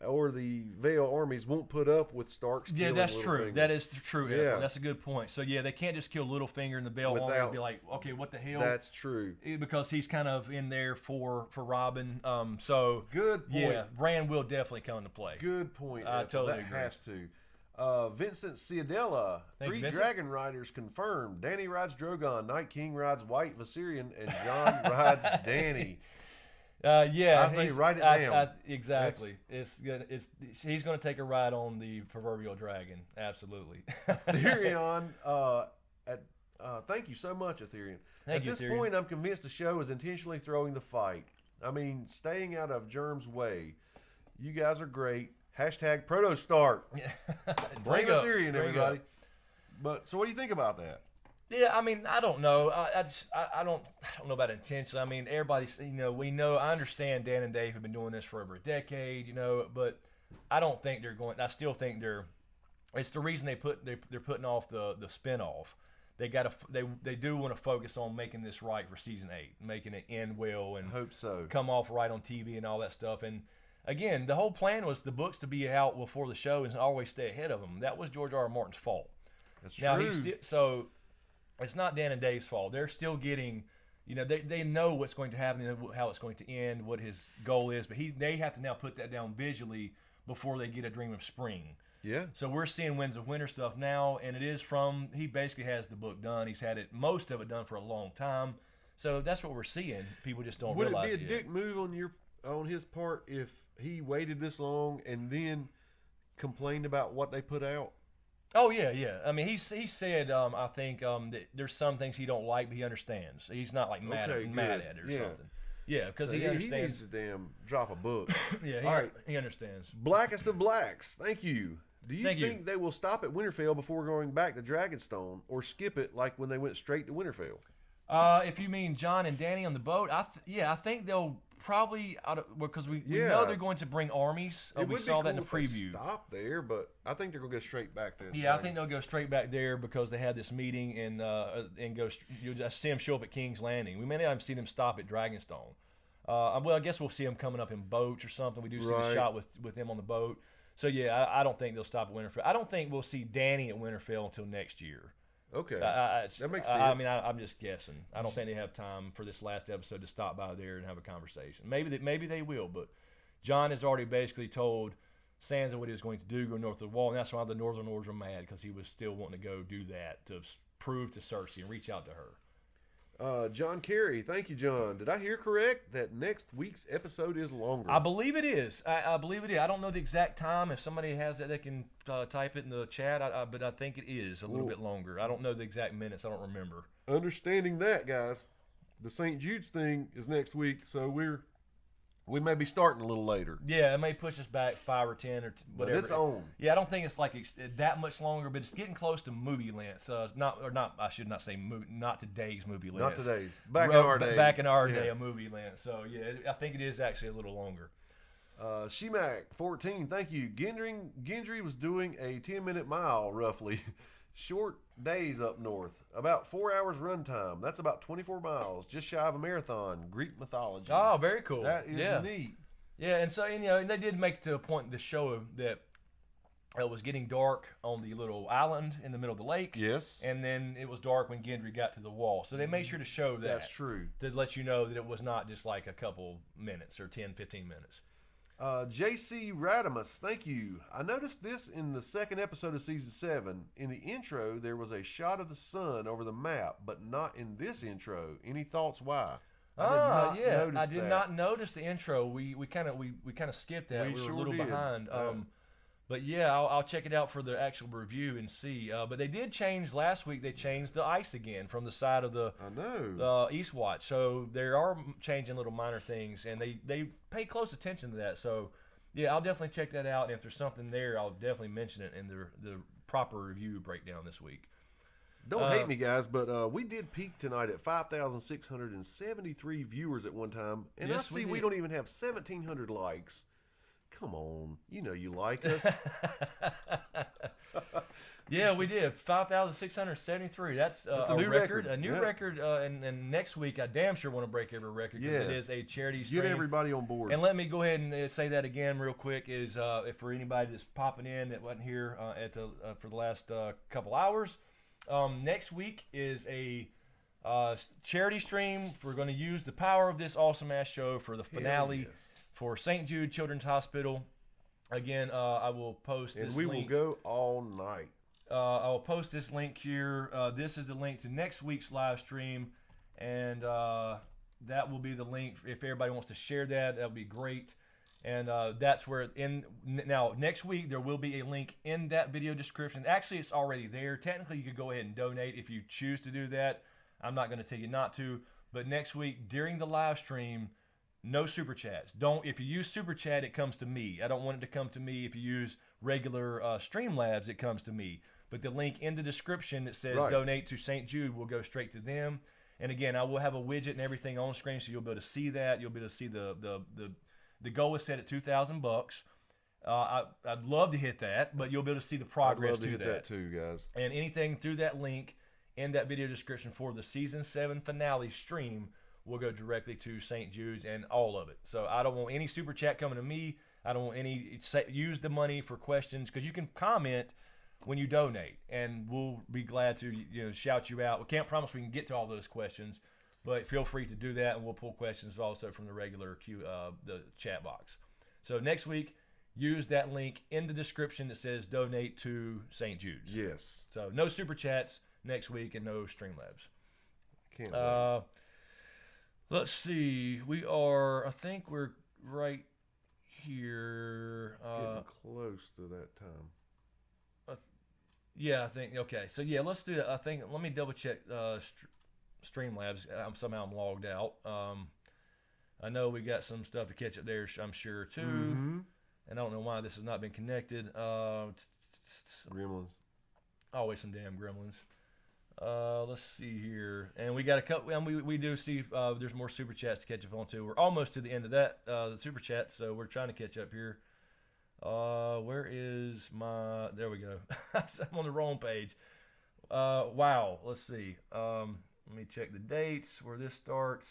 or the Vale armies won't put up with Starks killing Littlefinger. Yeah, that's true. That is true, Ethel. Yeah. That's a good point. So, yeah, they can't just kill Littlefinger and the Vale army and be like, okay, what the hell? That's true. Because he's kind of in there for Robin. So, good point. Yeah, Bran will definitely come into play. Good point, I totally agree. That has to. Vincent Ciadella, three Dragon Riders confirmed. Danny rides Drogon, Night King rides White Viserion, and Jon rides Danny. Yeah, I think write it down. Exactly. It's good. He's going to take a ride on the proverbial dragon. Absolutely. Tyrion. Thank you so much, Ethereum. At this point, I'm convinced the show is intentionally throwing the fight. I mean, staying out of Germ's way. You guys are great. Hashtag Protostart. Bring Ethereum, everybody. But so, what do you think about that? Yeah, I mean, I don't know. I don't know about intention. I mean, everybody's, I understand Dan and Dave have been doing this for over a decade, but I don't think they're going. I still think it's the reason they're putting off the spinoff. They do want to focus on making this right for season 8, making it end well and hope so, come off right on TV and all that stuff. And again, the whole plan was the books to be out before the show and always stay ahead of them. That was George R. R. Martin's fault. That's true. So it's not Dan and Dave's fault. They're still getting, they know what's going to happen and how it's going to end, what his goal is, but they have to now put that down visually before they get a Dream of Spring. Yeah. So we're seeing Winds of Winter stuff now, and it is he basically has the book done. He's had most of it done for a long time. So that's what we're seeing. People just don't realize it. Would it be a dick move on your on his part if he waited this long and then complained about what they put out? Oh yeah. I mean, he said I think that there's some things he don't like, but he understands. He's not like mad at it or something. Yeah, because he understands. He needs to damn drop a book. Yeah, he understands. Blackest of Blacks, thank you. Do you think they will stop at Winterfell before going back to Dragonstone, or skip it like when they went straight to Winterfell? If you mean Jon and Dany on the boat, I think they'll probably because we know they're going to bring armies. We saw that in the preview. Stop there, but I think they're going to go straight back there. Yeah, I think they'll go straight back there because they had this meeting and go. You'll just see them show up at King's Landing. We may not even see them stop at Dragonstone. Well, I guess we'll see them coming up in boats or something. We do see a shot with them on the boat. So yeah, I don't think they'll stop at Winterfell. I don't think we'll see Dany at Winterfell until next year. Okay, that makes sense. I mean, I'm just guessing. I don't think they have time for this last episode to stop by there and have a conversation. Maybe they will, but Jon has already basically told Sansa what he was going to do, go north of the wall, and that's why the Northern Lords are mad, because he was still wanting to go do that to prove to Cersei and reach out to her. John Kerry, thank you, John. Did I hear correct that next week's episode is longer? I believe it is. I believe it is. I don't know the exact time. If somebody has that, they can type it in the chat. But I think it is a little bit longer. I don't know the exact minutes. I don't remember. Understanding that, guys, the St. Jude's thing is next week, so we may be starting a little later. Yeah, it may push us back 5 or 10 or whatever. But it's on. Yeah, I don't think it's like that much longer, but it's getting close to movie length. I should not say not today's movie length. Not today's. Back in our day. Back in our day, a movie length. So yeah, I think it is actually a little longer. Shemak 14, thank you. Gendry was doing a 10-minute mile roughly. Short days up north. About 4 hours run time. That's about 24 miles. Just shy of a marathon. Greek mythology. Oh, very cool. That is neat. Yeah, and so and they did make it to a point in the show that it was getting dark on the little island in the middle of the lake. Yes. And then it was dark when Gendry got to the wall. So they made sure to show that. That's true. To let you know that it was not just like a couple minutes or 10, 15 minutes. JC Radimus, thank you. I noticed this in the second episode of season 7. In the intro, there was a shot of the sun over the map, but not in this intro. Any thoughts why? I did not notice the intro. We kind of skipped that. We were a little behind. But yeah, I'll check it out for the actual review and see. But they did change last week. They changed the ice again from the side of the East Watch. So they are changing little minor things, and they pay close attention to that. So yeah, I'll definitely check that out. And if there's something there, I'll definitely mention it in the proper review breakdown this week. Don't hate me, guys, but we did peak tonight at 5,673 viewers at one time, and I see we don't even have 1,700 likes. Come on, you know you like us. Yeah, we did 5,673. That's a new record. A new record. And next week, I damn sure want to break every record because it is a charity stream. Get everybody on board. And let me go ahead and say that again real quick. Is if for anybody that's popping in that wasn't here for the last couple hours, next week is a charity stream. We're going to use the power of this awesome ass show for the finale. For St. Jude Children's Hospital. Again, I will post this link. And we will go all night. I will post this link here. This is the link to next week's live stream. And that will be the link. If everybody wants to share that, that would be great. And that's where, now next week, there will be a link in that video description. Actually, it's already there. Technically, you could go ahead and donate if you choose to do that. I'm not going to tell you not to. But next week, during the live stream, no super chats. If you use super chat, it comes to me. I don't want it to come to me. If you use regular Streamlabs, it comes to me. But the link in the description that says donate to St. Jude will go straight to them. And again, I will have a widget and everything on screen, so you'll be able to see that. You'll be able to see the goal is set at $2,000. I'd love to hit that, but you'll be able to see the progress to that too, guys. And anything through that link in that video description for the season 7 finale stream will go directly to St. Jude's and all of it. So I don't want any super chat coming to me. I don't want any use the money for questions, because you can comment when you donate, and we'll be glad to shout you out. We can't promise we can get to all those questions, but feel free to do that, and we'll pull questions also from the regular the chat box. So next week, use that link in the description that says donate to St. Jude's. Yes. So no super chats next week and no Streamlabs. Can't wait. Let's see. I think we're right here. Getting close to that time. Yeah, I think. Okay, so yeah, let's do that. I think. Let me double check Streamlabs. Somehow I'm logged out. I know we got some stuff to catch up there. I'm sure too. And I don't know why this has not been connected. Gremlins. Always some damn gremlins. Let's see here, and we got a couple. And we do see there's more super chats to catch up on too. We're almost to the end of that the super chat, so we're trying to catch up here. Where is my? There we go. I'm on the wrong page. Wow. Let's see. Let me check the dates where this starts.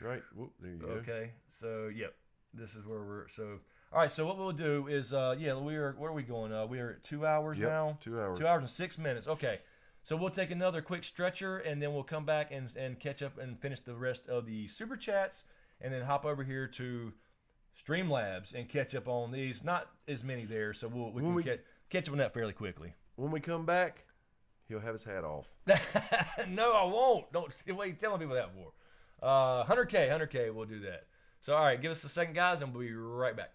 Right. Whoop, there you go. Okay. So yep, this is where we're. So all right. So what we'll do is yeah, where are we going? We are at 2 hours now. 2 hours. 2 hours and 6 minutes. Okay. So we'll take another quick stretcher, and then we'll come back and catch up and finish the rest of the super chats, and then hop over here to Streamlabs and catch up on these. Not as many there, so we can catch up on that fairly quickly. When we come back, he'll have his hat off. No, I won't. Don't. What are you telling people that for? 100K, we'll do that. So, all right, give us a second, guys, and we'll be right back.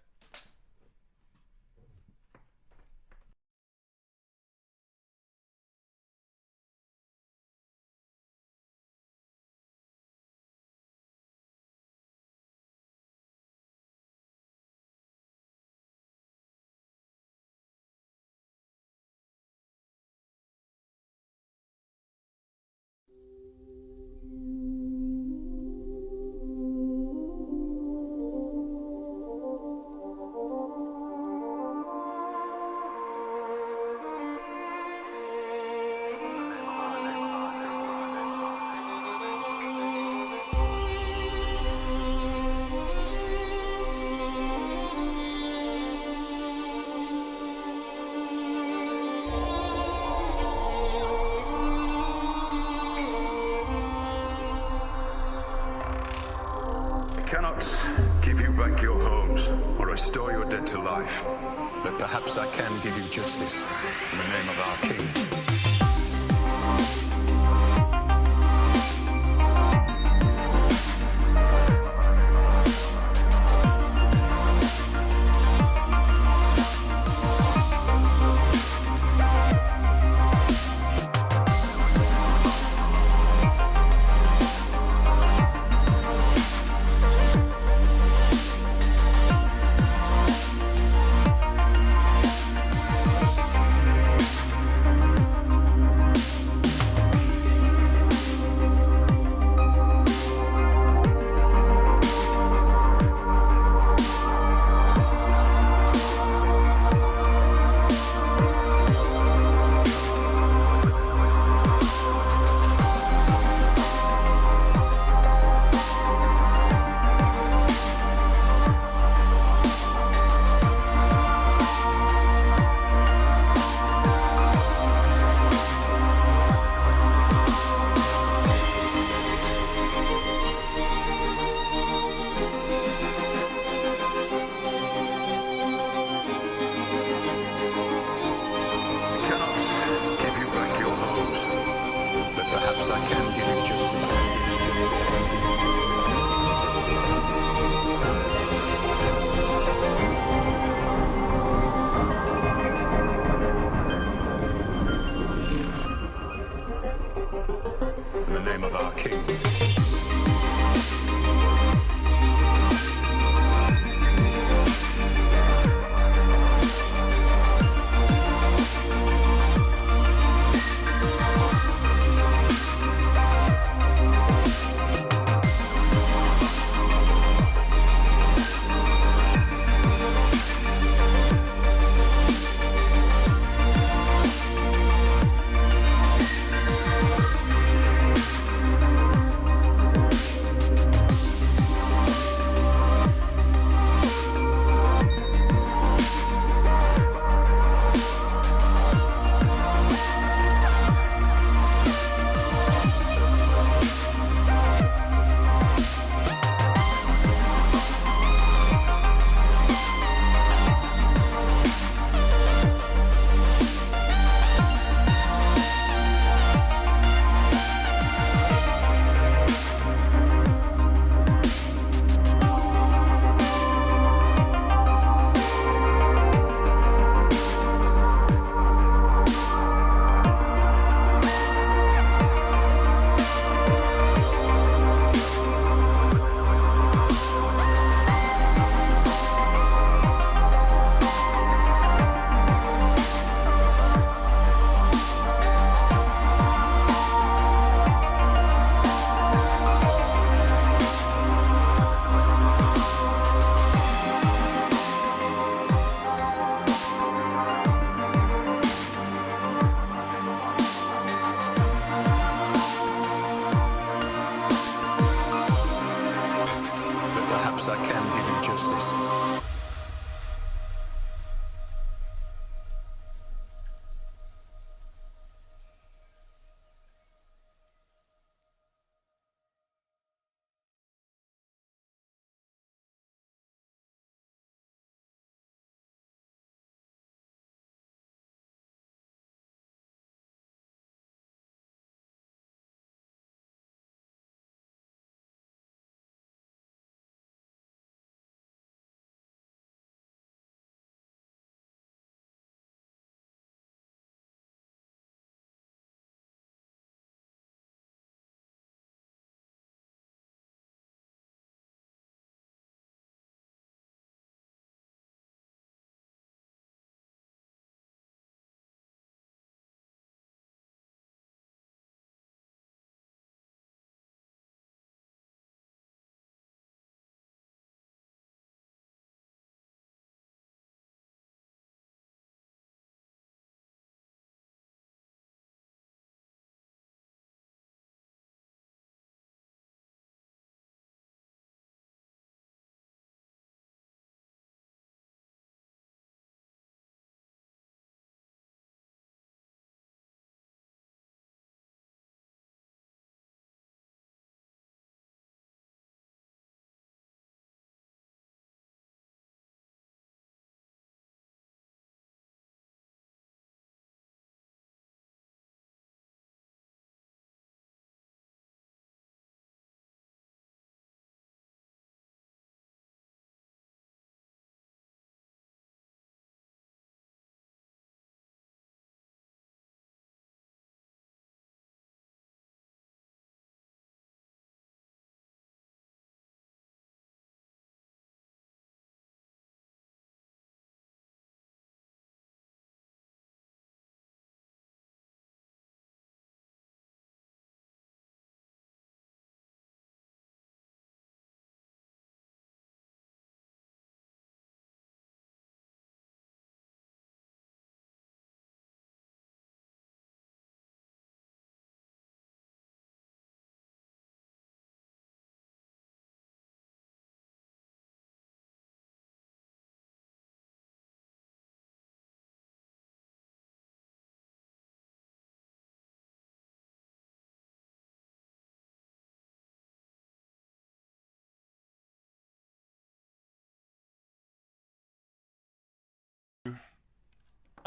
Restore your dead to life. But perhaps I can give you justice in the name of our king. Perhaps I can give you justice.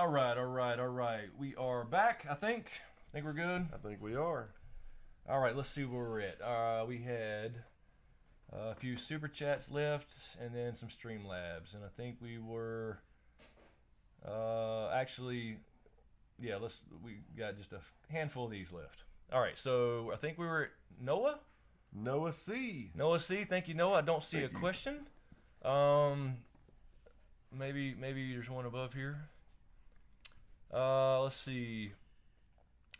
All right. We are back, I think. I think we're good. I think we are. All right, let's see where we're at. We had a few super chats left and then some Streamlabs. And I think we were actually, yeah, we got just a handful of these left. All right, so I think we were at Noah? Noah C. Noah C. Thank you, Noah. I don't see a question. Maybe there's one above here. Let's see.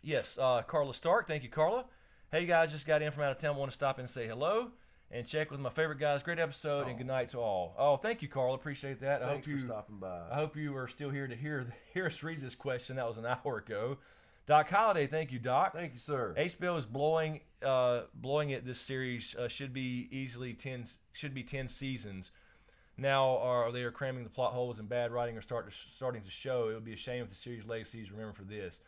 Yes, Carla Stark. Thank you, Carla. Hey guys, just got in from out of town. Want to stop in and say hello and check with my favorite guys. Great episode and good night to all. Oh, thank you, Carla. Appreciate that. Thanks for stopping by. I hope you are still here to hear us read this question. That was an hour ago. Doc Holliday, thank you, Doc. Thank you, sir. HBO is blowing it. This series should be 10 seasons. Now they are cramming the plot holes and bad writing are starting to show. It would be a shame if the series legacy is remembered for this.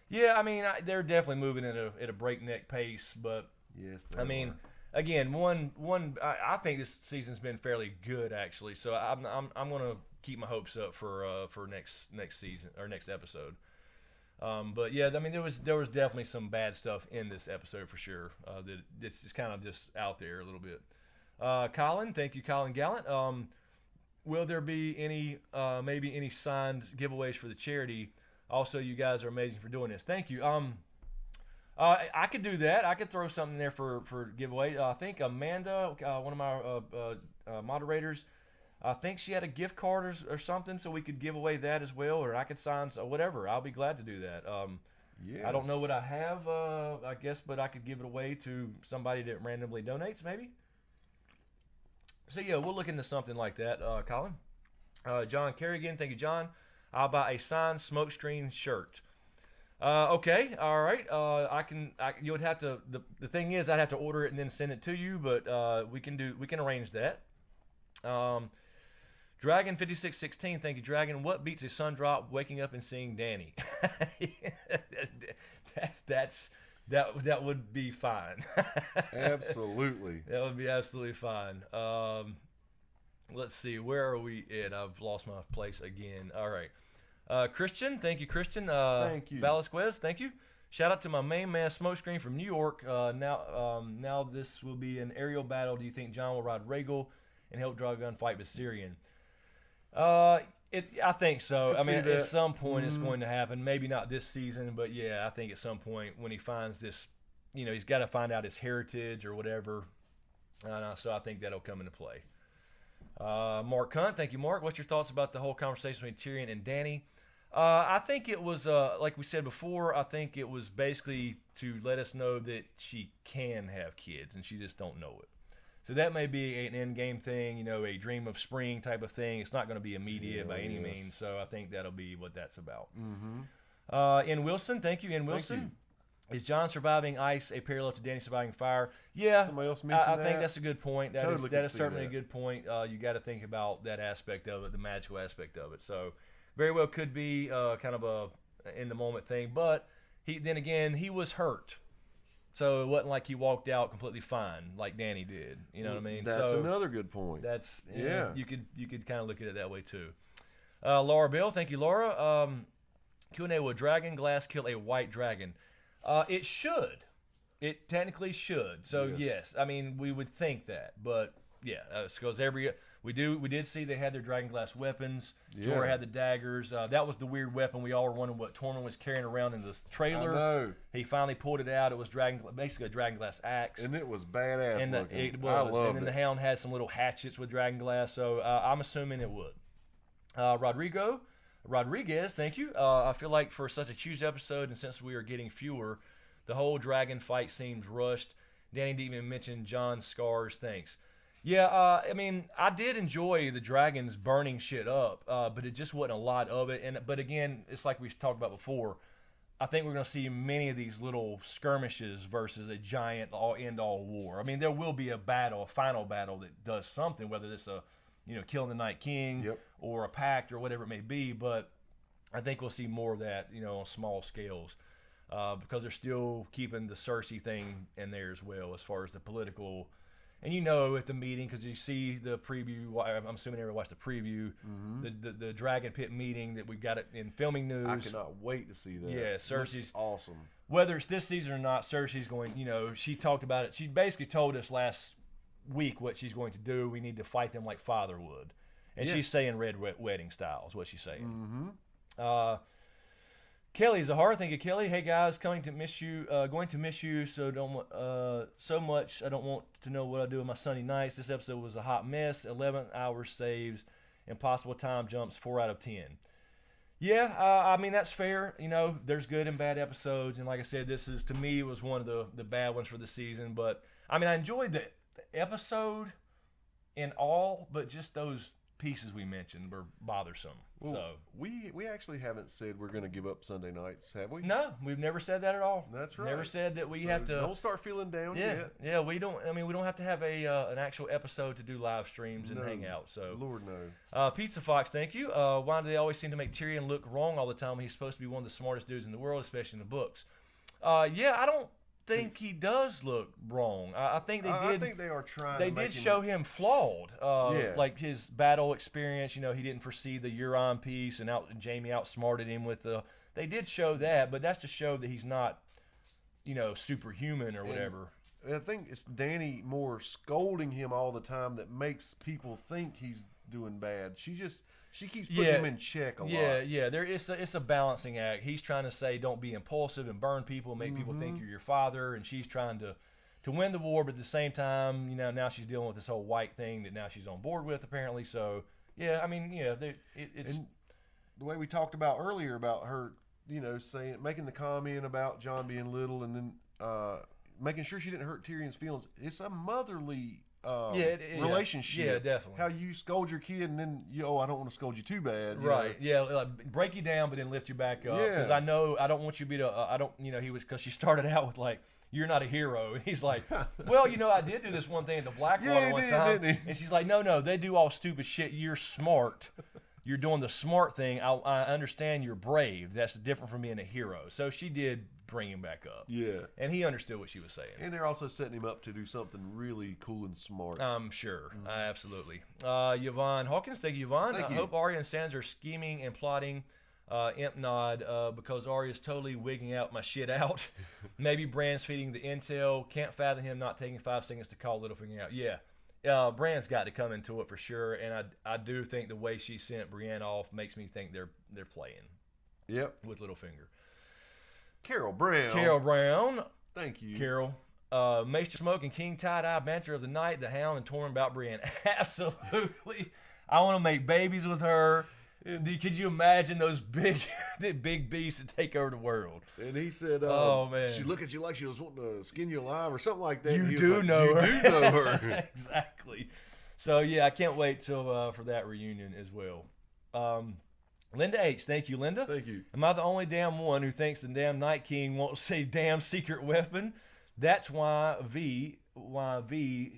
Yeah, I mean they're definitely moving at a breakneck pace, but yes, I mean again, I think this season's been fairly good actually. So I'm gonna keep my hopes up for next season or next episode. But yeah, I mean there was definitely some bad stuff in this episode for sure. That it's just kind of just out there a little bit. Colin, thank you, Colin Gallant. Will there be any maybe any signed giveaways for the charity? Also, you guys are amazing for doing this. Thank you. I could do that. I could throw something there for giveaway. I think Amanda, one of my moderators, I think she had a gift card or something, so we could give away that as well, or I could sign whatever. I'll be glad to do that. Yes. I don't know what I have, I guess, but I could give it away to somebody that randomly donates, maybe. So yeah, we'll look into something like that, Colin. John Kerrigan, thank you, John. I'll buy a signed SmokeScreen shirt. Okay, all right. You would have to. The thing is, I'd have to order it and then send it to you, but we can arrange that. Dragon 5616, thank you, Dragon. What beats a sun drop waking up and seeing Danny? That would be fine. Absolutely. That would be absolutely fine. Let's see, where are we at? I've lost my place again. All right. Christian, thank you, Christian. Thank you. Velasquez, thank you. Shout out to my main man, SmokeScreen from New York. Now this will be an aerial battle. Do you think Jon will ride Rhaegal and help draw a gunfight with Syrian? I think so. I mean, at some point it's going to happen. Maybe not this season, but yeah, I think at some point when he finds this, he's got to find out his heritage or whatever. So I think that'll come into play. Mark Hunt, thank you, Mark. What's your thoughts about the whole conversation between Tyrion and Dany? I think it was, like we said before, I think it was basically to let us know that she can have kids and she just don't know it. So that may be an end-game thing, a dream of spring type of thing. It's not going to be immediate by any means, so I think that'll be what that's about. N. Wilson, thank you, N. Wilson. Is Jon surviving ice a parallel to Dany surviving fire? Yeah, somebody else mentioned I think that's a good point. That is certainly a good point. You got to think about that aspect of it, the magical aspect of it. So very well could be kind of a in-the-moment thing, but he was hurt. So it wasn't like he walked out completely fine like Dany did. You know what I mean? That's another good point. That's You could kind of look at it that way too. Laura Bill, thank you, Laura. Q&A: Will dragon glass kill a white dragon? It should. It technically should. So yes, I mean we would think that, but yeah, because we did see they had their dragon glass weapons. Jorah had the daggers. That was the weird weapon we all were wondering what Tormund was carrying around in the trailer. I know. He finally pulled it out. It was basically a dragon glass axe, and it was badass and looking. It was. I loved and then the Hound had some little hatchets with dragon glass. So I'm assuming it would. Rodriguez, thank you. I feel like for such a huge episode, and since we are getting fewer, the whole dragon fight seems rushed. Danny didn't even mention Jon's scars. Thanks. Yeah, I mean, I did enjoy the dragons burning shit up, but it just wasn't a lot of it. But again, it's like we talked about before. I think we're going to see many of these little skirmishes versus a giant end-all war. I mean, there will be a final battle that does something, whether it's killing the Night King or a pact or whatever it may be. But I think we'll see more of that, on small scales, because they're still keeping the Cersei thing in there as well as far as the political. And at the meeting, because you see the preview, I'm assuming everyone watched the preview, the Dragon Pit meeting that we got it in filming news. I cannot wait to see that. Yeah, Cersei's awesome. Whether it's this season or not, Cersei's going, she talked about it. She basically told us last week what she's going to do. We need to fight them like father would. And she's saying red wedding style is what she's saying. Kelly Zahar, thank you, Kelly. Hey guys, going to miss you so much. I don't want to know what I do on my Sunday nights. This episode was a hot mess. 11 hours saves, impossible time jumps, 4 out of 10. Yeah, I mean that's fair. There's good and bad episodes, and like I said, this is to me was one of the bad ones for the season. But I mean, I enjoyed the episode in all, but just those pieces we mentioned were bothersome. Well, so we actually haven't said we're going to give up Sunday nights, have we? No, we've never said that at all. That's right. Never said that we have to. Don't start feeling down yet. Yeah, we don't. I mean, we don't have to have an actual episode to do live streams and hang out. So Lord no. Pizza Fox, thank you. Why do they always seem to make Tyrion look wrong all the time when he's supposed to be one of the smartest dudes in the world, especially in the books? Yeah, I don't think he does look wrong. I think they did. I think they are trying. They did show him flawed, like his battle experience. He didn't foresee the Euron piece, and Jaime outsmarted him with the. They did show that, but that's to show that he's not, superhuman or whatever. I think it's Dany more scolding him all the time that makes people think he's doing bad. She keeps putting him in check a lot. Yeah. It's a balancing act. He's trying to say don't be impulsive and burn people, make people think you're your father, and she's trying to win the war, but at the same time, now she's dealing with this whole white thing that now she's on board with apparently. So yeah, I mean, it's and the way we talked about earlier about her, making the comment about Jon being little, and then making sure she didn't hurt Tyrion's feelings. It's a motherly relationship. Yeah, definitely. How you scold your kid and then I don't want to scold you too bad. Right. Yeah. Like, break you down, but then lift you back up. Yeah. Because I don't want you to be I don't. He was because she started out with like, "You're not a hero." And he's like, "Well, I did do this one thing at the Blackwater one time." Didn't he? And she's like, "No, they do all stupid shit. You're smart. You're doing the smart thing. I understand you're brave. That's different from being a hero." So she did bring him back up. Yeah. And he understood what she was saying. And they're also setting him up to do something really cool and smart. I'm sure. Absolutely. Yvonne Hawkins, thank you, Yvonne. I hope Arya and Sansa are scheming and plotting. Imp nod, because Arya's totally wigging out my shit out. Maybe Bran's feeding the intel. Can't fathom him not taking 5 seconds to call Littlefinger out. Yeah. Bran's got to come into it for sure, and I do think the way she sent Brienne off makes me think they're playing. Yep. With Littlefinger. Carol Brown. Thank you. Carol. Carol. Maester Smoke and King Tie-Dye banter of the night, the Hound and Tormund about Brienne. Absolutely. I want to make babies with her. Could you imagine those big beasts that take over the world? And he said, "Oh man, she looked at you like she was wanting to skin you alive or something like that." You do know her. You do know her. Exactly. So yeah, I can't wait till for that reunion as well. Linda H, thank you, Linda. Thank you. Am I the only damn one who thinks the damn Night King won't say damn secret weapon? That's why V.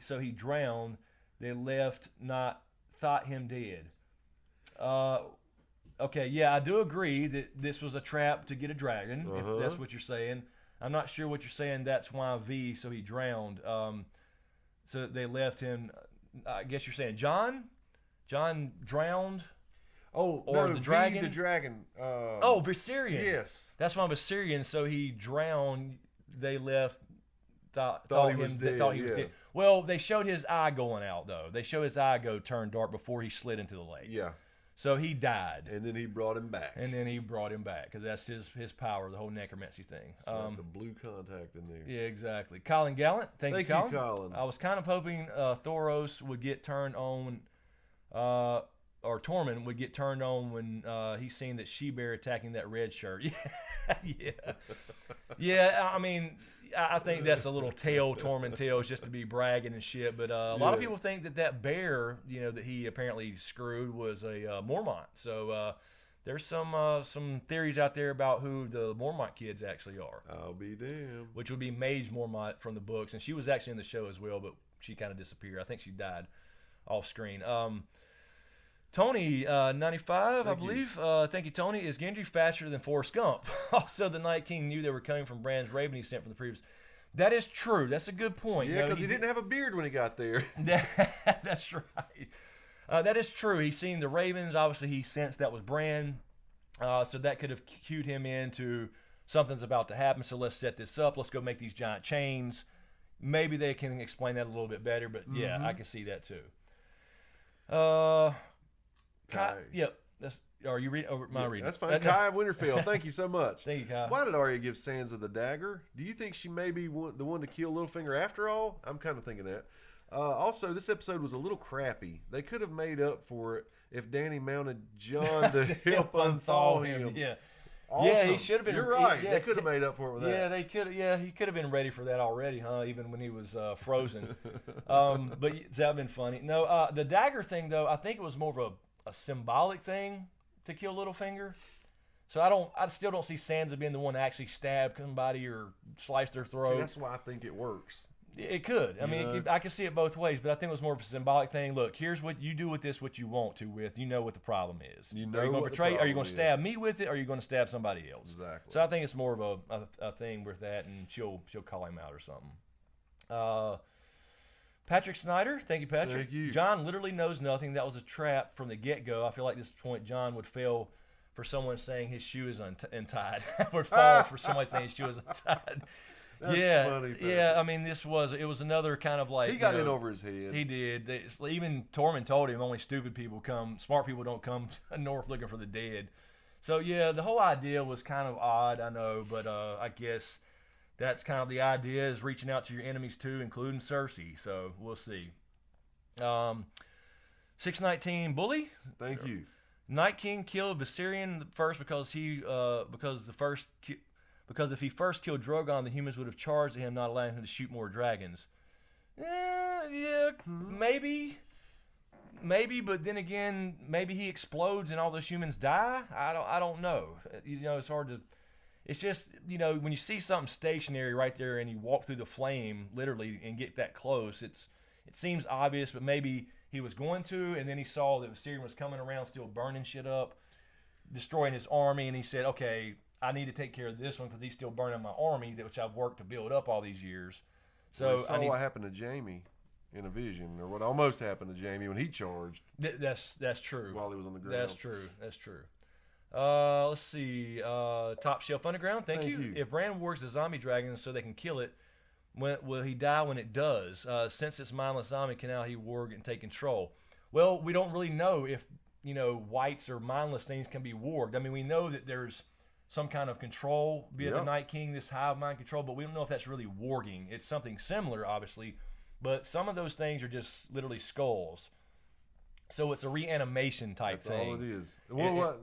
So he drowned. They left, not thought him dead. Okay, yeah, I do agree that this was a trap to get a dragon, if that's what you're saying. I'm not sure what you're saying. That's why V, so he drowned. So they left him. I guess you're saying John drowned. Oh, or no, the dragon. The dragon. Viserion. Yes, that's why Viserion. So he drowned. They left. Thought he was dead. Well, they showed his eye going out though. They showed his eye go turn dark before he slid into the lake. Yeah. So he died. And then he brought him back. Because that's his power, the whole necromancy thing. Like the blue contact in there. Yeah, exactly. Colin Gallant, thank you, Colin. I was kind of hoping Thoros would get turned on, or Tormund would get turned on when he seen that She-Bear attacking that red shirt. Yeah. I mean, I think that's a little Tormund tale just to be bragging and shit. But a lot of people think that bear, that he apparently screwed was a Mormont. So there's some theories out there about who the Mormont kids actually are. I'll be damned. Which would be Mage Mormont from the books, and she was actually in the show as well, but she kind of disappeared. I think she died off screen. Tony, 95, I believe. Thank you, Tony. Is Gendry faster than Forrest Gump? Also, the Night King knew they were coming from Bran's raven he sent from the previous. That is true. That's a good point. Yeah, because he didn't have a beard when he got there. That's right. That is true. He's seen the ravens. Obviously, he sensed that was Bran. So that could have cued him into something's about to happen. So let's set this up. Let's go make these giant chains. Maybe they can explain that a little bit better. But yeah, I can see that too. Yep. Are you reading? Or am I reading? That's fine. Kai of Winterfell, thank you so much. Thank you, Kai. Why did Arya give Sansa the dagger? Do you think she may be the one to kill Littlefinger after all? I'm kind of thinking that. Also, this episode was a little crappy. They could have made up for it if Dany mounted Jon to help unthaw him. Yeah. Awesome. Yeah, he should have been. You're right. They could have made up for it with that. Yeah, they could. Yeah, he could have been ready for that already, huh? Even when he was frozen. But that would have been funny. No, the dagger thing though, I think it was more of a symbolic thing to kill Littlefinger. So I still don't see Sansa being the one to actually stab somebody or slice their throat. See, that's why I think it works. It could. I mean, I can see it both ways, but I think it was more of a symbolic thing. Look, here's what you do with this, what you want to with. You know what the problem is. You know are you going what to betray? Are you going is. to stab me with it? Or are you going to stab somebody else? Exactly. So I think it's more of a thing with that, and she'll call him out or something. Patrick Snyder, thank you, Patrick. Thank you. John literally knows nothing. That was a trap from the get-go. I feel like at this point John would fail for someone saying his shoe is untied. Would fall for somebody saying his shoe is untied. That's funny, Patrick. Yeah. I mean, it was another kind of like he got in over his head. He did. Even Tormund told him only stupid people come, smart people don't come north looking for the dead. So yeah, the whole idea was kind of odd, I know, but I guess that's kind of the idea, is reaching out to your enemies too, including Cersei. So we'll see. 619 Bully. Thank you. Night King killed Viserion first because if he first killed Drogon, the humans would have charged at him, not allowing him to shoot more dragons. Yeah, maybe, but then again, maybe he explodes and all those humans die. I don't know. It's hard to. It's just when you see something stationary right there and you walk through the flame literally and get that close, it seems obvious, but maybe he was going to, and then he saw that Viserion was coming around, still burning shit up, destroying his army, and he said, "Okay, I need to take care of this one because he's still burning my army, which I've worked to build up all these years." So saw what happened to Jaime in a vision, or what almost happened to Jaime when he charged. That's true. While he was on the ground. That's true. Let's see. Top Shelf Underground. Thank you. If Bran works the zombie dragon so they can kill it, will he die when it does? Since it's mindless zombie, can now he warg and take control? Well, we don't really know if whites or mindless things can be warged. I mean, we know that there's some kind of control via the Night King, this hive mind control, but we don't know if that's really warging. It's something similar, obviously, but some of those things are just literally skulls. So it's a reanimation type thing. That's all it is. Well,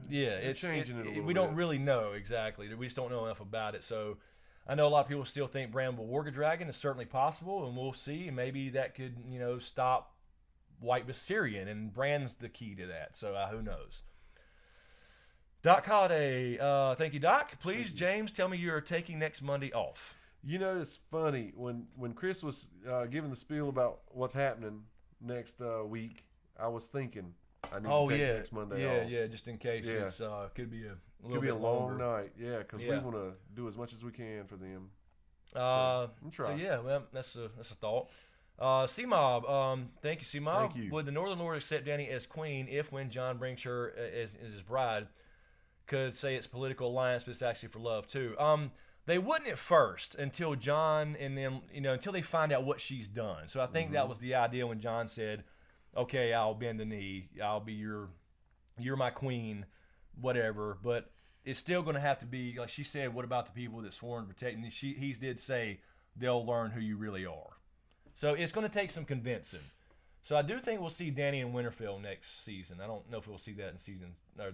it's changing it a little we bit. don't really know exactly. We just don't know enough about it. So I know a lot of people still think Bran will warg a dragon. It's certainly possible, and we'll see. Maybe that could, stop White Viserion, and Bran's the key to that. So who knows? Doc Holiday, thank you, Doc. Please, James, tell me you're taking next Monday off. It's funny when Chris was giving the spiel about what's happening next week. I was thinking I need to take next Monday off. Yeah, just in case it's could be a little could be bit a long longer. night. Yeah, because we want to do as much as we can for them. So yeah, well, that's a thought. C-Mob, thank you, C-Mob. Thank you. Would the Northern Lord accept Dany as queen if, when Jon brings her as his bride, could say it's political alliance, but it's actually for love too? They wouldn't at first until Jon and them, until they find out what she's done. So I think that was the idea when Jon said, "Okay, I'll bend the knee. I'll be you're my queen, whatever." But it's still going to have to be, like she said, what about the people that sworn to protect? And he did say they'll learn who you really are. So it's going to take some convincing. So I do think we'll see Dany in Winterfell next season. I don't know if we'll see that in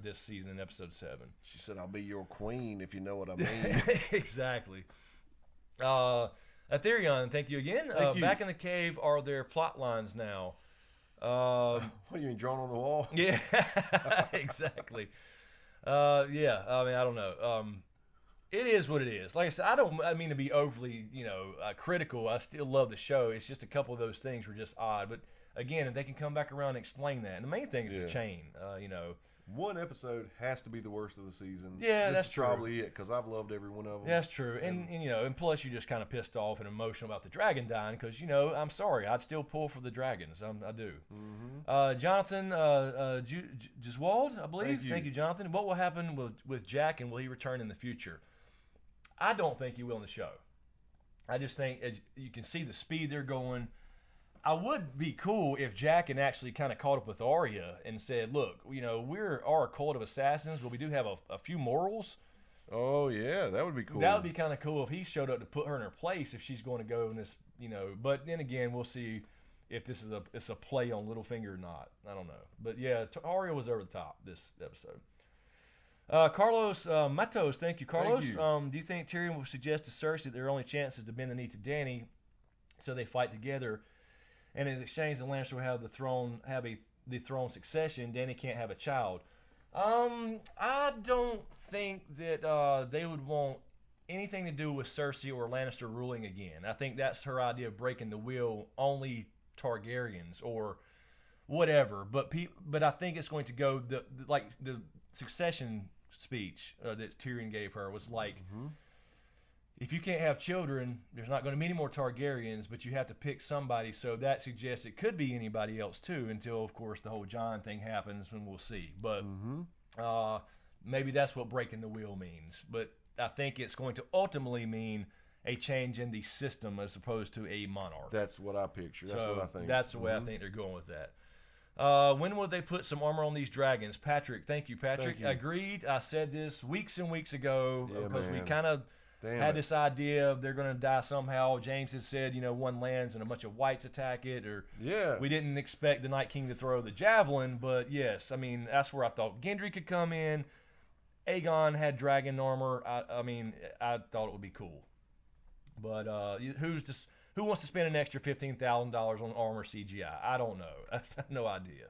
this season in episode 7. She said, "I'll be your queen if you know what I mean." Exactly. Aetherion, thank you again. Thank you. Back in the cave, are there plot lines now? What do you mean, drawn on the wall? Yeah, exactly. Yeah, I mean, I don't know. It is what it is. Like I said, I mean to be overly, critical. I still love the show. It's just a couple of those things were just odd. But again, if they can come back around and explain that, and the main thing is the chain. One episode has to be the worst of the season. Yeah, this that's is true. Probably it, because I've loved every one of them. That's true. And plus you're just kind of pissed off and emotional about the dragon dying because, I'm sorry. I'd still pull for the dragons. I do. Mm-hmm. Jonathan Giswald, I believe. Thank you, Jonathan. What will happen with Jack, and will he return in the future? I don't think he will in the show. I just think you can see the speed they're going. I would be cool if Jack had actually kind of caught up with Arya and said, "Look, we are a cult of assassins, but we do have a few morals." Oh yeah, that would be cool. That would be kind of cool if he showed up to put her in her place if she's going to go in this, But then again, we'll see if this is a play on Littlefinger or not. I don't know, but yeah, Arya was over the top this episode. Carlos Matos, thank you, Carlos. Thank you. Do you think Tyrion will suggest to Cersei that their only chance is to bend the knee to Dany, so they fight together? And in exchange, the Lannister will have the throne succession. Dany can't have a child. I don't think that they would want anything to do with Cersei or Lannister ruling again. I think that's her idea of breaking the wheel. Only Targaryens or whatever. But I think it's going to go the succession speech that Tyrion gave her was like. Mm-hmm. If you can't have children, there's not going to be any more Targaryens, but you have to pick somebody. So that suggests it could be anybody else too, until of course the whole Jon thing happens, when we'll see. But maybe that's what breaking the wheel means. But I think it's going to ultimately mean a change in the system as opposed to a monarch. That's what I picture. That's what I think. That's the way I think they're going with that. When will they put some armor on these dragons? Patrick, thank you, Patrick. Thank you. Agreed. I said this weeks and weeks ago because we man. kind of had it. this idea of they're going to die somehow. James had said, one lands and a bunch of whites attack it. Or we didn't expect the Night King to throw the javelin, but yes, I mean, that's where I thought Gendry could come in. Aegon had dragon armor. I thought it would be cool. But Who wants to spend an extra $15,000 on armor CGI? I don't know. I have no idea.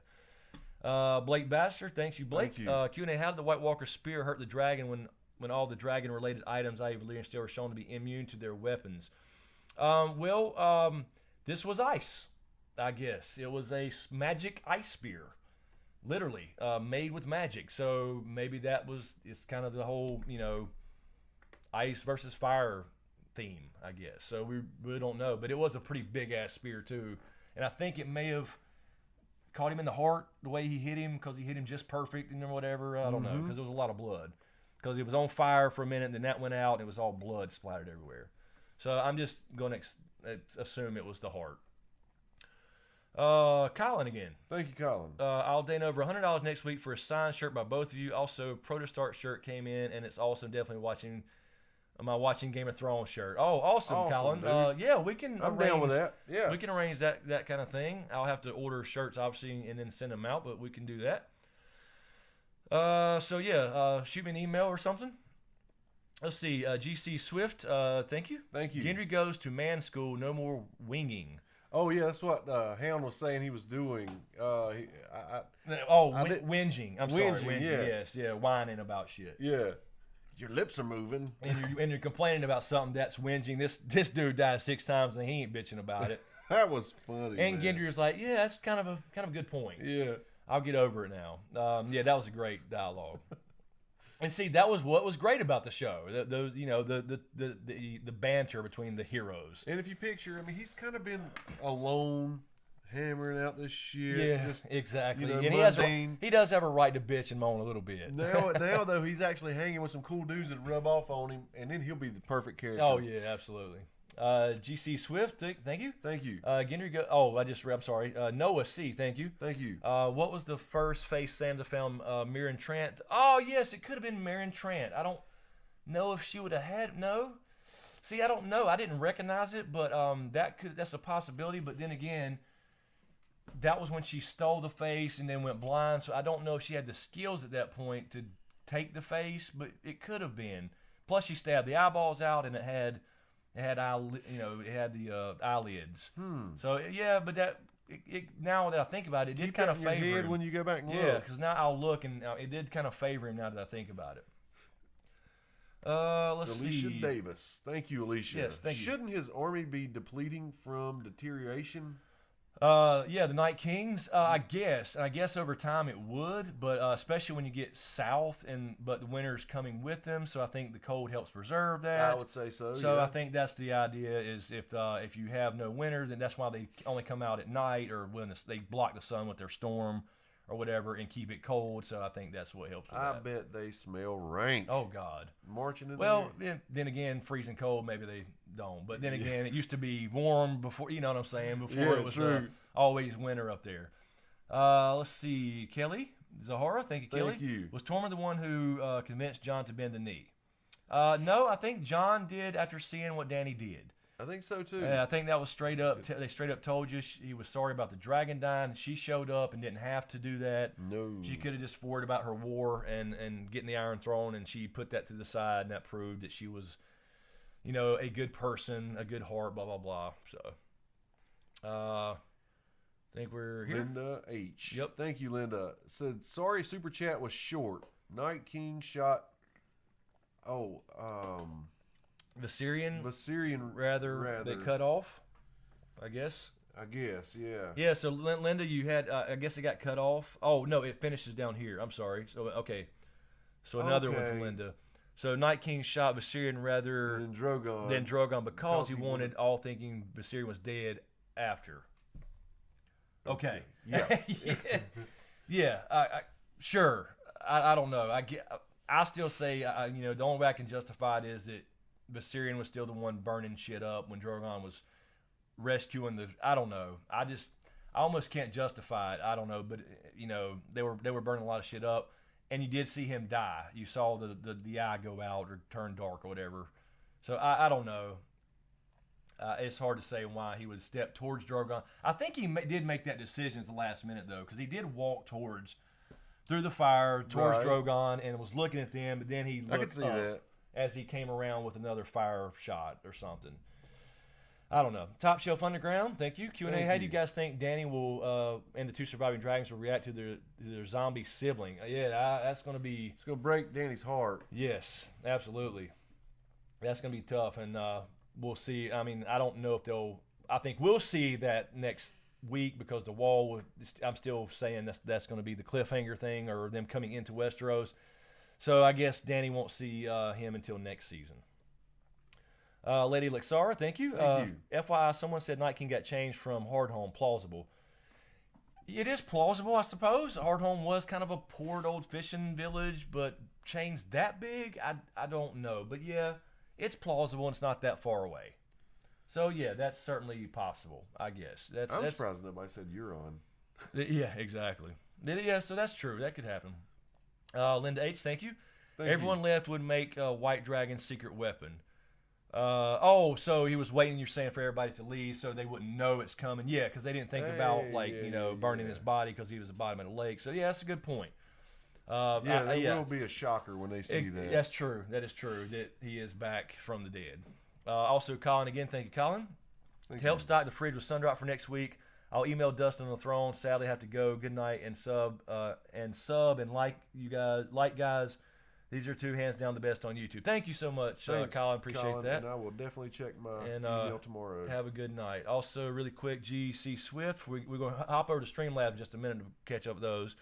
Blake Baxter, thanks you, Blake. Thank you. Q&A, how did the White Walker spear hurt the dragon when all the dragon-related items, i.e. Valyrian steel, are shown to be immune to their weapons? This was ice, I guess. It was a magic ice spear, literally, made with magic. So maybe it's kind of the whole, ice versus fire theme, I guess. So we really don't know. But it was a pretty big-ass spear, too. And I think it may have caught him in the heart the way he hit him, because he hit him just perfect and whatever. I don't know, because there was a lot of blood. Because it was on fire for a minute, and then that went out, and it was all blood splattered everywhere. So I'm just going to assume it was the heart. Colin again. Thank you, Colin. I'll ordain over $100 next week for a signed shirt by both of you. Also, Protostart shirt came in, and it's awesome. Definitely watching Game of Thrones shirt. Oh, awesome, Colin. Yeah, we can. I'm down with that. Yeah, we can arrange that kind of thing. I'll have to order shirts, obviously, and then send them out, but we can do that. Shoot me an email or something. Let's see. GC Swift, thank you. Thank you. Gendry goes to man school. No more winging. Oh yeah, that's what Hound was saying he was doing. Whinging. I'm sorry, whinging. Yeah. Yes, yeah, whining about shit. Yeah, your lips are moving, and you're complaining about something that's whinging. This dude died 6 times and he ain't bitching about it. That was funny. And Gendry was like, "Yeah, that's kind of a good point. Yeah, I'll get over it now." That was a great dialogue. And see, that was what was great about the show. The banter between the heroes. and if you picture, I mean, he's kind of been alone, hammering out this shit. Yeah, just, exactly. you know, and he does have a right to bitch and moan a little bit. Now though, he's actually hanging with some cool dudes that rub off on him, and then he'll be the perfect character. Oh yeah, absolutely. GC Swift, thank you. Thank you. Gendry I'm sorry. Noah C, thank you. Thank you. What was the first face Sansa found? Mirren Trant. Oh yes, it could have been Mirren Trant. I don't know if she would have had no. See, I don't know. I didn't recognize it, but that's a possibility. But then again, that was when she stole the face and then went blind. So I don't know if she had the skills at that point to take the face, but it could have been. Plus, she stabbed the eyeballs out, and it had the eyelids. So yeah, but now that I think about it, it did kind of favor him when you go back and look. Yeah, because now I'll look, and it did kind of favor him now that I think about it. Let's Alicia see. Davis. Thank you, Alicia. Yes, thank you. Shouldn't his army be depleting from deterioration? The Night Kings, I guess over time it would, but especially when you get south, but the winter's coming with them, so I think the cold helps preserve that. I would say so. So yeah. I think that's the idea: is if you have no winter, then that's why they only come out at night, or when they block the sun with their storm or whatever and keep it cold. So I think that's what helps with I that. bet they smell rank. Oh God! Marching in Well, then again, freezing cold, maybe they don't. But then again, it used to be warm before. You know what I'm saying? Before it was always winter up there. Let's see, Kelly Zahara. Thank you, Kelly. Thank you. Was Tormund the one who convinced Jon to bend the knee? No, I think Jon did after seeing what Dany did. I think so too. I think that was straight up. They straight up told you he was sorry about the dragon dying. She showed up and didn't have to do that. No, she could have just worried about her war and getting the Iron Throne, and she put that to the side, and that proved that she was, a good person, a good heart, blah blah blah. So, I think we're here. Linda H. Yep. Thank you, Linda. Said sorry, super chat was short. Night King shot. Viserion rather they cut off, I guess. Yeah. Yeah, so Linda, you had, I guess it got cut off. Oh, no, it finishes down here. I'm sorry. So, okay. So another one from Linda. So Night King shot Viserion rather than Drogon because he wanted all thinking Viserion was dead after. Okay. Yeah. Yeah. Sure. I don't know. I still say, the only way I can justify it is that Viserion was still the one burning shit up when Drogon was rescuing I don't know. I almost can't justify it. I don't know, but they were burning a lot of shit up, and you did see him die. You saw the eye go out or turn dark or whatever. So I don't know. It's hard to say why he would step towards Drogon. I think he did make that decision at the last minute though, because he did walk through the fire towards Drogon and was looking at them, but then he looked up as he came around with another fire shot or something. I don't know. Top Shelf Underground, thank you. Q&A, Thank how do you you. guys think Danny will and the two surviving dragons will react to their zombie sibling? Yeah, that's going to be... It's gonna break Danny's heart. Yes, absolutely. That's going to be tough, and we'll see. I mean, I don't know if they'll... I think we'll see that next week because the wall... I'm still saying that's going to be the cliffhanger thing or them coming into Westeros. So I guess Danny won't see him until next season. Lady Lexara, thank you. Thank you. FYI, someone said Night King got changed from Hardhome. Plausible. It is plausible, I suppose. Hardhome was kind of a poor old fishing village, but changed that big? I don't know. But yeah, it's plausible and it's not that far away. So yeah, that's certainly possible, I guess. I'm surprised nobody said Euron. Yeah, exactly. Yeah, so that's true. That could happen. Linda H, thank you. Everyone left would make a White Dragon's secret weapon. So he was waiting, you're saying, for everybody to leave so they wouldn't know it's coming. Yeah, because they didn't think about, burning his body because he was the bottom of the lake. So, yeah, that's a good point. It will be a shocker when they see that. That's true. That is true, that he is back from the dead. Also, Colin, again, thank you, Colin. To help stock the fridge with Sundrop for next week, I'll email Dustin on the throne. Sadly, I have to go. Good night and sub and like you guys. These are two hands down the best on YouTube. Thank you so much, Colin. Appreciate that. And I will definitely check my email tomorrow. Have a good night. Also, really quick, GC Swift. We're going to hop over to Streamlabs in just a minute to catch up with those.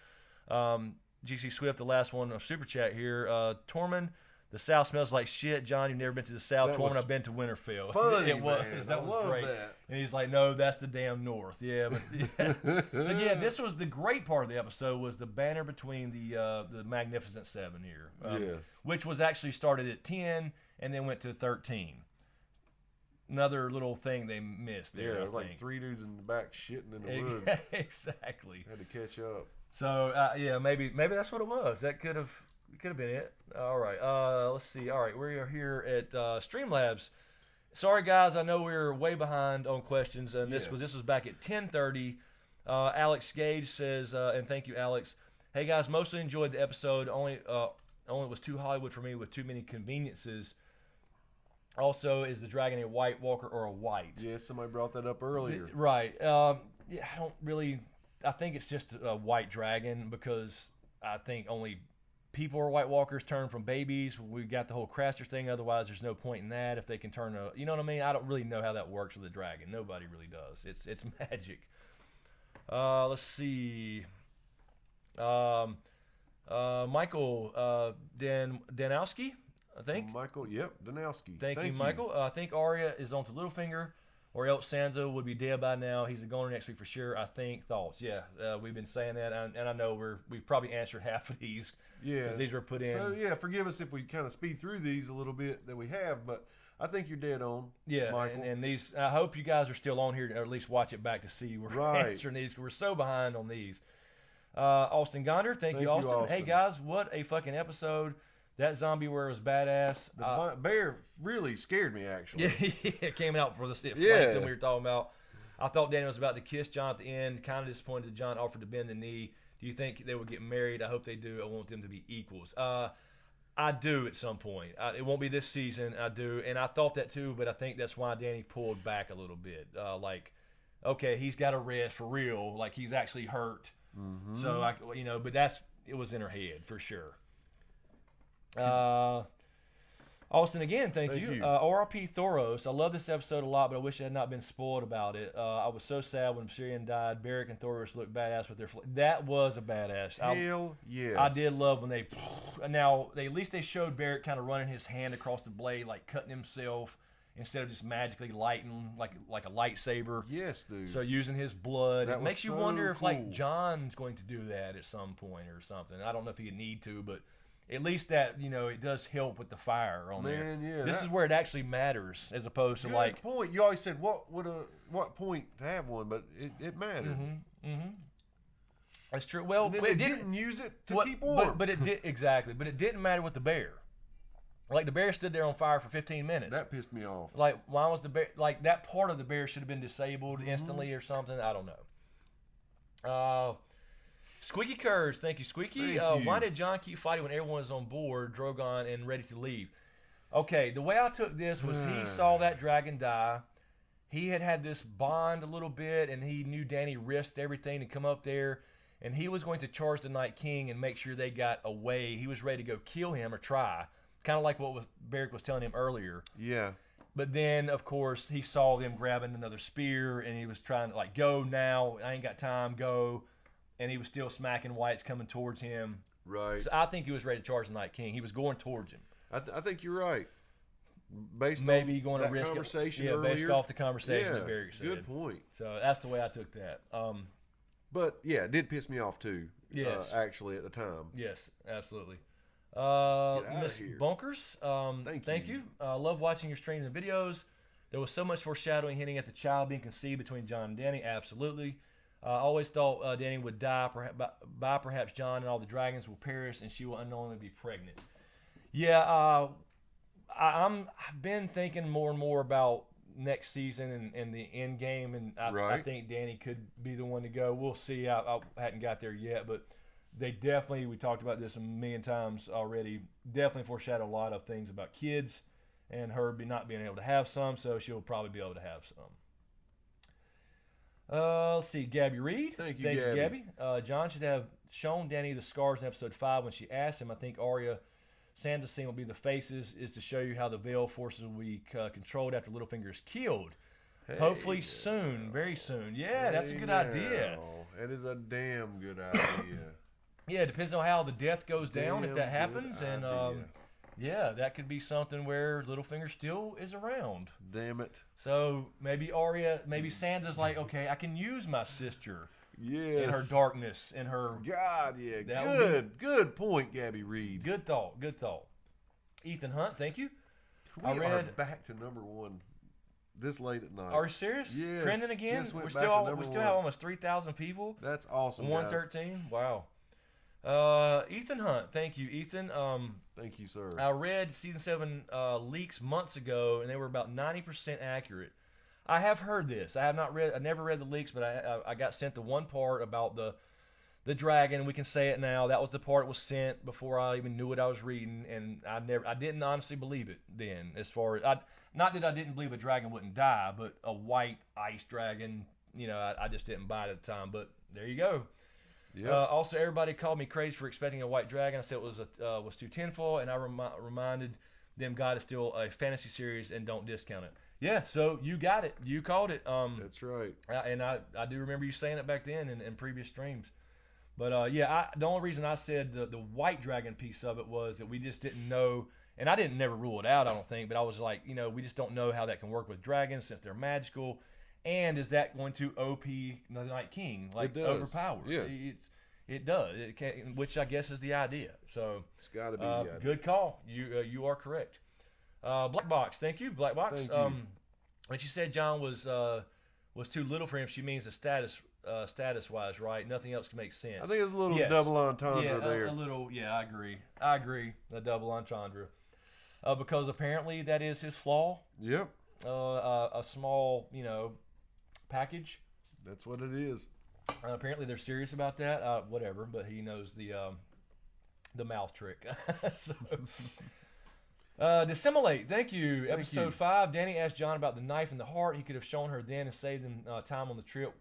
GC Swift, the last one of Super Chat here. Tormund, the South smells like shit. John, you've never been to the South. Tormund, I've been to Winterfell. Funny, it was. Man. That was great. That. And he's like, no, that's the damn North. Yeah, but yeah. So yeah, this was the great part of the episode was the banner between the Magnificent Seven here. Yes. Which was actually started at 10 and then went to 13. Another little thing they missed there. Yeah, like 3 dudes in the back shitting in the woods. Exactly. Had to catch up. So yeah, maybe that's what it was. That could have been it. All right. Let's see. All right, we are here at Streamlabs. Sorry guys, I know we're way behind on questions, and this was back at 10:30. Alex Gage says, and thank you, Alex. Hey guys, mostly enjoyed the episode. Only was too Hollywood for me with too many conveniences. Also, is the dragon a White Walker or a White? Yeah, somebody brought that up earlier. Right. Yeah, I don't really. I think it's just a white dragon because I think only people are White Walkers turn from babies. We got the whole Craster thing. Otherwise, there's no point in that. If they can turn you know what I mean? I don't really know how that works with a dragon. Nobody really does. It's magic. Let's see. Michael Danowski, I think. Michael, Danowski. Thank you, Michael. I think Arya is on to Littlefinger. Or else Sansa would be dead by now. He's a goner next week for sure, I think. Thoughts? Yeah, we've been saying that, and I know we've probably answered half of these. Yeah. Because these were put in. So, yeah, forgive us if we kind of speed through these a little bit that we have, but I think you're dead on. Yeah, Michael. and these, I hope you guys are still on here to at least watch it back to see we're answering these, because we're so behind on these. Austin Gonder, thank you, Austin. Hey, guys, what a fucking episode. That zombie wear was badass. The bear really scared me, actually. Yeah, it came out for the flanked him we were talking about. I thought Danny was about to kiss Jon at the end. Kind of disappointed that Jon offered to bend the knee. Do you think they would get married? I hope they do. I want them to be equals. I do at some point. It won't be this season. I do, and I thought that too. But I think that's why Danny pulled back a little bit. Okay, he's got a rest for real. Like he's actually hurt. Mm-hmm. So but it was in her head for sure. Austin again, thank you. ORP Thoros, I love this episode a lot, but I wish I had not been spoiled about it. I was so sad when Syrian died. Beric and Thoros looked badass with their that was a badass. Hell yes. I did love when they at least they showed Beric kind of running his hand across the blade, like cutting himself instead of just magically lighting like a lightsaber. Yes, dude. So using his blood, it makes you wonder if cool. like Jon's going to do that at some point or something. I don't know if he need to, but at least that, it does help with the fire on there. Yeah, this is where it actually matters, as opposed to good point. You always said what point to have one, but it mattered. Mm-hmm. That's true. Well, but it didn't use it to keep warm. But it did exactly. But it didn't matter with the bear. Like the bear stood there on fire for 15 minutes. That pissed me off. Like why was the bear? Like that part of the bear should have been disabled instantly or something. I don't know. Squeaky Curves, thank you, Squeaky. Why did Jon keep fighting when everyone was on board, Drogon, and ready to leave? Okay, the way I took this was he saw that dragon die. he had this bond a little bit, and he knew Dany risked everything to come up there, and he was going to charge the Night King and make sure they got away. He was ready to go kill him or try, kind of like what Beric was telling him earlier. Yeah. But then, of course, he saw them grabbing another spear, and he was trying to, like, go now. I ain't got time, go. And he was still smacking whites coming towards him. Right. So I think he was ready to charge the Night King. He was going towards him. I think you're right. Based Maybe on going to that risk conversation it. Yeah, earlier. based off the conversation that Beric said. Good point. So that's the way I took that. But, yeah, it did piss me off, too. Yes. Actually, at the time. Yes, absolutely. get out of Miss here. Bunkers, thank you. Love watching your streams and videos. There was so much foreshadowing hinting at the child being conceived between Jon and Dany. Absolutely. I always thought Dany would die by perhaps Jon, and all the dragons will perish, and she will unknowingly be pregnant. Yeah, I've been thinking more and more about next season and the end game, and I think Dany could be the one to go. We'll see. I hadn't got there yet, but they definitely, we talked about this a million times already, definitely foreshadow a lot of things about kids and her not being able to have some, so she'll probably be able to have some. Let's see, Gabby Reed. Thank you, Gabby. Jon should have shown Dany the scars in episode 5 when she asked him. I think Arya Sansa scene will be the faces, is to show you how the Veil forces will be controlled after Littlefinger is killed. Hey, hopefully soon, very soon. Yeah, that's a good idea. That is a damn good idea. Yeah, it depends on how the death goes down, if that happens. And idea. yeah, that could be something where Littlefinger still is around. Damn it. So maybe Arya, maybe Sansa's like, okay, I can use my sister Yes. in her darkness, in her... God, yeah. That Good point, Gabby Reed. Good thought, good thought. Ethan Hunt, thank you. We are back to number one this late at night. Are you serious? Yes. Trending again? Just went We back still to number we still one. have almost 3,000 people. That's awesome, 113. Wow. Ethan Hunt, thank you, Ethan. Thank you, sir. I read season 7 leaks months ago, and they were about 90% accurate. I have heard this. I never read the leaks, but I got sent the one part about the dragon. We can say it now. That was the part that was sent before I even knew what I was reading, and I didn't honestly believe it then. As far as not that I didn't believe a dragon wouldn't die, but a white ice dragon, I just didn't buy it at the time. But there you go. Yeah. Also, everybody called me crazy for expecting a white dragon. I said it was too tinfoil, and I reminded them God is still a fantasy series and don't discount it. Yeah, so you got it. You called it. That's right. And I do remember you saying it back then in previous streams. But yeah, the only reason I said the white dragon piece of it was that we just didn't know, and I didn't never rule it out, I don't think, but I was like, we just don't know how that can work with dragons since they're magical. And is that going to OP the Night King, like overpowered? Yeah. It does. It can, which I guess is the idea. So It's got to be the idea. good call. You are correct. Black Box, thank you, Black Box. Thank you. When she said Jon was too little for him, she means the status wise, right? Nothing else can make sense. I think it's a little double entendre there. A little. Yeah, I agree. The double entendre, because apparently that is his flaw. Yep. A small, package. That's what it is. Apparently they're serious about that. Whatever, but he knows the mouth trick. So. Dissimulate, thank you. Episode 5, Dany asked Jon about the knife in the heart. He could have shown her then and saved them time on the trip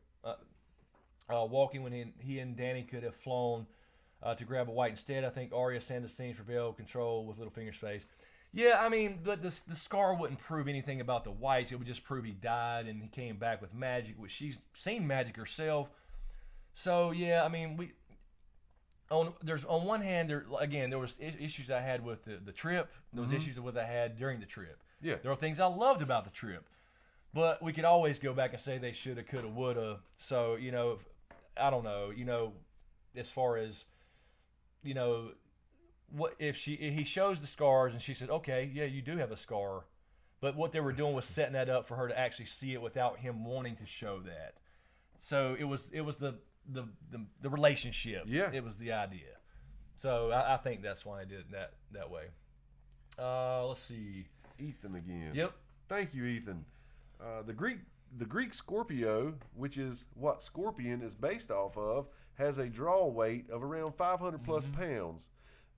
walking when he and Dany could have flown to grab a white instead. I think Arya Sansa scenes for Veil control with Littlefinger's face. Yeah, I mean, but the scar wouldn't prove anything about the whites. It would just prove he died and he came back with magic, which she's seen magic herself. So yeah, I mean, on one hand, there was issues I had with the trip. There was issues with I had during the trip. Yeah. There are things I loved about the trip, but we could always go back and say they shoulda, coulda, woulda. So I don't know. As far as what if he shows the scars and she said, okay, yeah, you do have a scar, but what they were doing was setting that up for her to actually see it without him wanting to show that. So it was the relationship. Yeah. It was the idea. So I think that's why I did it that way. Let's see. Ethan again. Yep. Thank you, Ethan. The Greek Scorpio, which is what Scorpion is based off of, has a draw weight of around 500 plus pounds.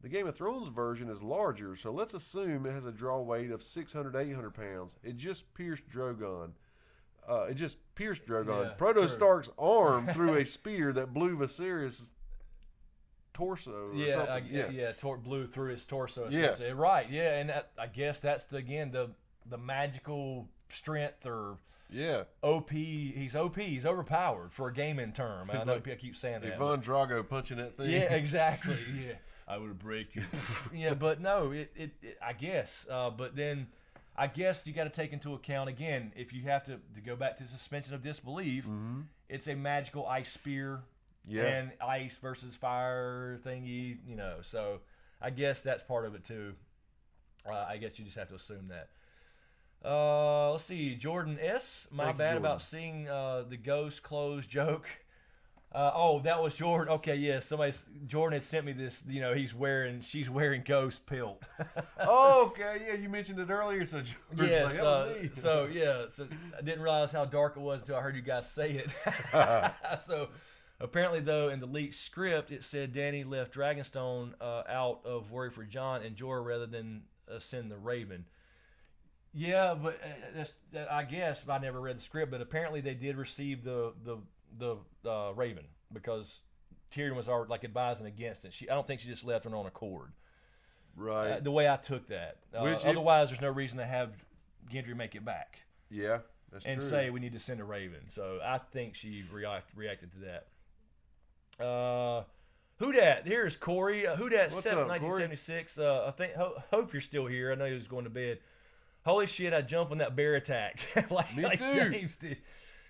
The Game of Thrones version is larger, so let's assume it has a draw weight of 600, 800 pounds. It just pierced Drogon. it just pierced Drogon. Yeah, Proto true. Stark's arm through a spear that blew Viserys' torso. Or Yeah, something. blew through his torso. Yeah. essentially. Right. Yeah, and I guess that's the magical strength or Yeah. OP. He's OP. He's overpowered for a gaming term. I know I keep saying that. Ivan Drago punching that thing. Yeah, exactly. Yeah, I would break you. Yeah, but no, it I guess. But then I guess you got to take into account again if you have to go back to suspension of disbelief. It's a magical ice spear. Yeah. And ice versus fire thingy, So I guess that's part of it too. I guess you just have to assume that. Let's see, Jordan S. My Thank you, bad Jordan. about seeing the ghost clothes joke. That was Jordan. Okay, yeah. Jordan had sent me this. She's wearing ghost pilt. Oh, okay. Yeah, you mentioned it earlier. So Jordan's Yes. like, that was me. So I didn't realize how dark it was until I heard you guys say it. So apparently, though, in the leaked script, it said Dany left Dragonstone out of worry for Jon and Jorah rather than send the Raven. Yeah, but I guess I never read the script, but apparently they did receive the Raven because Tyrion was already advising against it. I don't think she just left on her own accord. Right. The way I took that. Otherwise, there's no reason to have Gendry make it back Yeah, that's and true. say we need to send a Raven. So I think she reacted to that. Who dat? Here's Corey. Who dat? What's up, Corey? 1976. I think. Hope you're still here. I know he was going to bed. Holy shit! I jumped when that bear attacked. like Me too. James did.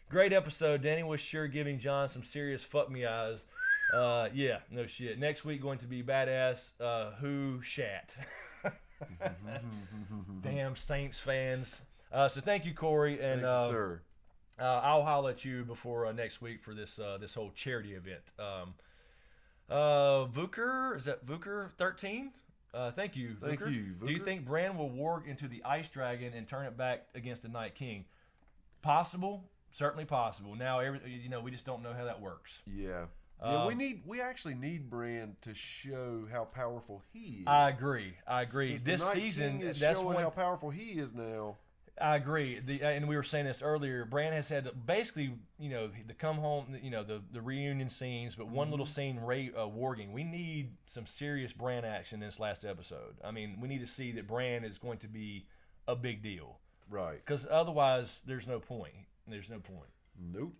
Great episode. Danny was sure giving John some serious fuck me eyes. Yeah, no shit. Next week going to be badass. Who shat? Damn Saints fans. So thank you, Corey, and Thank you, sir. I'll holler at you before next week for this whole charity event. Vuker, is that Vuker 13? Thank you, Thank Vuker. you, Do you Vuker. think Bran will warg into the Ice Dragon and turn it back against the Night King? Possible, certainly possible. Now, we just don't know how that works. Yeah. We actually need Bran to show how powerful he is. I agree. Since This the Night season, King is that's showing when how powerful he is now. I agree. And we were saying this earlier. Bran has had basically, the come home, the reunion scenes, but one little scene, warging. We need some serious Bran action in this last episode. I mean, we need to see that Bran is going to be a big deal. Right. Because otherwise, there's no point. Nope.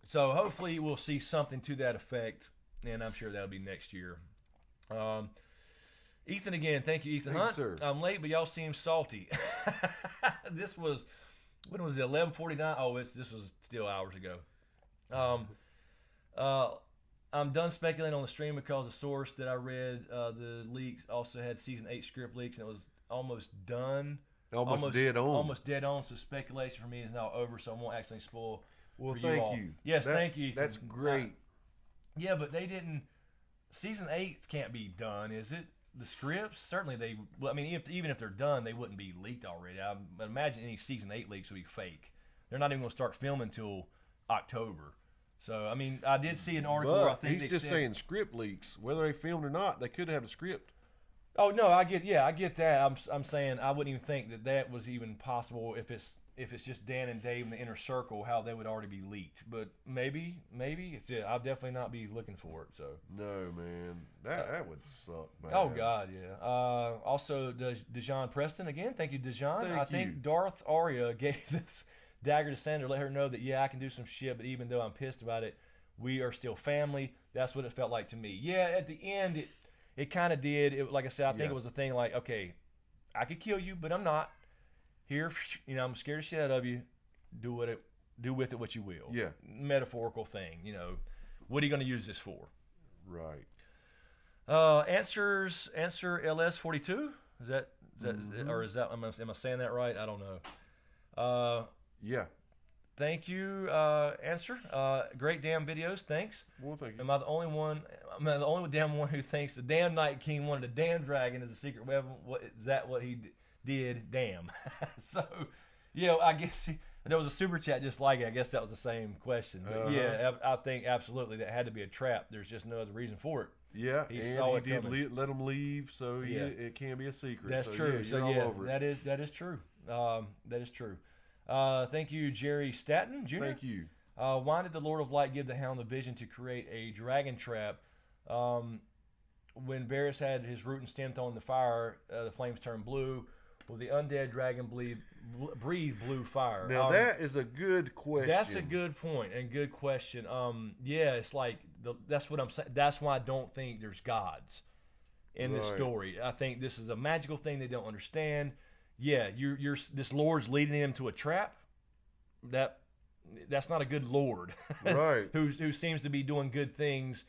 So hopefully we'll see something to that effect, and I'm sure that'll be next year. Ethan again, thank you, Ethan Thank you, Hunt. sir. I'm late, but y'all seem salty. This was, when was it? 11:49. Oh, this was still hours ago. I'm done speculating on the stream because the source that I read, the leaks also had season 8 script leaks, and it was almost done. Almost dead on. Almost dead on. So speculation for me is now over. So I won't actually spoil. Well, for thank all. you. Yes, thank you, Ethan. That's great. Yeah, but they didn't. Season 8 can't be done, is it? The scripts certainly they. Well, I mean, even if they're done, they wouldn't be leaked already. I imagine any season 8 leaks would be fake. They're not even going to start filming until October. So I mean, I did see an article. But where I think he's they just said, saying script leaks. Whether they filmed or not, they could have the script. Oh no, I get that. I'm saying I wouldn't even think that was even possible if it's just Dan and Dave in the inner circle, how they would already be leaked. But maybe I'll definitely not be looking for it. So No, man, that would suck. Man. oh god, yeah. Also, Dejan Preston again. Thank you, Dejan. Thank I think you. Darth Arya gave this dagger to Sandra, let her know that I can do some shit, but even though I'm pissed about it, we are still family. That's what it felt like to me. Yeah, at the end it kind of did. It, like I said, I think Yeah. it was a thing like, okay, I could kill you, but I'm not. Here, I'm scared the shit out of you. Do with it what you will. Yeah. Metaphorical thing. What are you going to use this for? Right. Answer LS42. Is that or is that am I saying that right? I don't know. Yeah. Thank you, Answer. Great damn videos. Thanks. Well, thank you. Am I the only one? Am I the only damn one who thinks the damn Night King wanted a damn dragon as a secret weapon? What is that? What he did? Damn. So, I guess there was a super chat just like it. I guess that was the same question. But yeah, I think absolutely that had to be a trap. There's just no other reason for it. Yeah, He and saw he it did coming. let him leave, so Yeah. it can be a secret. That's so true. Yeah, you're all over it. that is true. That is true. Thank you, Jerry Staton Jr. Thank you. Why did the Lord of Light give the Hound the vision to create a dragon trap? When Varys had his root and stem thrown in the fire, the flames turned blue. Will the undead dragon breathe blue fire? Now that is a good question. That's a good point and good question. Yeah, it's like that's what I'm saying. That's why I don't think there's gods in this story. I think this is a magical thing they don't understand. Yeah, this Lord's leading them to a trap. That's not a good Lord, right? who seems to be doing good things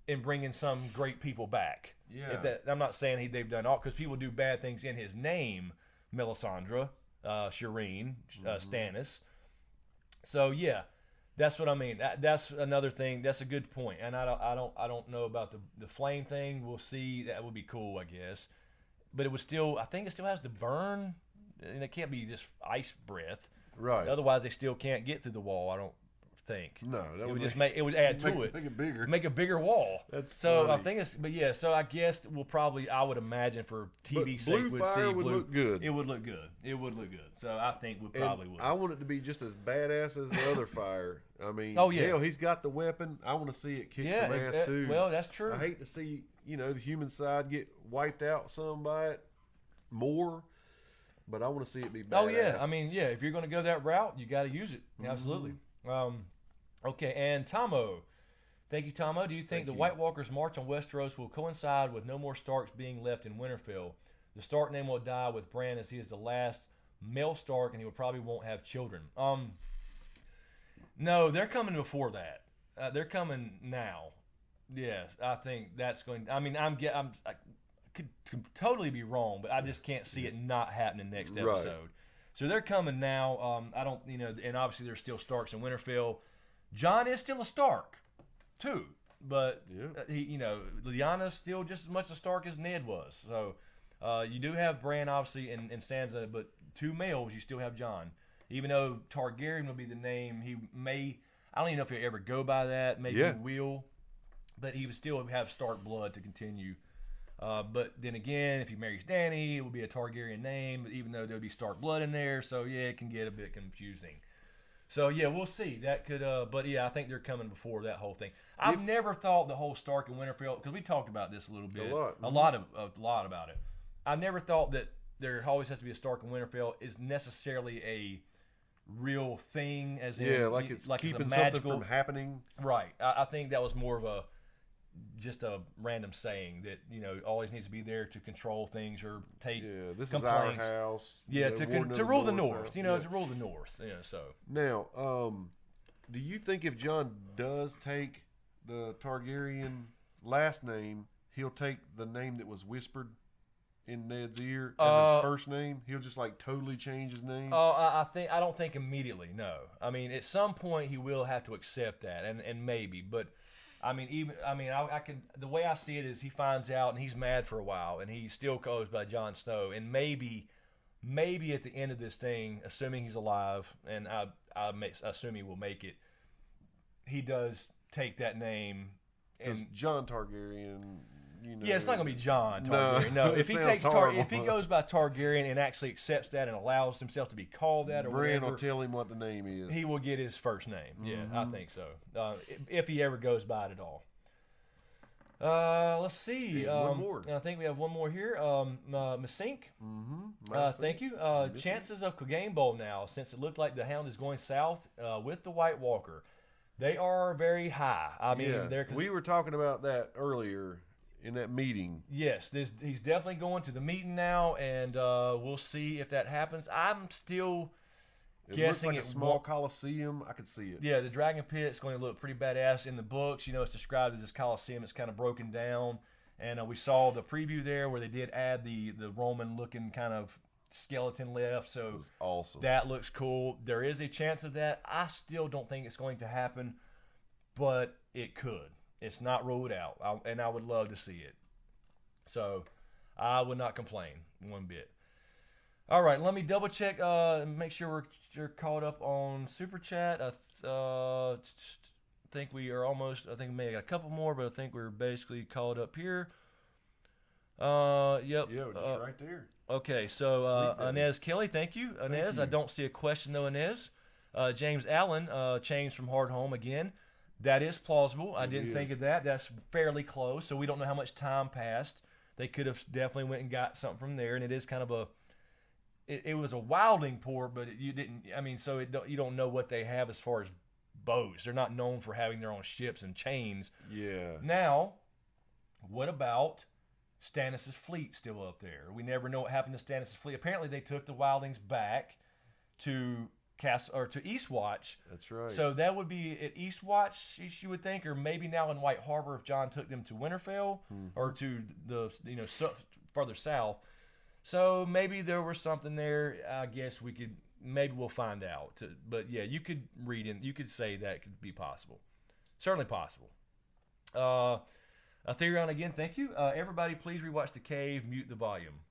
and bringing some great people back. Yeah, I'm not saying they've done all, because people do bad things in his name. Melisandre, Shireen, Stannis. So yeah, that's what I mean. That's another thing. That's a good point. And I don't know about the flame thing. We'll see. That would be cool, I guess. But I think it still has to burn, and it can't be just ice breath. Right. Otherwise, they still can't get through the wall, I don't think. No, it would add to it. Make it bigger. Make a bigger wall. That's so funny. I think so I guess I would imagine for TV sake, blue fire would look good. It would look good. It would look good. So I think we probably would. I want it to be just as badass as the other fire. I mean, oh yeah, hell, he's got the weapon. I want to see it kick some ass too. Well, that's true. I hate to see the human side get wiped out some by it more. But I want to see it be badass. Oh yeah, I mean, yeah. If you're going to go that route, you got to use it. Absolutely. Okay, and Tomo. Thank you, Tomo. Do you think the White Walkers' march on Westeros will coincide with no more Starks being left in Winterfell? The Stark name will die with Bran, as he is the last male Stark, and he probably won't have children. No, they're coming before that. They're coming now. Yes, I think that's going. I mean, I could totally be wrong, but I just can't see it not happening next episode. Right. So they're coming now. I don't, and obviously there's still Starks in Winterfell. Jon is still a Stark, too, but he, Lyanna's still just as much a Stark as Ned was. So you do have Bran, obviously, and Sansa, but two males, you still have Jon. Even though Targaryen will be the name, he may. I don't even know if he'll ever go by that. Maybe he will, but he would still have Stark blood to continue. But then again, if he marries Dany, it will be a Targaryen name, even though there'll be Stark blood in there. So yeah, it can get a bit confusing. So yeah, we'll see. That could, but yeah, I think they're coming before that whole thing. I've never thought the whole Stark and Winterfell, because we talked about this a little bit, a lot about it. I never thought that there always has to be a Stark and Winterfell is necessarily a real thing, as in like it's keeping it's a magical, something from happening. Right. I think that was more of just a random saying that always needs to be there to control things or take this complaints. Is our house. To rule the North. To rule the North. So now, do you think if Jon does take the Targaryen last name, he'll take the name that was whispered in Ned's ear as his first name? He'll just totally change his name? I don't think immediately. No. I mean, at some point he will have to accept that, and maybe, but. I can. The way I see it is he finds out and he's mad for a while, and he still goes by Jon Snow. And maybe at the end of this thing, assuming he's alive, and I assume he will make it, he does take that name. And Jon Targaryen. Yeah, it's not gonna be Jon Targaryen. No, if he if he goes by Targaryen and actually accepts that and allows himself to be called that, or Bran will tell him what the name is. He will get his first name. Yeah, I think so. If he ever goes by it at all. Let's see. One more. I think we have one more here. Mysink. Thank you. Chances of Clegane Bowl now, since it looked like the Hound is going south with the White Walker. They are very high. I mean, we were talking about that earlier. In that meeting. Yes, he's definitely going to the meeting now, and we'll see if that happens. I'm still guessing looks like a small coliseum. I could see it. Yeah, the Dragon Pit's going to look pretty badass in the books. It's described as this coliseum. It's kind of broken down, and we saw the preview there where they did add the Roman-looking kind of skeleton left. So it was awesome. That looks cool. There is a chance of that. I still don't think it's going to happen, but it could. It's not ruled out, and I would love to see it. So I would not complain one bit. All right, let me double check, make sure we're caught up on Super Chat. I think we are almost, I think we may have got a couple more, but I think we're basically caught up here. Yep. Yeah, just right there. Okay, so Sweet, Inez Kelly, thank you, Inez. you. I don't see a question though, Inez. James Allen, changed from Hard Home again. That is plausible. I didn't think of that. That's fairly close. So we don't know how much time passed. They could have definitely went and got something from there, and it is kind of a. It was a wilding port, but you didn't. I mean, so you don't know what they have as far as bows. They're not known for having their own ships and chains. Yeah. Now, what about Stannis' fleet still up there? We never know what happened to Stannis' fleet. Apparently, they took the wildlings back to to Eastwatch. That's right. So that would be at Eastwatch, you would think, or maybe now in White Harbor if Jon took them to Winterfell or to the further south. So maybe there was something there. I guess maybe we'll find out. But yeah, you could you could say that could be possible. Certainly possible. Aetherion again, thank you. Everybody, please rewatch The Cave. Mute the volume.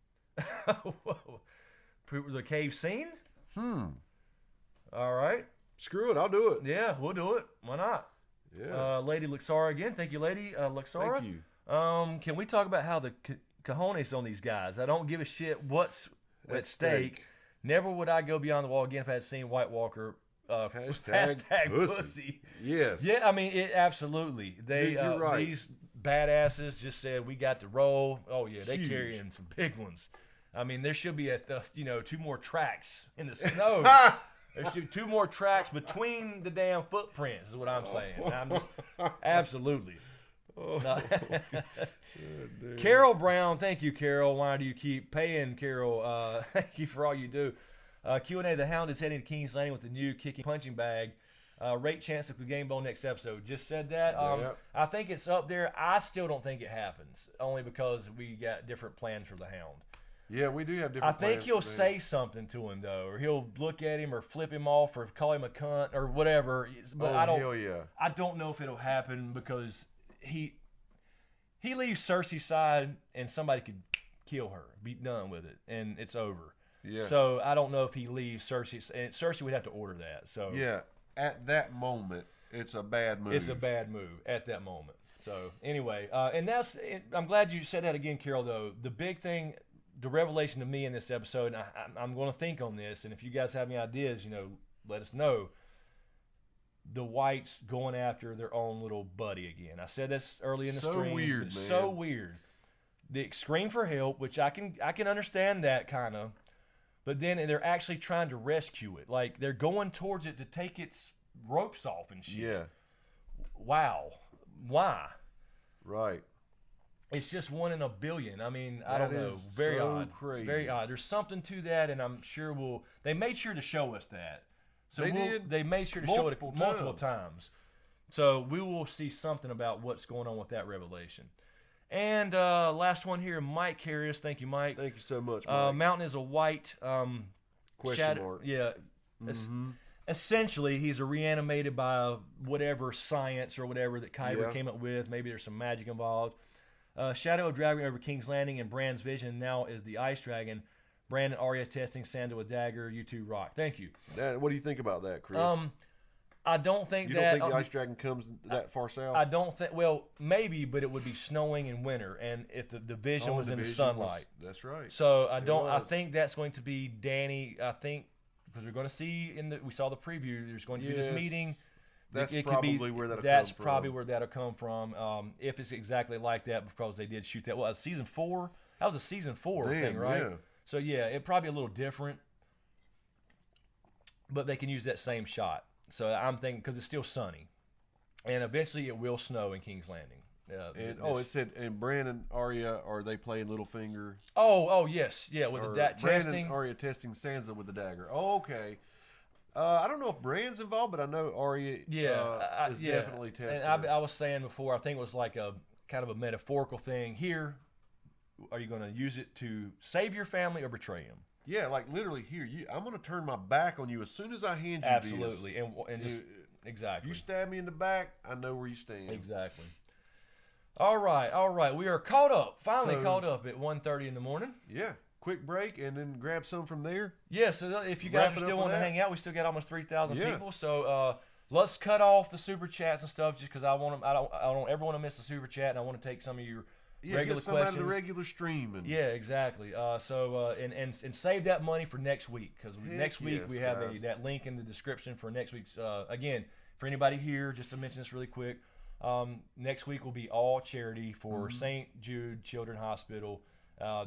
Whoa. The cave scene? All right. Screw it, I'll do it. Yeah, we'll do it. Why not? Yeah. Lady Luxara again. Thank you, Lady Luxara. Thank you. Can we talk about how the cojones on these guys? I don't give a shit what's at stake. Never would I go beyond the wall again if I had seen White Walker. Hashtag pussy. Yes. Yeah, I mean, it absolutely. You're right. These badasses just said we got to roll. Oh yeah, they Huge. carrying some big ones. I mean, there should be 2 more tracks in the snow. There should be 2 more tracks between the damn footprints. Is what I'm saying. I'm just absolutely. Carol Brown, thank you, Carol. Why do you keep paying, Carol? Thank you for all you do. Q&A, the Hound is heading to King's Landing with the new kicking punching bag. Rate chance of the game ball next episode. Just said that. I think it's up there. I still don't think it happens, only because we got different plans for the Hound. Yeah, we do have different I think plans he'll for that. say something to him though, or he'll look at him or flip him off or call him a cunt or whatever. But hell yeah. I don't know if it'll happen because he leaves Cersei's side and somebody could kill her, be done with it, and it's over. Yeah. So I don't know if he leaves Cersei, and Cersei would have to order that. So Yeah, at that moment, it's a bad move. it's a bad move at that moment. So anyway, and I'm glad you said that again, Carol. Though the big thing. The revelation to me in this episode, and I'm going to think on this, and if you guys have any ideas, let us know. The Whites going after their own little buddy again. I said this early in the stream. So weird, it's man. So weird. They scream for help, which I can understand that kind of, but then they're actually trying to rescue it. Like they're going towards it to take its ropes off and shit. Yeah. Wow. Why? Right. It's just 1 in a billion. I mean, I don't know. is Very so odd. crazy. Very odd. There's something to that, and I'm sure they made sure to show us that. So They did they made sure to show it multiple multiple times. So we will see something about what's going on with that revelation. And last one here, Mike Harris. Thank you, Mike. Thank you so much, Mike. Mountain is a white Question mark. Yeah. Essentially, he's a reanimated by whatever science or whatever that Kyber came up with. Maybe there's some magic involved. Shadow of Dragon over King's Landing, and Bran's vision now is the Ice Dragon. Bran and Arya testing Sansa with dagger. You two rock. Thank you. What do you think about that, Chris? I don't think you that. don't think the Ice Dragon comes that far south? I don't think. Well, maybe, but it would be snowing in winter, and if the vision was in the sunlight. That's right. So I don't. I think that's going to be Dany. I think because we're going to see we saw the preview. There's going to be this meeting. That's it probably could be, where that'll That's come from. probably where that'll come from. If it's exactly like that, because they did shoot that. Well, season 4. That was a season 4 thing, right? Yeah. So yeah, it probably a little different, but they can use that same shot. So I'm thinking because it's still sunny, and eventually it will snow in King's Landing. It said, and Bran and Arya, are they playing Littlefinger? Oh yes, yeah, with the Bran testing. and Arya testing Sansa with the dagger. Oh, okay. I don't know if Bran's involved, but I know Arya is definitely testing. And I was saying before, I think it was like a kind of a metaphorical thing. Here, are you going to use it to save your family or betray him? Yeah, like literally here. I'm going to turn my back on you as soon as I hand you Absolutely, this. and just exactly. You stab me in the back, I know where you stand. Exactly. All right. We are caught up. Finally caught up at 1:30 in the morning. Yeah. Quick break and then grab some from there. Yeah, so if you guys Wrap it are still up with wanting to that. hang out, we still got almost 3,000 Yeah. people. So let's cut off the super chats and stuff, just because I don't ever want to miss the super chat, and I want to take some of your regular get some out of questions. the regular stream. And Yeah, exactly. And save that money for next week, because next week we have that link in the description for next week's. Again, for anybody here, just to mention this really quick, next week will be all charity for St. Jude Children's Hospital.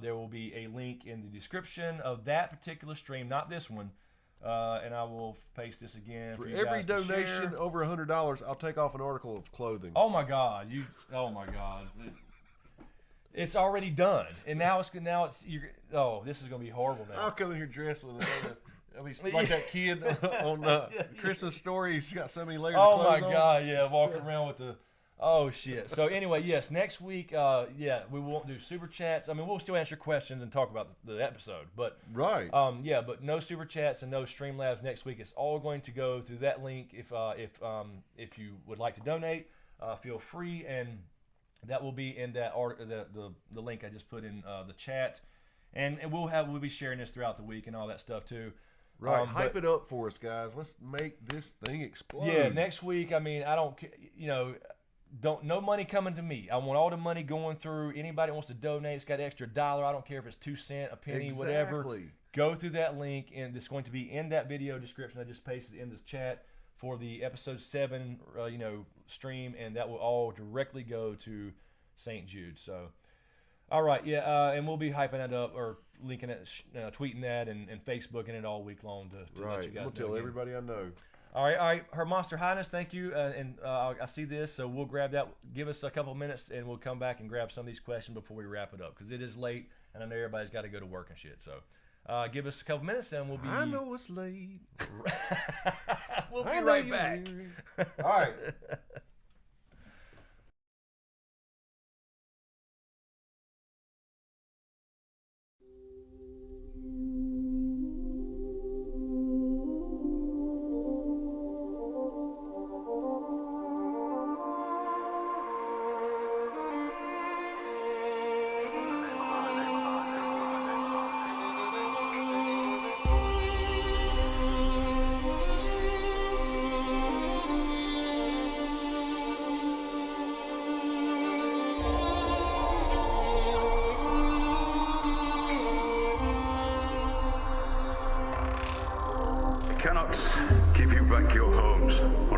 There will be a link in the description of that particular stream, not this one. And I will paste this again for you every guys to donation share. over $100. I'll take off an article of clothing. Oh my God! Oh my God! It's already done, and now it's this is gonna be horrible now. I'll come in here dressed with it. I mean, like that kid on Christmas Story. He's got so many layers of clothes on. God, yeah, walking around with the. Oh shit! So anyway, yes, next week, we won't do super chats. I mean, we'll still answer questions and talk about the episode, but but no super chats and no Streamlabs next week. It's all going to go through that link. If you would like to donate, feel free, and that will be in that the link I just put in the chat, and we'll be sharing this throughout the week and all that stuff too. Right, hype it up for us, guys. Let's make this thing explode. Yeah, next week. I mean, I don't, no money coming to me. I want all the money going through anybody that wants to donate. It's got an extra $1. I don't care if it's 2 cents, a penny, whatever. Go through that link, and it's going to be in that video description I just pasted in this chat for the episode 7, stream, and that will all directly go to St. Jude. So, all right, and we'll be hyping it up or linking it, tweeting that, and Facebooking it all week long to let you guys know. We'll tell everybody I know. All right. Her Monster Highness, thank you. I see this, so we'll grab that. Give us a couple minutes, and we'll come back and grab some of these questions before we wrap it up, because it is late, and I know everybody's got to go to work and shit. So give us a couple minutes, and we'll be. I know it's late. We'll be right back. All right.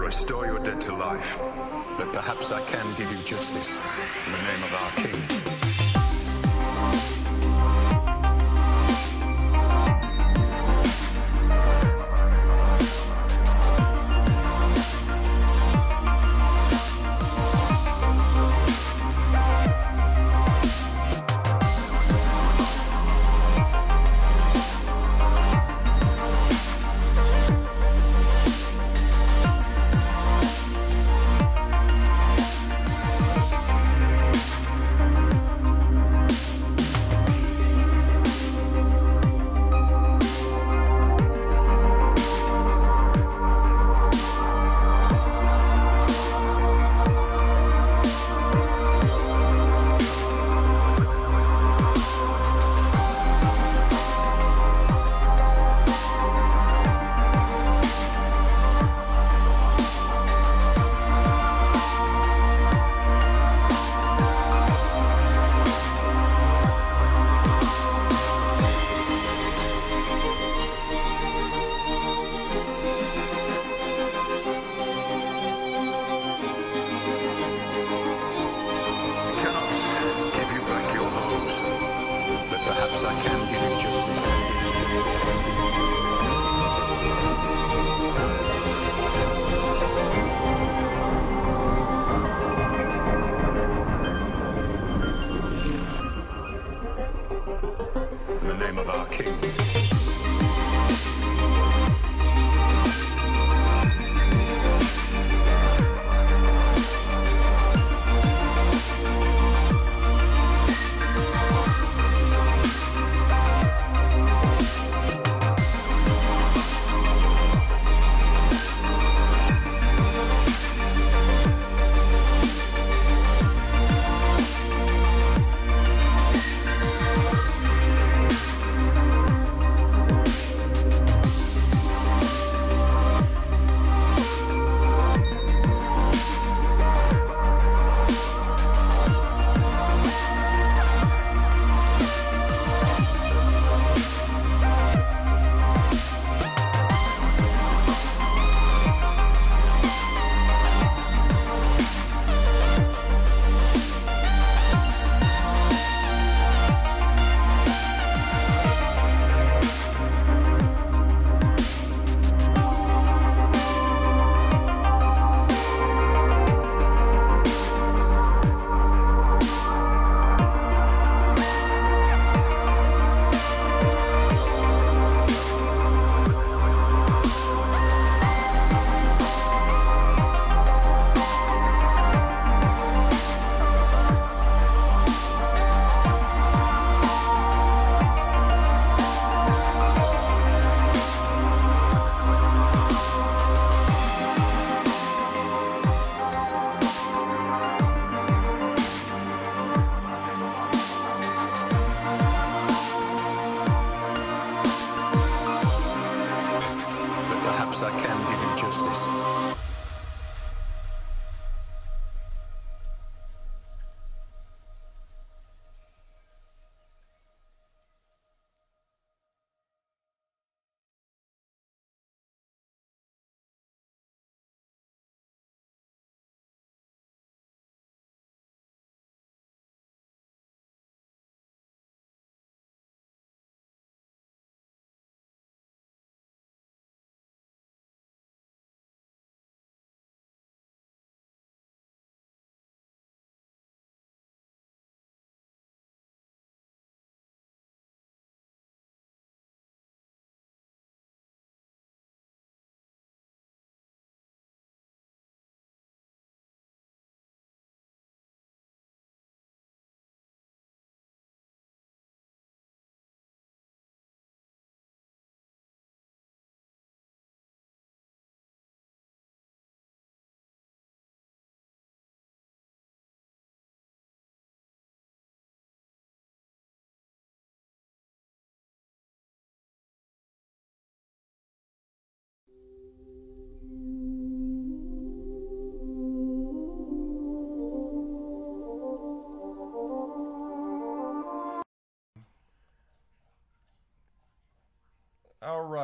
Restore your dead to life. But perhaps I can give you justice in the name of our king.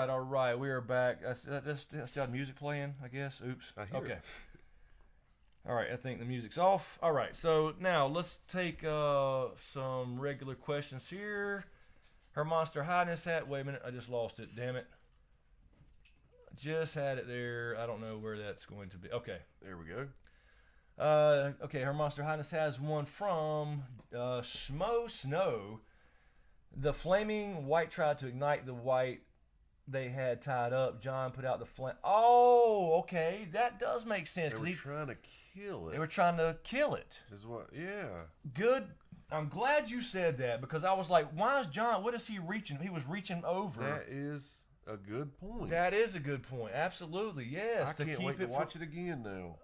All right, we are back. That's still music playing, I guess. Oops. I hear Okay. it. All right, I think the music's off. All right, so now let's take some regular questions here. Her Monster Highness hat. Wait a minute, I just lost it. Damn it. Just had it there. I don't know where that's going to be. Okay. There we go. Okay, Her Monster Highness has one from Snow. The flaming white tried to ignite the white they had tied up. John put out the flame. Oh, okay. That does make sense. They were trying to kill it. They were trying to kill it. Is what? Yeah. Good. I'm glad you said that because I was like, why is John, what is he reaching? He was reaching over. That is a good point. That is a good point. Absolutely. Yes. I can't wait to watch it again now.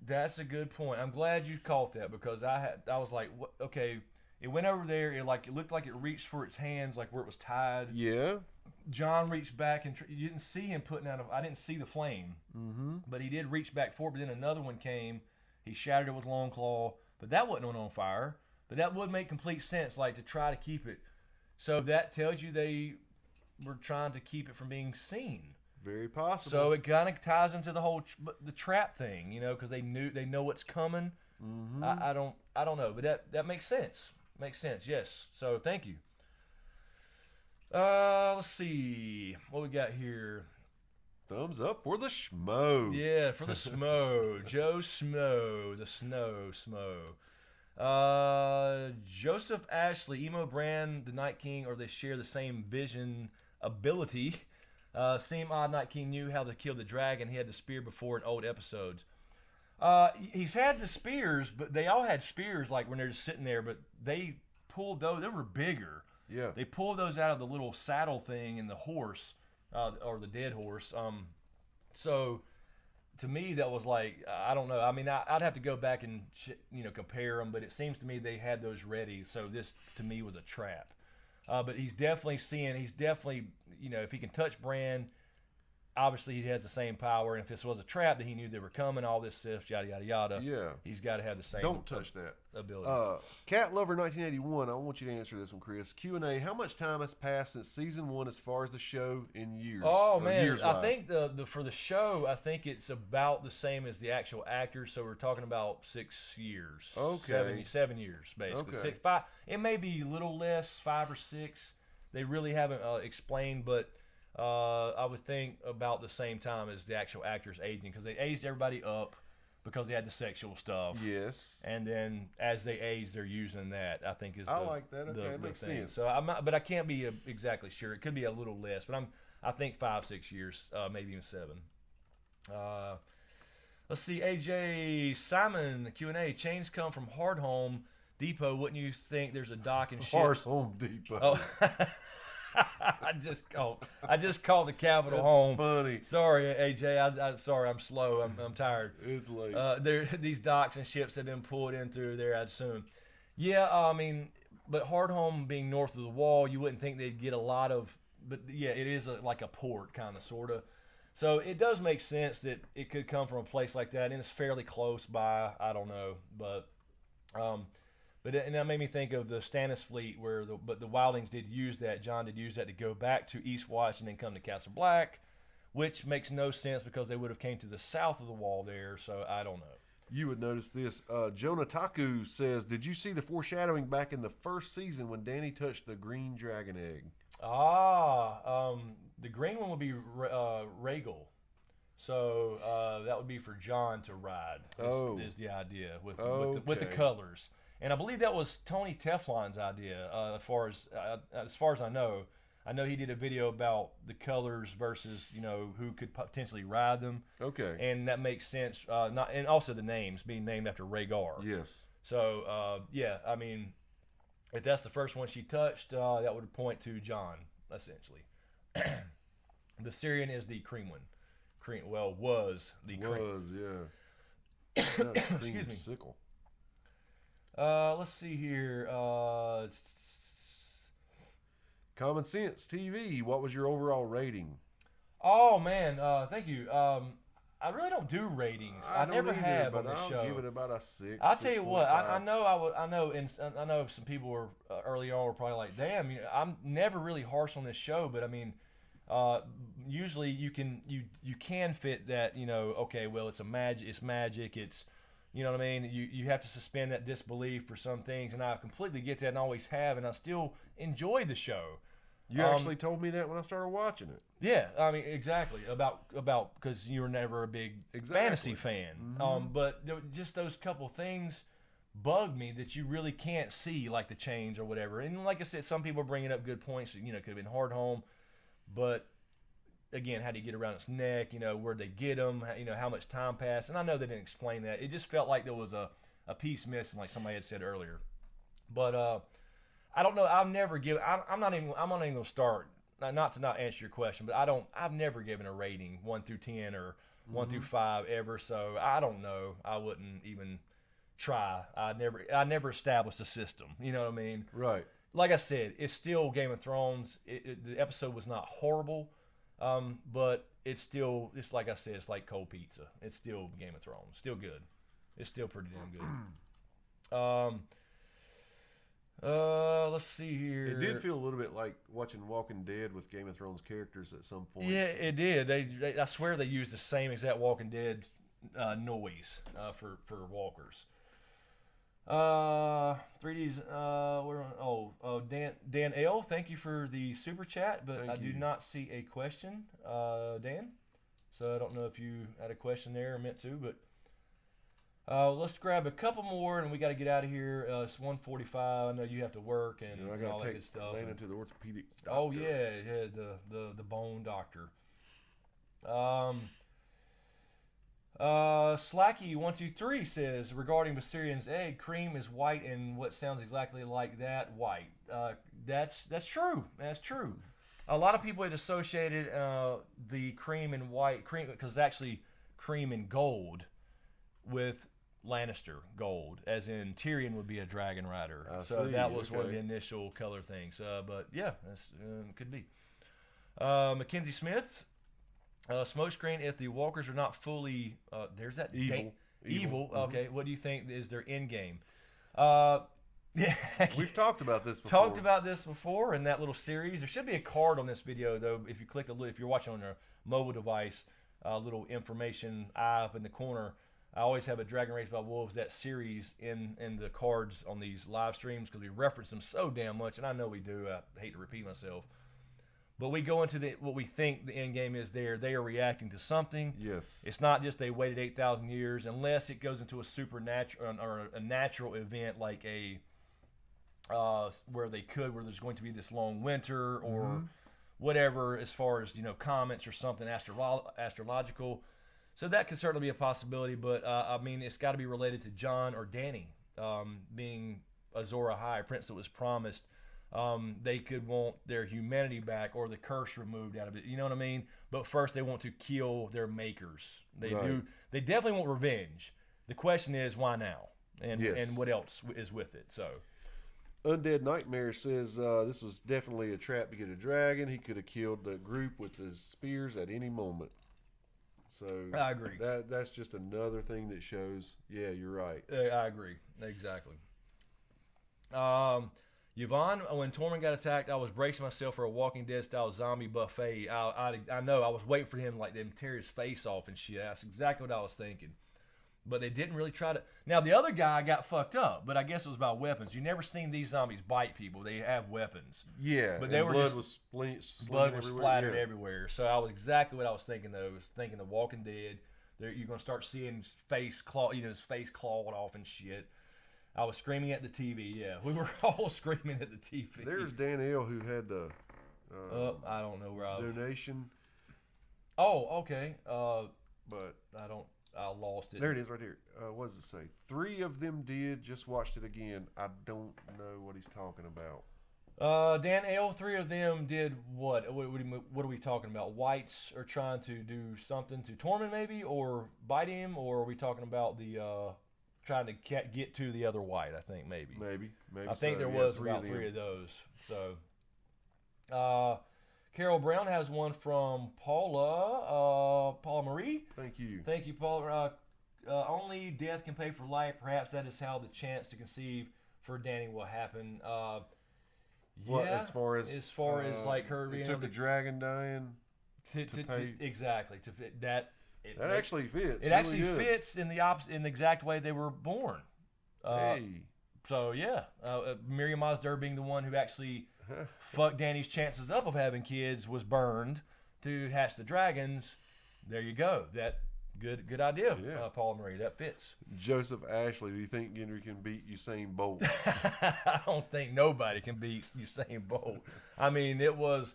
That's a good point. I'm glad you caught that because I was like, what? Okay. It went over there. It looked like it reached for its hands, like where it was tied. Yeah. John reached back and you didn't see him putting out. I didn't see the flame, but he did reach back for it. But then another one came. He shattered it with Long Claw, but that wasn't on fire. But that would make complete sense, like to try to keep it. So that tells you they were trying to keep it from being seen. Very possible. So it kind of ties into the whole the trap thing, you know, because they know what's coming. I don't know, but that makes sense. Makes sense, yes. So thank you. Let's see what we got here. Thumbs up for the Schmo. Yeah, for the Smo. Joe Smo, the Snow Smo. Joseph Ashley, Emo Brand, the Night King, or they share the same vision ability. Seem odd Night King knew how to kill the dragon. He had the spear before in old episodes. He's had the spears, but they all had spears like when they're just sitting there, but they pulled those. They were bigger. Yeah. They pulled those out of the little saddle thing in the horse, or the dead horse. So to me, that was like, I don't know. I mean, I'd have to go back and, compare them, but it seems to me they had those ready. So this, to me, was a trap. But he's definitely, if he can touch Bran, obviously he has the same power. And if this was a trap, then he knew they were coming, all this stuff, yada, yada, yada. Yeah. He's got to have the same Don't touch that. ability. Cat Lover 1981, I want you to answer this one, Chris. Q&A, how much time has passed since season 1 as far as the show in years? Oh, man. Years-wise? I think for the show, I think it's about the same as the actual actors. So we're talking about 6 years. Okay. 7 years, basically. Okay. 5. It may be a little less, 5 or 6. They really haven't explained, but I would think about the same time as the actual actors aging, because they aged everybody up because they had the sexual stuff. Yes. And then as they age, they're using that. I think is I like that. Okay, that makes thing. sense. So I'm not, but I can't be exactly sure. It could be a little less, but I think 5-6 years, maybe even 7. Let's see, AJ Simon Q&A. Chains come from Hardhome Depot. Wouldn't you think there's a dock and ships? Home Depot. Oh. I just called the capital home. Funny. Sorry, AJ. I'm sorry. I'm slow. I'm tired. It's late. These docks and ships have been pulled in through there, I'd assume. Yeah, I mean, but Hardhome being north of the wall, you wouldn't think they'd get a lot of. But yeah, it is like a port, kind of, sort of. So it does make sense that it could come from a place like that, and it's fairly close by. I don't know, but. And that made me think of the Stannis fleet, where the Wildlings did use that. John did use that to go back to Eastwatch and then come to Castle Black, which makes no sense because they would have came to the south of the wall there. So I don't know. You would notice this. Jonah Taku says, "Did you see the foreshadowing back in the first season when Dany touched the green dragon egg?" The green one would be Rhaegal. So that would be for John to ride. Is the idea with the colors. And I believe that was Tony Teflon's idea. As far as I know he did a video about the colors versus who could potentially ride them. Okay. And that makes sense. And also the names being named after Rhaegar. Yes. So yeah, I mean, if that's the first one she touched, that would point to John essentially. The Syrian is the cream one. Was yeah. Excuse me. Sickle. Let's see here. Common Sense TV. What was your overall rating? Oh man, thank you. I really don't do ratings. I never don't either, have but on the I'll show. give it about a 6. I'll tell you what. I 6.5. know. I know some people were early on were probably like, "Damn, I'm never really harsh on this show." But I mean, usually you can fit that. Okay, well, it's magic. It's you know what I mean. You have to suspend that disbelief for some things, and I completely get that, and always have, and I still enjoy the show. You actually told me that when I started watching it. Yeah, I mean exactly about because you were never a big fantasy fan. But just those couple things bug me that you really can't see, like the change or whatever. And like I said, some people are bringing up good points. Could have been hard home, but again, how do you get around its neck? Where'd they get them? How much time passed? And I know they didn't explain that. It just felt like there was a piece missing, like somebody had said earlier. But I don't know. I'm not even gonna start. Not to not answer your question, but I've never given a rating 1 through 10 or 1 through 5 ever. So I don't know. I wouldn't even try. I never established a system. You know what I mean? Right. Like I said, it's still Game of Thrones. The episode was not horrible, but it's like I said, it's like cold pizza. It's still Game of Thrones. Still good. It's still pretty damn good. Let's see here. It did feel a little bit like watching Walking Dead with Game of Thrones characters at some point. Yeah, it did. I swear they used the same exact Walking Dead noise for walkers. 3D's. Dan L. Thank you for the super chat, but I do not see a question, Dan. So I don't know if you had a question there or meant to, but. Let's grab a couple more, and we got to get out of here. It's 1:45. I know you have to work and I got all to that take good stuff. Lana to the orthopedic doctor. Oh yeah, the bone doctor. Slacky123 says regarding Viserion's egg, cream is white, and what sounds exactly like that white. That's true. That's true. A lot of people had associated the cream and white because it's actually cream and gold with Lannister gold, as in Tyrion would be a dragon rider. That was one of the initial color things. But yeah, that's could be. Mackenzie Smith, SmokeScreen. If the walkers are not fully, there's that evil. Evil. Mm-hmm. Okay, what do you think is their end game? Yeah, we've talked about this before. Talked about this before in that little series. There should be a card on this video though. If you click if you're watching on a mobile device, a little information eye up in the corner. I always have a Dragon Race by Wolves, that series, in the cards on these live streams because we reference them so damn much, and I know we do. I hate to repeat myself. But we go into what we think the end game is there. They are reacting to something. Yes. It's not just they waited 8,000 years, unless it goes into a supernatural or a natural event like where there's going to be this long winter or whatever, as far as comets or something astrological. So that could certainly be a possibility, but I mean, it's got to be related to Jon or Dany being Azor Ahai, prince that was promised. They could want their humanity back or the curse removed out of it. You know what I mean? But first, they want to kill their makers. They do. They definitely want revenge. The question is, why now? And what else is with it? So, Undead Nightmare says this was definitely a trap to get a dragon. He could have killed the group with his spears at any moment. So I agree. That's just another thing that shows. Yeah, you're right. I agree. Exactly. Yvonne, when Tormund got attacked, I was bracing myself for a Walking Dead style zombie buffet. I know. I was waiting for him to tear his face off and shit. That's exactly what I was thinking. But they didn't really try to. Now the other guy got fucked up, but I guess it was about weapons. You never seen these zombies bite people. They have weapons. Yeah, but they were blood just blood was splattered everywhere. So I was exactly what I was thinking. Though, I was thinking The Walking Dead. You're gonna start seeing his face his face clawed off and shit. I was screaming at the TV. Yeah, we were all screaming at the TV. There's Danielle who had the. I don't know where I was. Donation. Oh, okay. But I lost it. There it is right here. What does it say? 3 of them did. Just watched it again. I don't know what he's talking about. Dan L, 3 of them did what? What are we talking about? Whites are trying to do something to Tormund maybe, or bite him, or are we talking about the trying to get to the other white? I think maybe. Maybe. I think there was about 3 of those. So, Carol Brown has one from Paula Marie. Thank you. Thank you, Paula. Only death can pay for life. Perhaps that is how the chance to conceive for Dany will happen. What, as far as like her being took a dragon dying to pay. Exactly to fit that. That actually fits. It actually fits in the exact way they were born. So yeah, Miriam Osdur being the one who actually fucked Dany's chances up of having kids was burned to hatch the dragons. There you go. That good idea, Paul Marie. That fits. Joseph Ashley, do you think Gendry can beat Usain Bolt? I don't think nobody can beat Usain Bolt. I mean, it was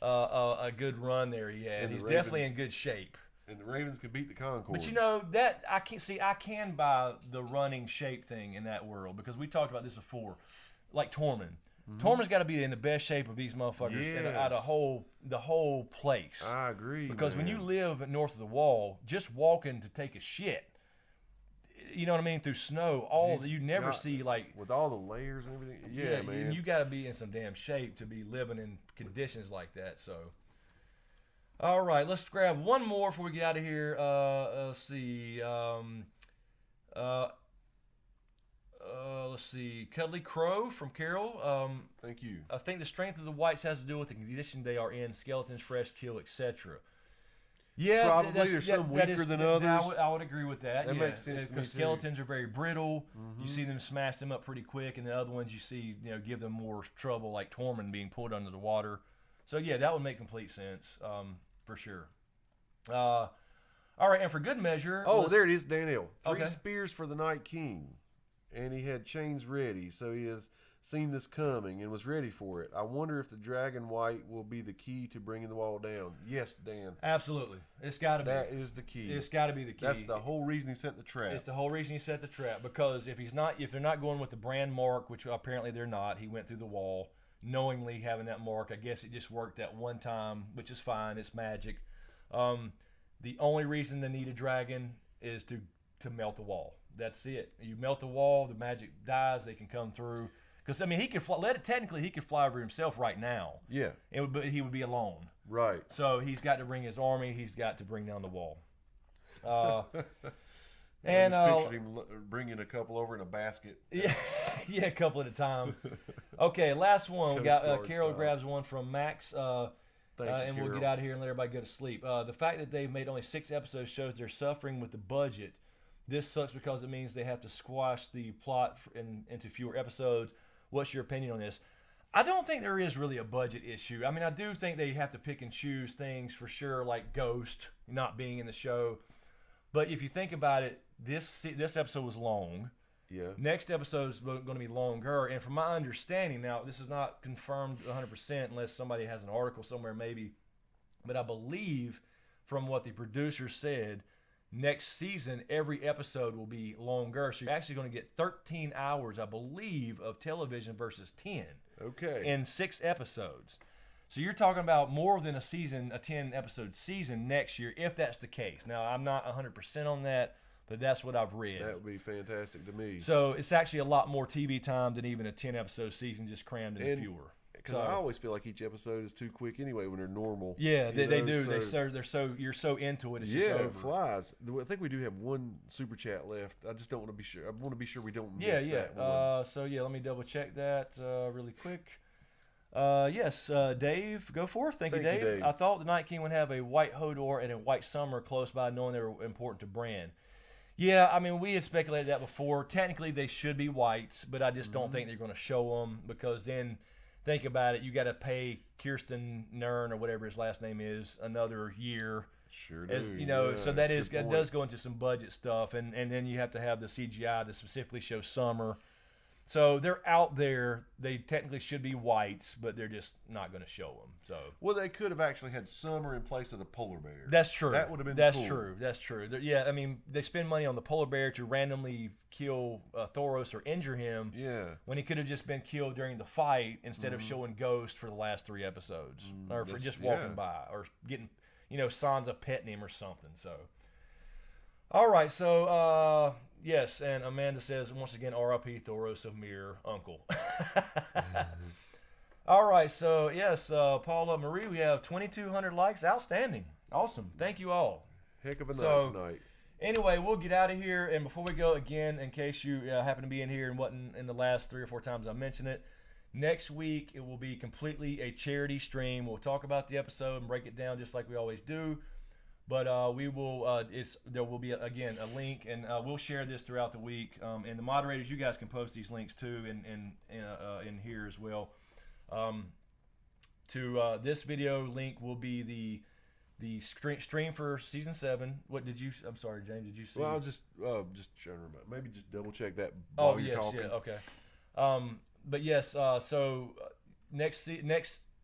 a good run there he had. He's definitely in good shape. And the Ravens could beat the Concord. But you know that I can buy the running shape thing in that world because we talked about this before. Like Tormund. Tormund's got to be in the best shape of these motherfuckers out of the whole place. I agree. Because when you live north of the wall, just walking to take a shit, you know what I mean, through snow, you never see like with all the layers and everything. Yeah, man. And you got to be in some damn shape to be living in conditions like that. So, all right, let's grab one more before we get out of here. Let's see. Let's see. Cuddly Crow from Carol. Thank you. I think the strength of the whites has to do with the condition they are in, skeletons, fresh kill, etc. Yeah, probably there's some weaker than others. I would agree with that. That makes sense because skeletons are very brittle. You see them smash them up pretty quick, and the other ones you see, give them more trouble, like Tormund being pulled under the water. So yeah, that would make complete sense, for sure. All right, and for good measure. There it is, Daniel. 3 spears for the Night King. And he had chains ready, so he has seen this coming and was ready for it. I wonder if the dragon white will be the key to bringing the wall down. Yes, Dan. Absolutely. It's got to be. That is the key. It's got to be the key. That's the whole reason he set the trap. It's the whole reason he set the trap, because if they're not going with the brand mark, which apparently they're not, he went through the wall knowingly having that mark. I guess it just worked that one time, which is fine. It's magic. The only reason they need a dragon is to melt the wall. That's it. You melt the wall, the magic dies, they can come through. Because, I mean, he could fly, technically he could fly over himself right now. Yeah. But he would be alone. Right. So he's got to bring his army, he's got to bring down the wall. And I just pictured him bringing a couple over in a basket. Yeah, a couple at a time. Okay, last one. We got Carol grabs one from Max. And Carol. We'll get out of here and let everybody go to sleep. The fact that they've made only 6 episodes shows they're suffering with the budget. This sucks because it means they have to squash the plot into fewer episodes. What's your opinion on this? I don't think there is really a budget issue. I mean, I do think they have to pick and choose things for sure, like Ghost not being in the show. But if you think about it, this episode was long. Yeah. Next episode is going to be longer. And from my understanding, now this is not confirmed 100% unless somebody has an article somewhere maybe, but I believe from what the producer said, next season, every episode will be longer. So you're actually going to get 13 hours, I believe, of television versus 10. Okay. In 6 episodes. So you're talking about more than a 10-episode season next year, if that's the case. Now, I'm not 100% on that, but that's what I've read. That would be fantastic to me. So it's actually a lot more TV time than even a 10-episode season just crammed into fewer. Because I always feel like each episode is too quick anyway when they're normal. Yeah, they do. You're so into it. It's just over. It flies. I think we do have one super chat left. I just don't want to be sure. I want to be sure we don't miss that one. So let me double check that really quick. Yes, Dave, go forth. Thank you, Dave. I thought the Night King would have a white Hodor and a white Summer close by, knowing they were important to Bran. Yeah, I mean, we had speculated that before. Technically, they should be whites, but I just don't think they're going to show them, because then, think about it, you got to pay Kirsten Nern, or whatever his last name is, another year. Sure do. So that does go into some budget stuff, and then you have to have the CGI to specifically show Summer. So they're out there. They technically should be whites, but they're just not going to show them. So they could have actually had Summer in place of the polar bear. That's true. That would have been cool. That's true. Yeah, I mean, they spend money on the polar bear to randomly kill Thoros or injure him. Yeah. When he could have just been killed during the fight instead of showing Ghost for the last 3 episodes, or for just walking by, or getting, Sansa petting him or something. So, all right. So, yes, and Amanda says, once again, R.I.P. Thoros of Mir, uncle. All right, so yes, Paula Marie, we have 2,200 likes. Outstanding. Awesome. Thank you all. Heck of a night tonight. Anyway, we'll get out of here. And before we go, again, in case you happen to be in here and wasn't in the last 3 or 4 times I mentioned it, next week it will be completely a charity stream. We'll talk about the episode and break it down just like we always do. But we will. There will be again a link, and we'll share this throughout the week. And the moderators, you guys can post these links too in here as well. This video link will be the stream for season 7. What did you? I'm sorry, James. Did you see? Well, I was just trying to remember. Maybe just double check that. While you're talking. Okay. But yes. So next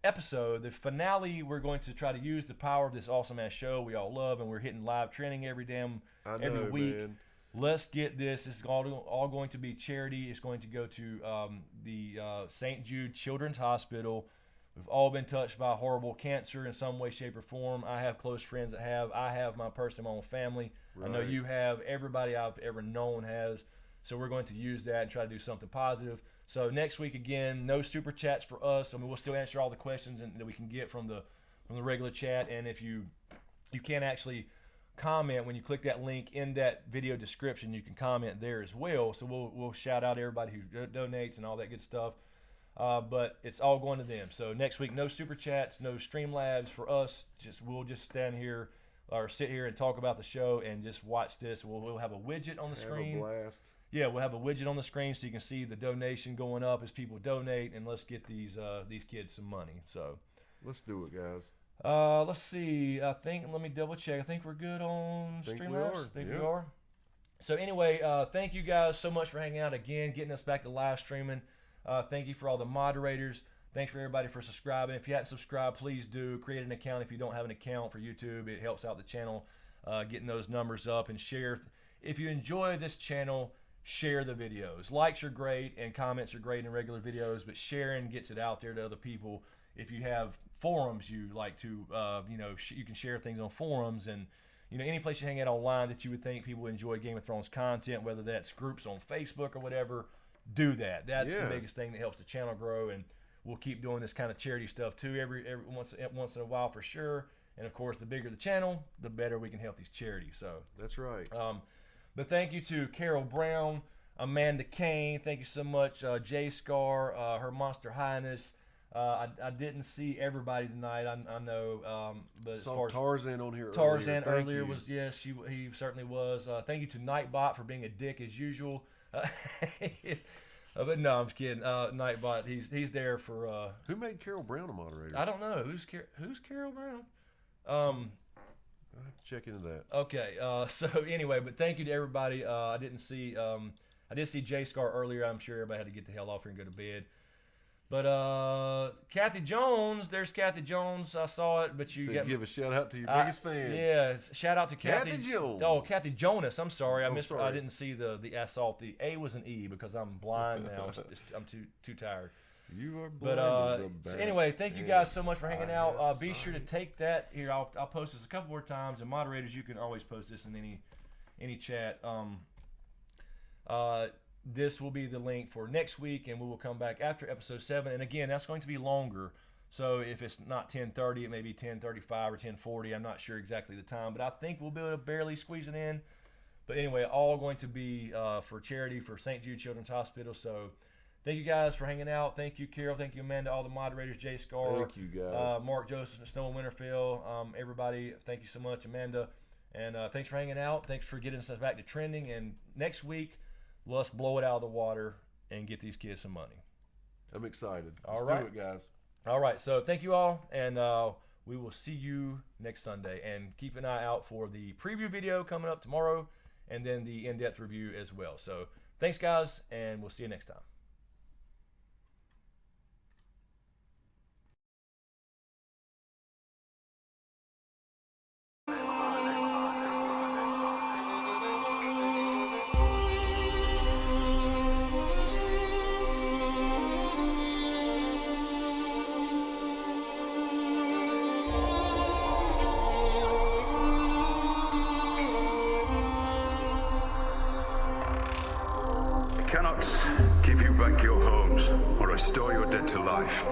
episode, the finale, we're going to try to use the power of this awesome ass show we all love, and we're hitting live trending every week. Man. Let's get this. This is all going to be charity. It's going to go to the St. Jude Children's Hospital. We've all been touched by horrible cancer in some way, shape, or form. I have close friends that have. I have my own family. Right. I know you have. Everybody I've ever known has. So we're going to use that and try to do something positive. So next week, again, no super chats for us. I mean, we'll still answer all the questions that we can get from the regular chat. And if you can't actually comment when you click that link in that video description, you can comment there as well. So we'll shout out everybody who donates and all that good stuff. But it's all going to them. So next week, no super chats, no Streamlabs for us. We'll just stand here or sit here and talk about the show and just watch this. We'll have a widget on the screen. Have a blast. Yeah, we'll have a widget on the screen so you can see the donation going up as people donate, and let's get these kids some money. So let's do it, guys. Let's see. Let me double check. I think we're good on Streamlabs. We are. So anyway, thank you guys so much for hanging out again, getting us back to live streaming. Thank you for all the moderators. Thanks for everybody for subscribing. If you hadn't subscribed, please do. Create an account if you don't have an account for YouTube. It helps out the channel, getting those numbers up, and share. If you enjoy this channel, share the videos. Likes are great and comments are great in regular videos, but sharing gets it out there to other people. If you have forums you like to, you can share things on forums, and any place you hang out online that you would think people enjoy Game of Thrones content, whether that's groups on Facebook or whatever, do that. That's the biggest thing that helps the channel grow, and we'll keep doing this kind of charity stuff too every once in a while for sure. And of course, the bigger the channel, the better we can help these charities. So that's right. But thank you to Carol Brown, Amanda Kane. Thank you so much, Jay Scar, Her Monster Highness. I didn't see everybody tonight. I know, but as far as Tarzan on here, earlier was he certainly was. Thank you to Nightbot for being a dick as usual. But no, I'm just kidding. Nightbot, he's there for. Who made Carol Brown a moderator? I don't know. Who's Carol Brown? I'll have to check into that. Okay. So anyway, but thank you to everybody. I did see Jay Scar earlier. I'm sure everybody had to get the hell off here and go to bed. But Kathy Jones, there's Kathy Jones. I saw it, but you give a shout out to your biggest fan. Yeah, shout out to Kathy Jones. Oh, Kathy Jonas. I'm sorry, I missed. I didn't see the assault. The A was an E because I'm blind now. I'm too tired. You are blind. So anyway, thank you guys so much for hanging out. Be sure to take that here. I'll post this a couple more times, and moderators, you can always post this in any chat. This will be the link for next week, and we will come back after episode 7. And again, that's going to be longer. So if it's not 10:30, it may be 10:35 or 10:40. I'm not sure exactly the time, but I think we'll be able to barely squeeze it in. But anyway, all going to be for charity for St. Jude Children's Hospital. So thank you guys for hanging out. Thank you, Carol. Thank you, Amanda. All the moderators, Jay Scar. Thank you, guys. Mark Joseph, Snow and Winterfell. Everybody, thank you so much, Amanda. And thanks for hanging out. Thanks for getting us back to trending. And next week, let's blow it out of the water and get these kids some money. I'm excited. Let's do it, guys. All right. So thank you all, and we will see you next Sunday. And keep an eye out for the preview video coming up tomorrow, and then the in-depth review as well. So thanks, guys, and we'll see you next time. I cannot give you restore your dead to life.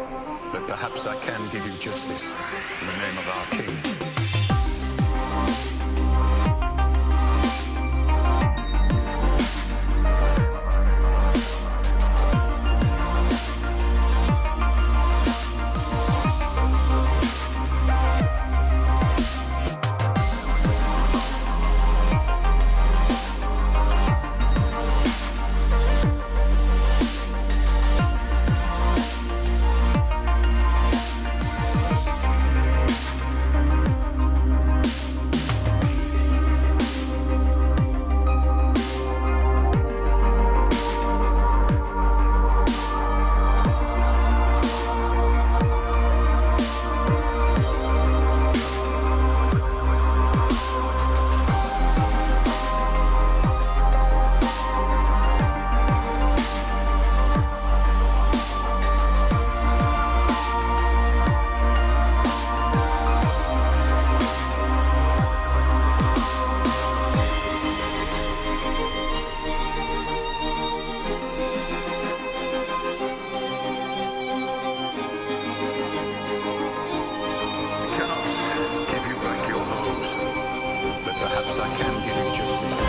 But perhaps I can give you justice in the name of our king. Perhaps I can give you justice